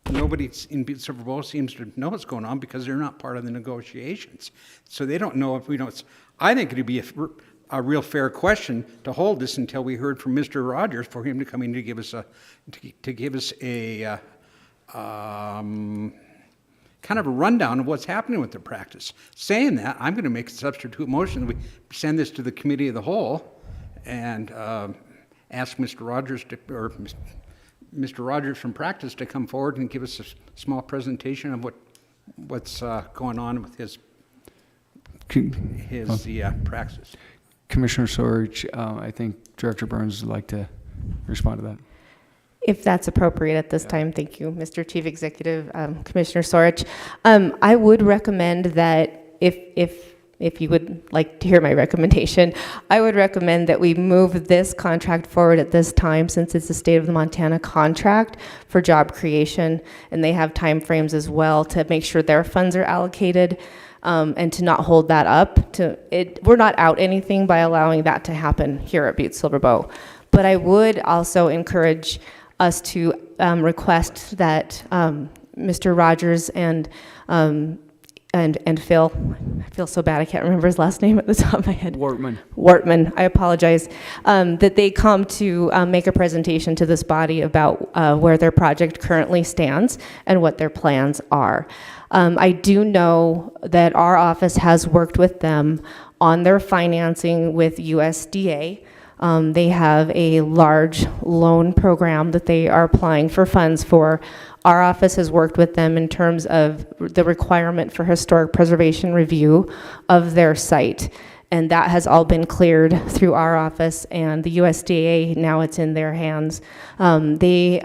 nobody in Butte-Silver Bowl seems to know what's going on because they're not part of the negotiations. So they don't know if we don't. I think it'd be a real fair question to hold this until we heard from Mr. Rogers, for him to come in to give us a kind of a rundown of what's happening with the practice. Saying that, I'm going to make a substitute motion. We send this to the committee of the whole and ask Mr. Rogers Mr. Rogers from practice to come forward and give us a small presentation of what's going on with his practice. Commissioner Sorge, I think Director Burns would like to respond to that. If that's appropriate at this time, thank you, Mr. Chief Executive, Commissioner Sorge. I would recommend that if you would like to hear my recommendation, I would recommend that we move this contract forward at this time, since it's the state of the Montana contract for job creation, and they have timeframes as well to make sure their funds are allocated. And to not hold that up. We're not out anything by allowing that to happen here at Butte-Silver Bow. But I would also encourage us to request that Mr. Rogers and Phil, I feel so bad I can't remember his last name at the top of my head. Wortman, I apologize, that they come to make a presentation to this body about where their project currently stands and what their plans are. I do know that our office has worked with them on their financing with USDA. They have a large loan program that they are applying for funds for Our office has worked with them in terms of the requirement for historic preservation review of their site. And that has all been cleared through our office, and the USDA, now it's in their hands. They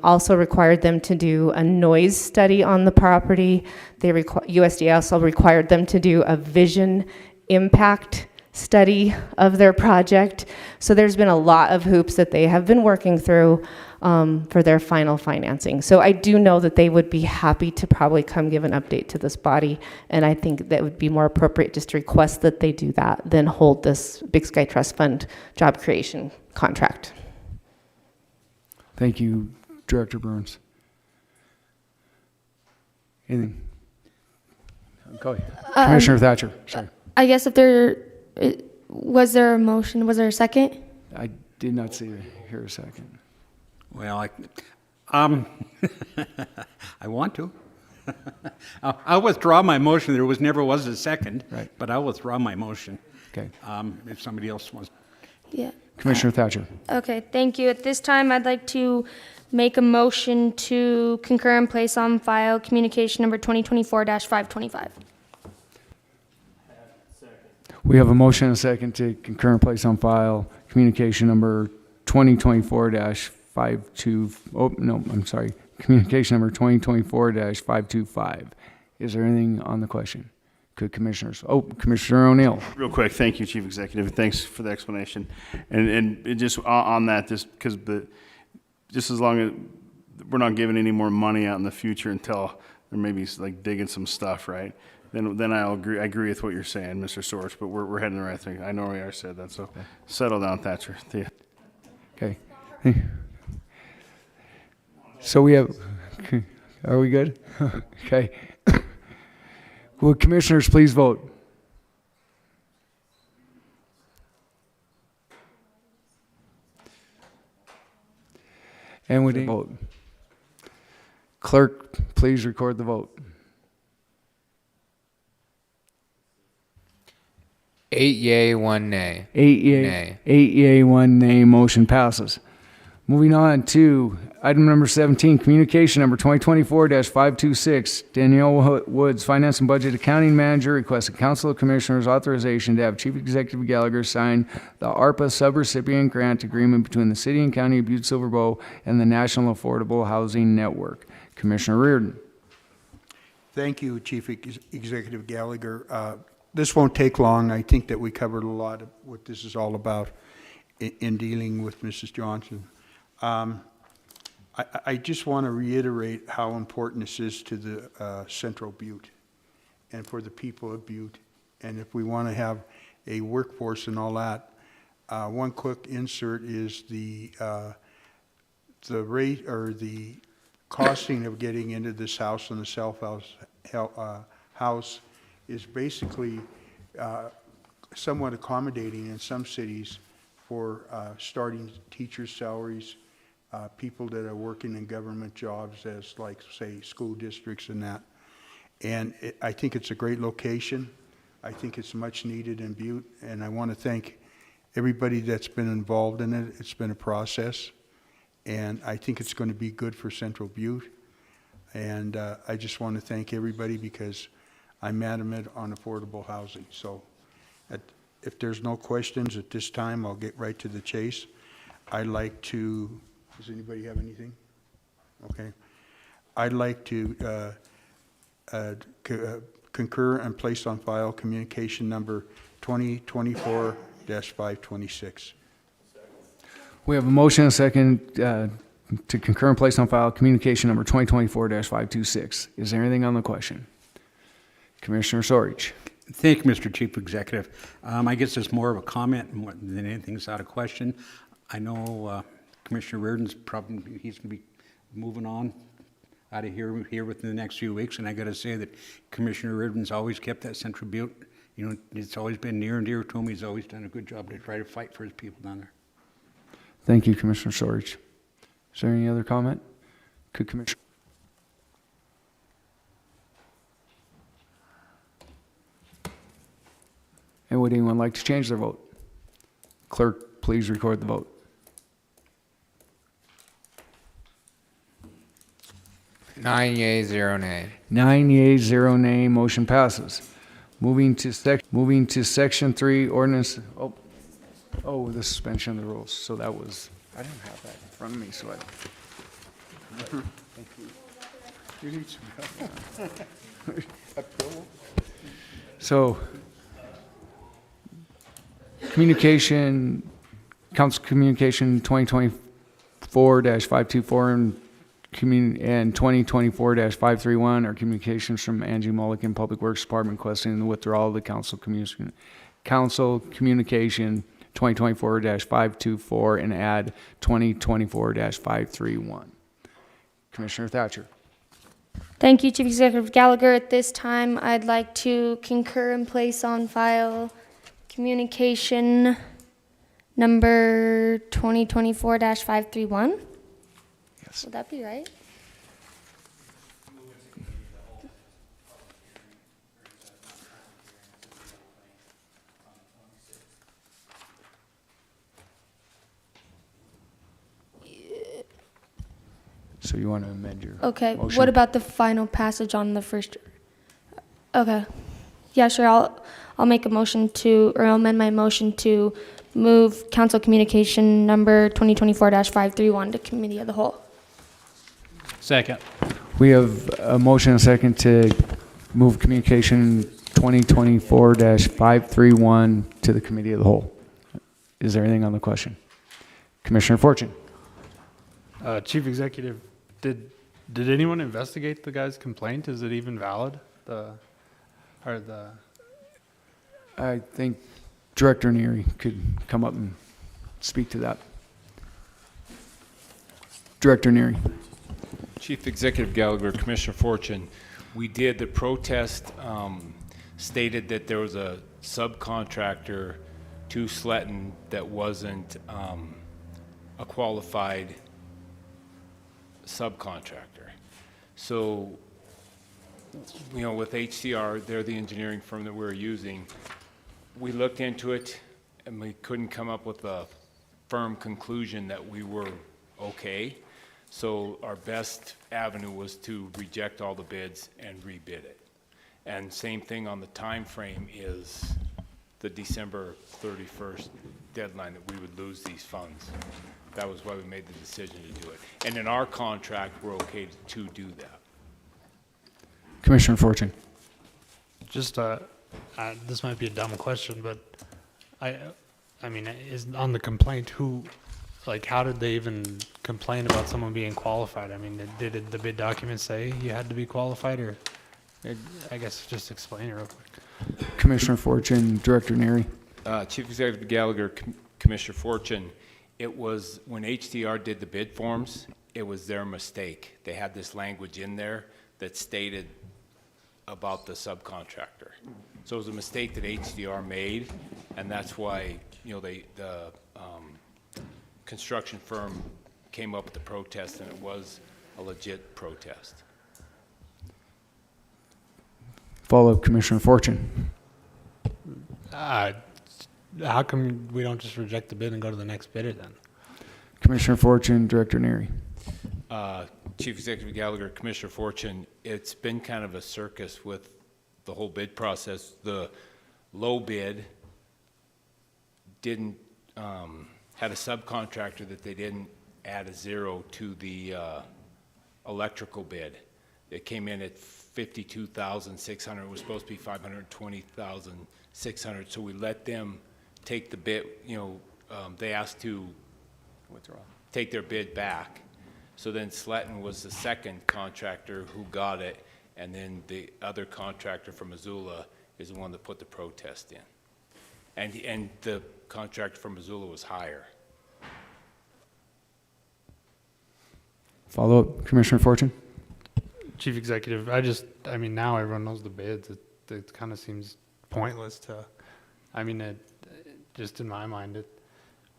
also required them to do a noise study on the property. USDA also required them to do a vision impact study of their project. So there's been a lot of hoops that they have been working through for their final financing. So I do know that they would be happy to probably come give an update to this body, and I think that would be more appropriate just to request that they do that than hold this Big Sky Trust Fund job creation contract. Thank you, Director Burns. Anything? Go ahead. Commissioner Thatcher, sorry. I guess was there a motion? Was there a second? I did not hear a second. Well, I want to. I'll withdraw my motion. There never was a second, right, but I'll withdraw my motion. Okay. If somebody else wants. Yeah. Commissioner Thatcher. Okay, thank you. At this time, I'd like to make a motion to concur and place on file communication number 2024-525. We have a motion and a second to concur and place on file communication number 2024-52. Oh, no, I'm sorry. Communication number 2024-525. Is there anything on the question? Could commissioners? Oh, Commissioner O'Neill. Real quick, thank you, Chief Executive. Thanks for the explanation. And it just on that, just as long as we're not giving any more money out in the future until there may be like digging some stuff, right? Then I'll agree. I agree with what you're saying, Mr. Sorge. But we're heading the right thing. I know we are said that. So settle down, Thatcher. Okay. So we have. Are we good? Okay. Will commissioners please vote? And would you vote? Clerk, please record the vote. 8 yea, 1 nay. 8 yea. Nay. 8 yea, 1 nay. Motion passes. Moving on to item number 17, communication number 2024-526. Danielle Woods, Finance and Budget Accounting Manager, requests a Council of Commissioners authorization to have Chief Executive Gallagher sign the ARPA subrecipient grant agreement between the City and County of Butte-Silver Bow and the National Affordable Housing Network. Commissioner Reardon. Thank you, Chief Executive Gallagher. This won't take long. I think that we covered a lot of what this is all about in dealing with Mrs. Johnson. I just want to reiterate how important this is to the Central Butte and for the people of Butte. And if we want to have a workforce and all that, one quick insert is the rate or the costing of getting into this house and the house is basically somewhat accommodating in some cities for starting teachers' salaries, people that are working in government jobs as like, say, school districts and that. And I think it's a great location. I think it's much needed in Butte, and I want to thank everybody that's been involved in it. It's been a process, and I think it's going to be good for Central Butte. And I just want to thank everybody because I'm adamant on affordable housing. So if there's no questions at this time, I'll get right to the chase. I'd like to, does anybody have anything? Okay. I'd like to concur and place on file communication number 2024-526. We have a motion and a second to concur and place on file communication number 2024-526. Is there anything on the question? Commissioner Sorge. Thank you, Mr. Chief Executive. I guess it's more of a comment than anything's out of question. I know Commissioner Reardon's probably, he's going to be moving on out of here within the next few weeks, and I got to say that Commissioner Reardon's always kept that Central Butte. You know, it's always been near and dear to him. He's always done a good job to try to fight for his people down there. Thank you, Commissioner Sorge. Is there any other comment? Could Commissioner? And would anyone like to change their vote? Clerk, please record the vote. 9 yeas, 0 nay. 9 yeas, 0 nay, motion passes. Moving to section 3, ordinance, the suspension of the rules. So that was, I didn't have that in front of me, so I. Thank you. You need some help. So, council communication 2024-524 and 2024-531 are communications from Angie Mulligan, Public Works Department, requesting the withdrawal of the council communication 2024-524 and add 2024-531. Commissioner Thatcher. Thank you, Chief Executive Gallagher. At this time, I'd like to concur and place on file communication number 2024-531. Yes. Would that be right? So you want to amend your Okay, motion? what about the final passage on the first? Okay, yeah, sure, I'll make a motion to, or I'll amend my motion to move council communication number 2024-531 to committee of the whole. Second. We have a motion and a second to move communication 2024-531 to the committee of the whole. Is there anything on the question? Commissioner Fortune. Chief Executive, did anyone investigate the guy's complaint? Is it even valid? I think Director Neary could come up and speak to that. Director Neary. Chief Executive Gallagher, Commissioner Fortune, we did, the protest stated that there was a subcontractor to Sletton that wasn't a qualified subcontractor. So, with HCR, they're the engineering firm that we're using. We looked into it and we couldn't come up with a firm conclusion that we were okay. So our best avenue was to reject all the bids and rebid it. And same thing on the time frame is the December 31st deadline that we would lose these funds. That was why we made the decision to do it. And in our contract, we're okay to do that. Commissioner Fortune. Just, this might be a dumb question, but I mean, is on the complaint, how did they even complain about someone being qualified? I mean, did the bid document say you had to be qualified, or I guess just explain it real quick. Commissioner Fortune, Director Neary. Chief Executive Gallagher, Commissioner Fortune, it was when HDR did the bid forms, it was their mistake. They had this language in there that stated about the subcontractor. So it was a mistake that HDR made, and that's why, the construction firm came up with the protest, and it was a legit protest. Follow-up, Commissioner Fortune. How come we don't just reject the bid and go to the next bidder then? Commissioner Fortune, Director Neary. Chief Executive Gallagher, Commissioner Fortune, it's been kind of a circus with the whole bid process. The low bid didn't, had a subcontractor that they didn't add a zero to the electrical bid. It came in at $52,600. It was supposed to be $520,600. So we let them take the bid. They asked to take their bid back. So then Sletton was the second contractor who got it, and then the other contractor from Missoula is the one that put the protest in. And the contractor from Missoula was higher. Follow-up, Commissioner Fortune. Chief Executive, now everyone knows the bids. It kind of seems pointless to, just in my mind,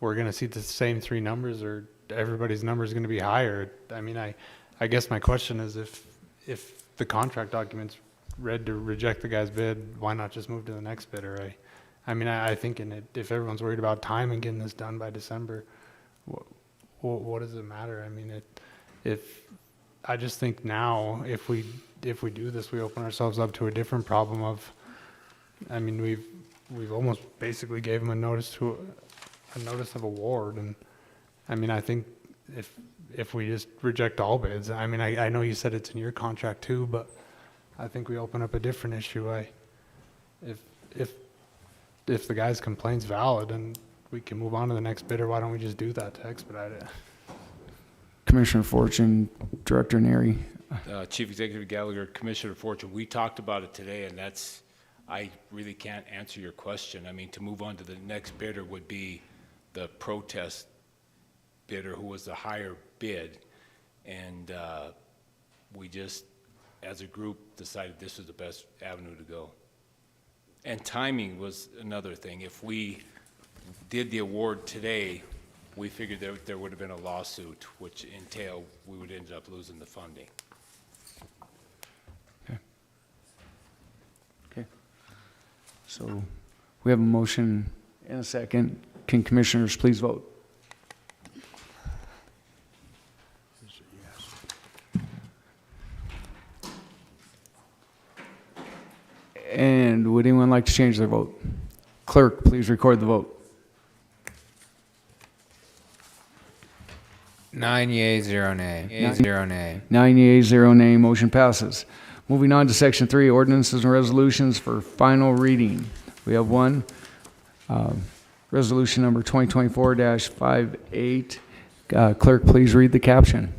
we're going to see the same three numbers, or everybody's number is going to be higher. I guess my question is, if the contract documents read to reject the guy's bid, why not just move to the next bidder? I think if everyone's worried about time and getting this done by December, what does it matter? I just think now, if we do this, we open ourselves up to a different problem of, I mean, we've almost basically gave them a notice of award, and I mean, I think if we just reject all bids, I mean, I know you said it's in your contract too, but I think we open up a different issue. If the guy's complaint's valid and we can move on to the next bidder, why don't we just do that to expedite it? Commissioner Fortune, Director Neri. Chief Executive Gallagher, Commissioner Fortune, we talked about it today, and I really can't answer your question. I mean, to move on to the next bidder would be the protest bidder who was the higher bid, and we just, as a group, decided this was the best avenue to go. And timing was another thing. If we did the award today, we figured there would have been a lawsuit, which entailed we would end up losing the funding. Okay. So we have a motion and a second. Can commissioners please vote? And would anyone like to change their vote? Clerk, please record the vote. 9 yeas, 0 nay. 0 nay. 9 yeas, 0 nay. Motion passes. Moving on to Section 3, ordinances and resolutions for final reading. We have one, resolution number 2024-58. Clerk, please read the caption.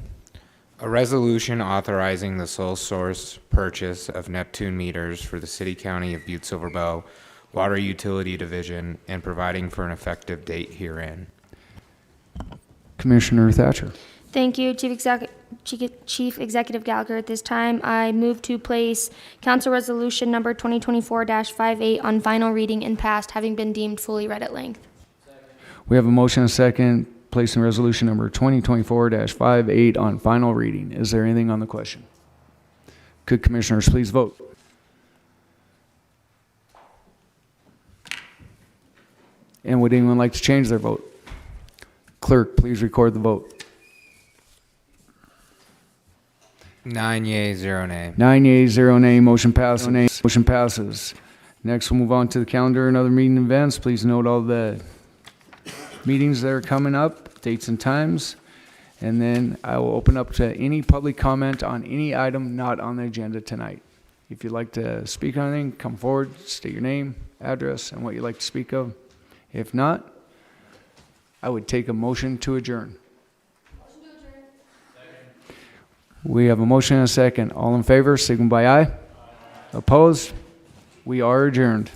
A resolution authorizing the sole source purchase of Neptune meters for the City County of Butte-Silver Bow Water Utility Division and providing for an effective date herein. Commissioner Thatcher. Thank you, Chief Executive Gallagher. At this time, I move to place Council Resolution number 2024-58 on final reading and passed, having been deemed fully read at length. We have a motion and a second, placing resolution number 2024-58 on final reading. Is there anything on the question? Could commissioners please vote? And would anyone like to change their vote? Clerk, please record the vote. 9 yeas, 0 nay. 9 yeas, 0 nay. Motion passes. Motion passes. Next, we'll move on to the calendar and other meeting events. Please note all the meetings that are coming up, dates and times. And then I will open up to any public comment on any item not on the agenda tonight. If you'd like to speak on anything, come forward, state your name, address, and what you'd like to speak of. If not, I would take a motion to adjourn. Motion to adjourn. Second. We have a motion and a second. All in favor, signal by aye. Opposed? We are adjourned.